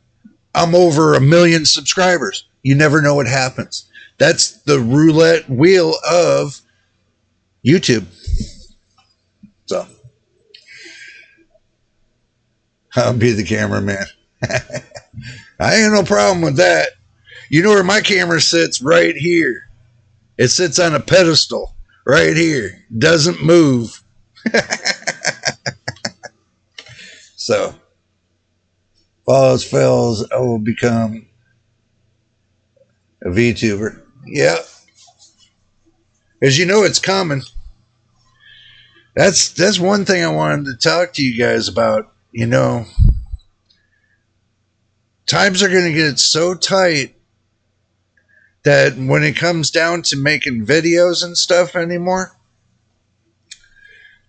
I'm over 1 million subscribers. You never know what happens. That's the roulette wheel of YouTube. So I'll be the cameraman. I ain't no problem with that. You know where my camera sits? Right here. It sits on a pedestal right here. Doesn't move. So, if all else fails, I will become a VTuber. Yeah. As you know, it's coming. That's one thing I wanted to talk to you guys about. You know, times are going to get so tight that when it comes down to making videos and stuff anymore,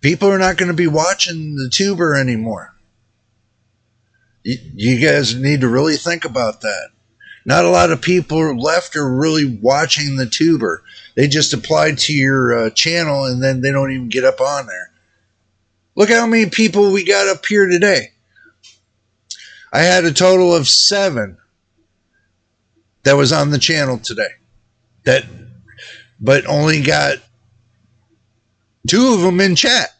people are not going to be watching the tuber anymore. You guys need to really think about that. Not a lot of people left are really watching the tuber. They just applied to your channel and then they don't even get up on there. Look how many people we got up here today. I had a total of 7 that was on the channel today. But only got 2 of them in chat.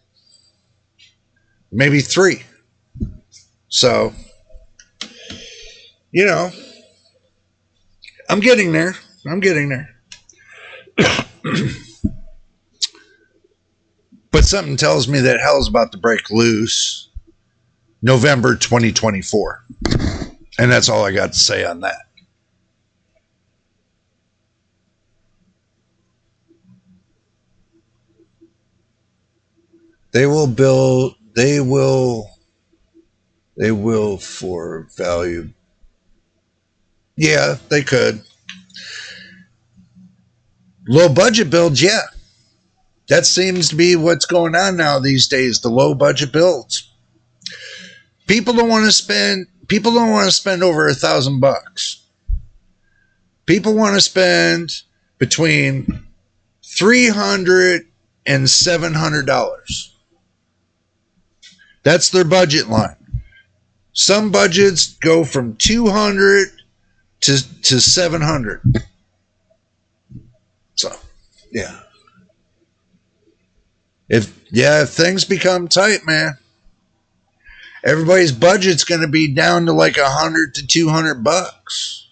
Maybe 3. So, you know, I'm getting there. But something tells me that hell's about to break loose November 2024. And that's all I got to say on that. They will for value. Yeah, they could. Low budget builds, yeah. That seems to be what's going on now these days, the low budget builds. People don't want to spend over $1,000. People want to spend between $300 and $700. That's their budget line. Some budgets go from $200 to $700. So, yeah. If things become tight, man, everybody's budget's going to be down to like $100 to $200.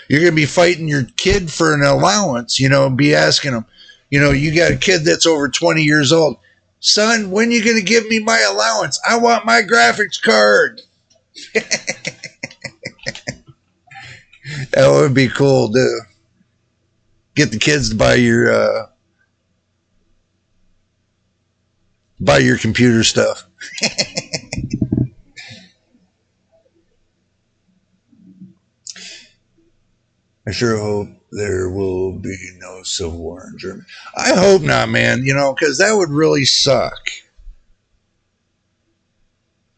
You're going to be fighting your kid for an allowance, be asking them, you got a kid that's over 20 years old. Son, when you going to give me my allowance? I want my graphics card. That would be cool to get the kids to buy your computer stuff. I sure hope there will be no civil war in Germany. I hope not, man, because that would really suck.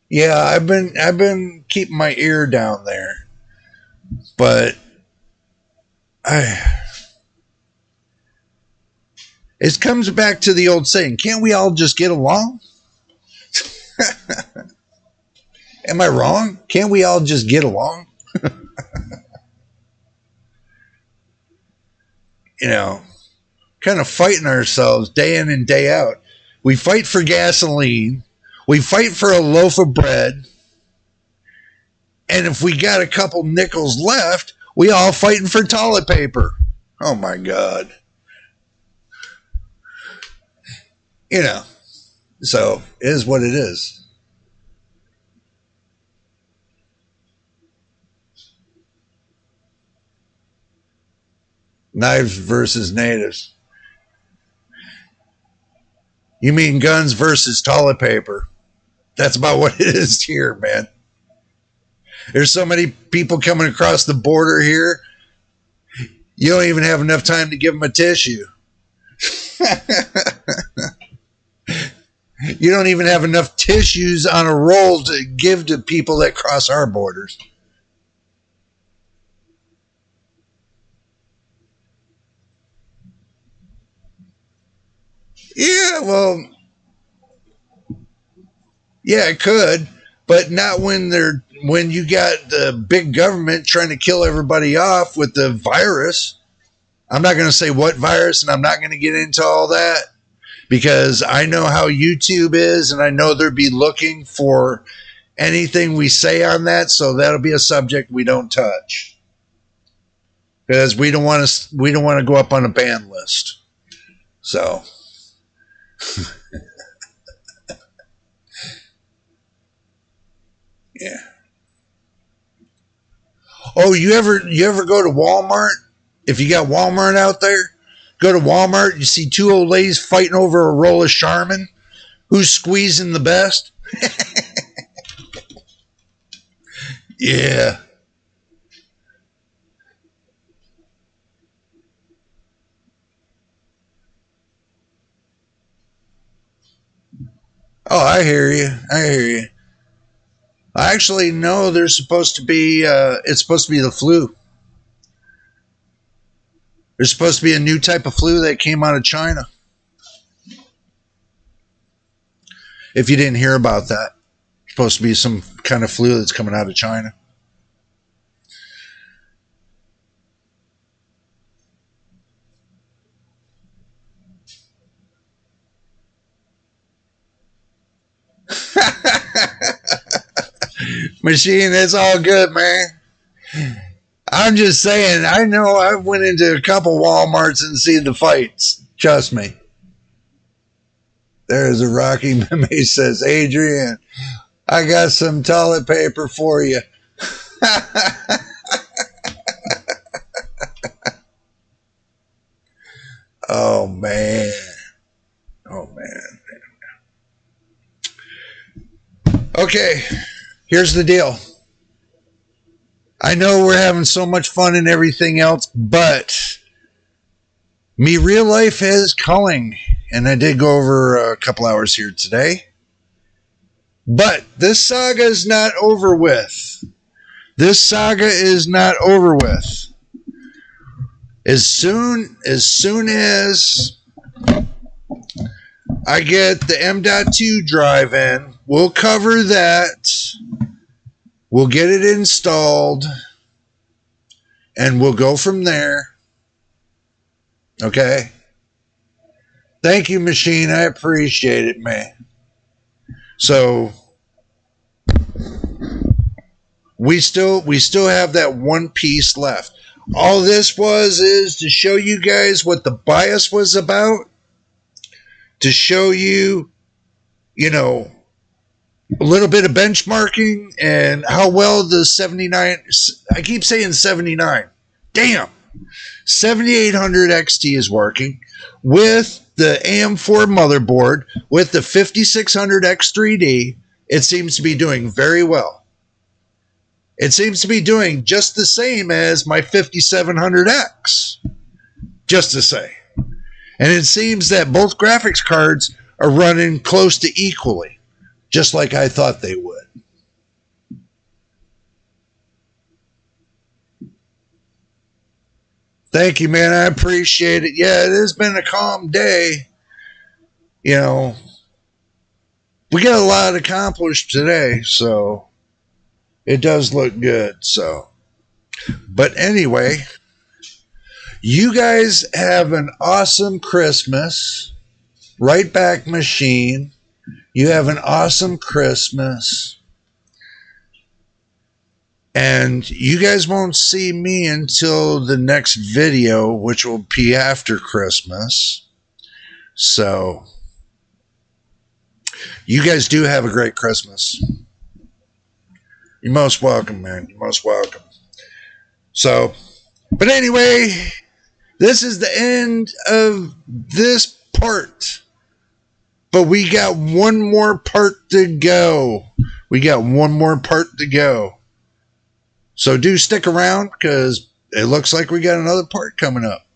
Yeah, I've been keeping my ear down there. But it comes back to the old saying, can't we all just get along? Am I wrong? Can't we all just get along? Kind of fighting ourselves day in and day out. We fight for gasoline. We fight for a loaf of bread. And if we got a couple nickels left, we all fighting for toilet paper. Oh, my God. So it is what it is. Knives versus natives. You mean guns versus toilet paper. That's about what it is here, man. There's so many people coming across the border here. You don't even have enough time to give them a tissue. You don't even have enough tissues on a roll to give to people that cross our borders. Yeah, well, yeah, it could, but not when you got the big government trying to kill everybody off with the virus. I'm not going to say what virus, and I'm not going to get into all that because I know how YouTube is, and I know they'll be looking for anything we say on that, so that'll be a subject we don't touch because we don't want to go up on a ban list. So. Yeah. Oh, you ever go to Walmart? If you got Walmart out there, go to Walmart. You see two old ladies fighting over a roll of Charmin. Who's squeezing the best? Yeah. Oh, I hear you. Actually, no, there's supposed to be, it's supposed to be the flu. There's supposed to be a new type of flu that came out of China. If you didn't hear about that, it's supposed to be some kind of flu that's coming out of China. Machine, it's all good, man. I'm just saying, I know I went into a couple Walmarts and seen the fights. Trust me. There's a Rocky Meme says, Adrian, I got some toilet paper for you. Oh, man. Okay, here's the deal. I know we're having so much fun and everything else, but me real life is calling. And I did go over a couple hours here today. But this saga is not over with. As soon as I get the M.2 drive in, we'll cover that. We'll get it installed. And we'll go from there. Okay? Thank you, Machine. I appreciate it, man. So we still have that one piece left. All this is to show you guys what the bias was about. To show you you know, a little bit of benchmarking and how well the 79, I keep saying 79. Damn. 7800 XT is working with the AM4 motherboard, with the 5600 X3D. It seems to be doing very well. It seems to be doing just the same as my 5700X. Just to say. And it seems that both graphics cards are running close to equally, just like I thought they would. Thank you, man. I appreciate it. Yeah, it has been a calm day. You know, we got a lot accomplished today, so it does look good. So, but anyway, you guys have an awesome Christmas. Right back, machine. You have an awesome Christmas. And you guys won't see me until the next video, which will be after Christmas. So, you guys do have a great Christmas. You're most welcome, man. You're most welcome. So, but anyway, this is the end of this part. But we got one more part to go. We got one more part to go. So do stick around, because it looks like we got another part coming up.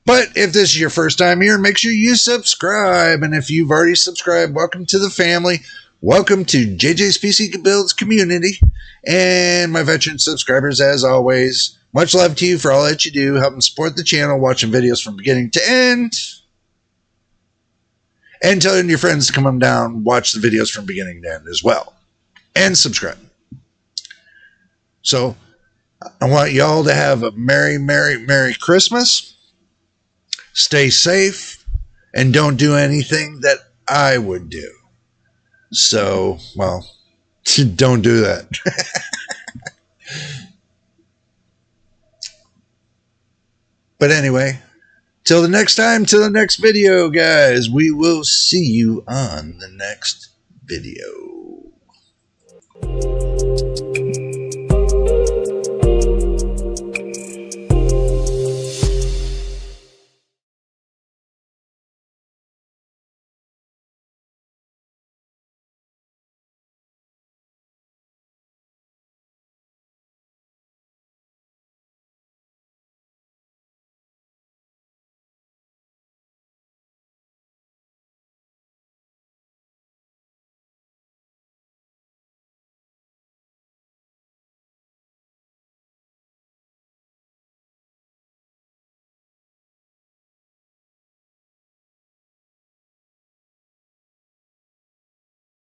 But if this is your first time here, make sure you subscribe. And if you've already subscribed, welcome to the family. Welcome to JJ's PC Builds community. And my veteran subscribers, as always, much love to you for all that you do, helping support the channel, watching videos from beginning to end. And telling your friends to come on down, watch the videos from beginning to end as well. And subscribe. So, I want y'all to have a Merry, Merry, Merry Christmas. Stay safe. And don't do anything that I would do. So, well, don't do that. But anyway, till the next time, till the next video, guys. We will see you on the next video.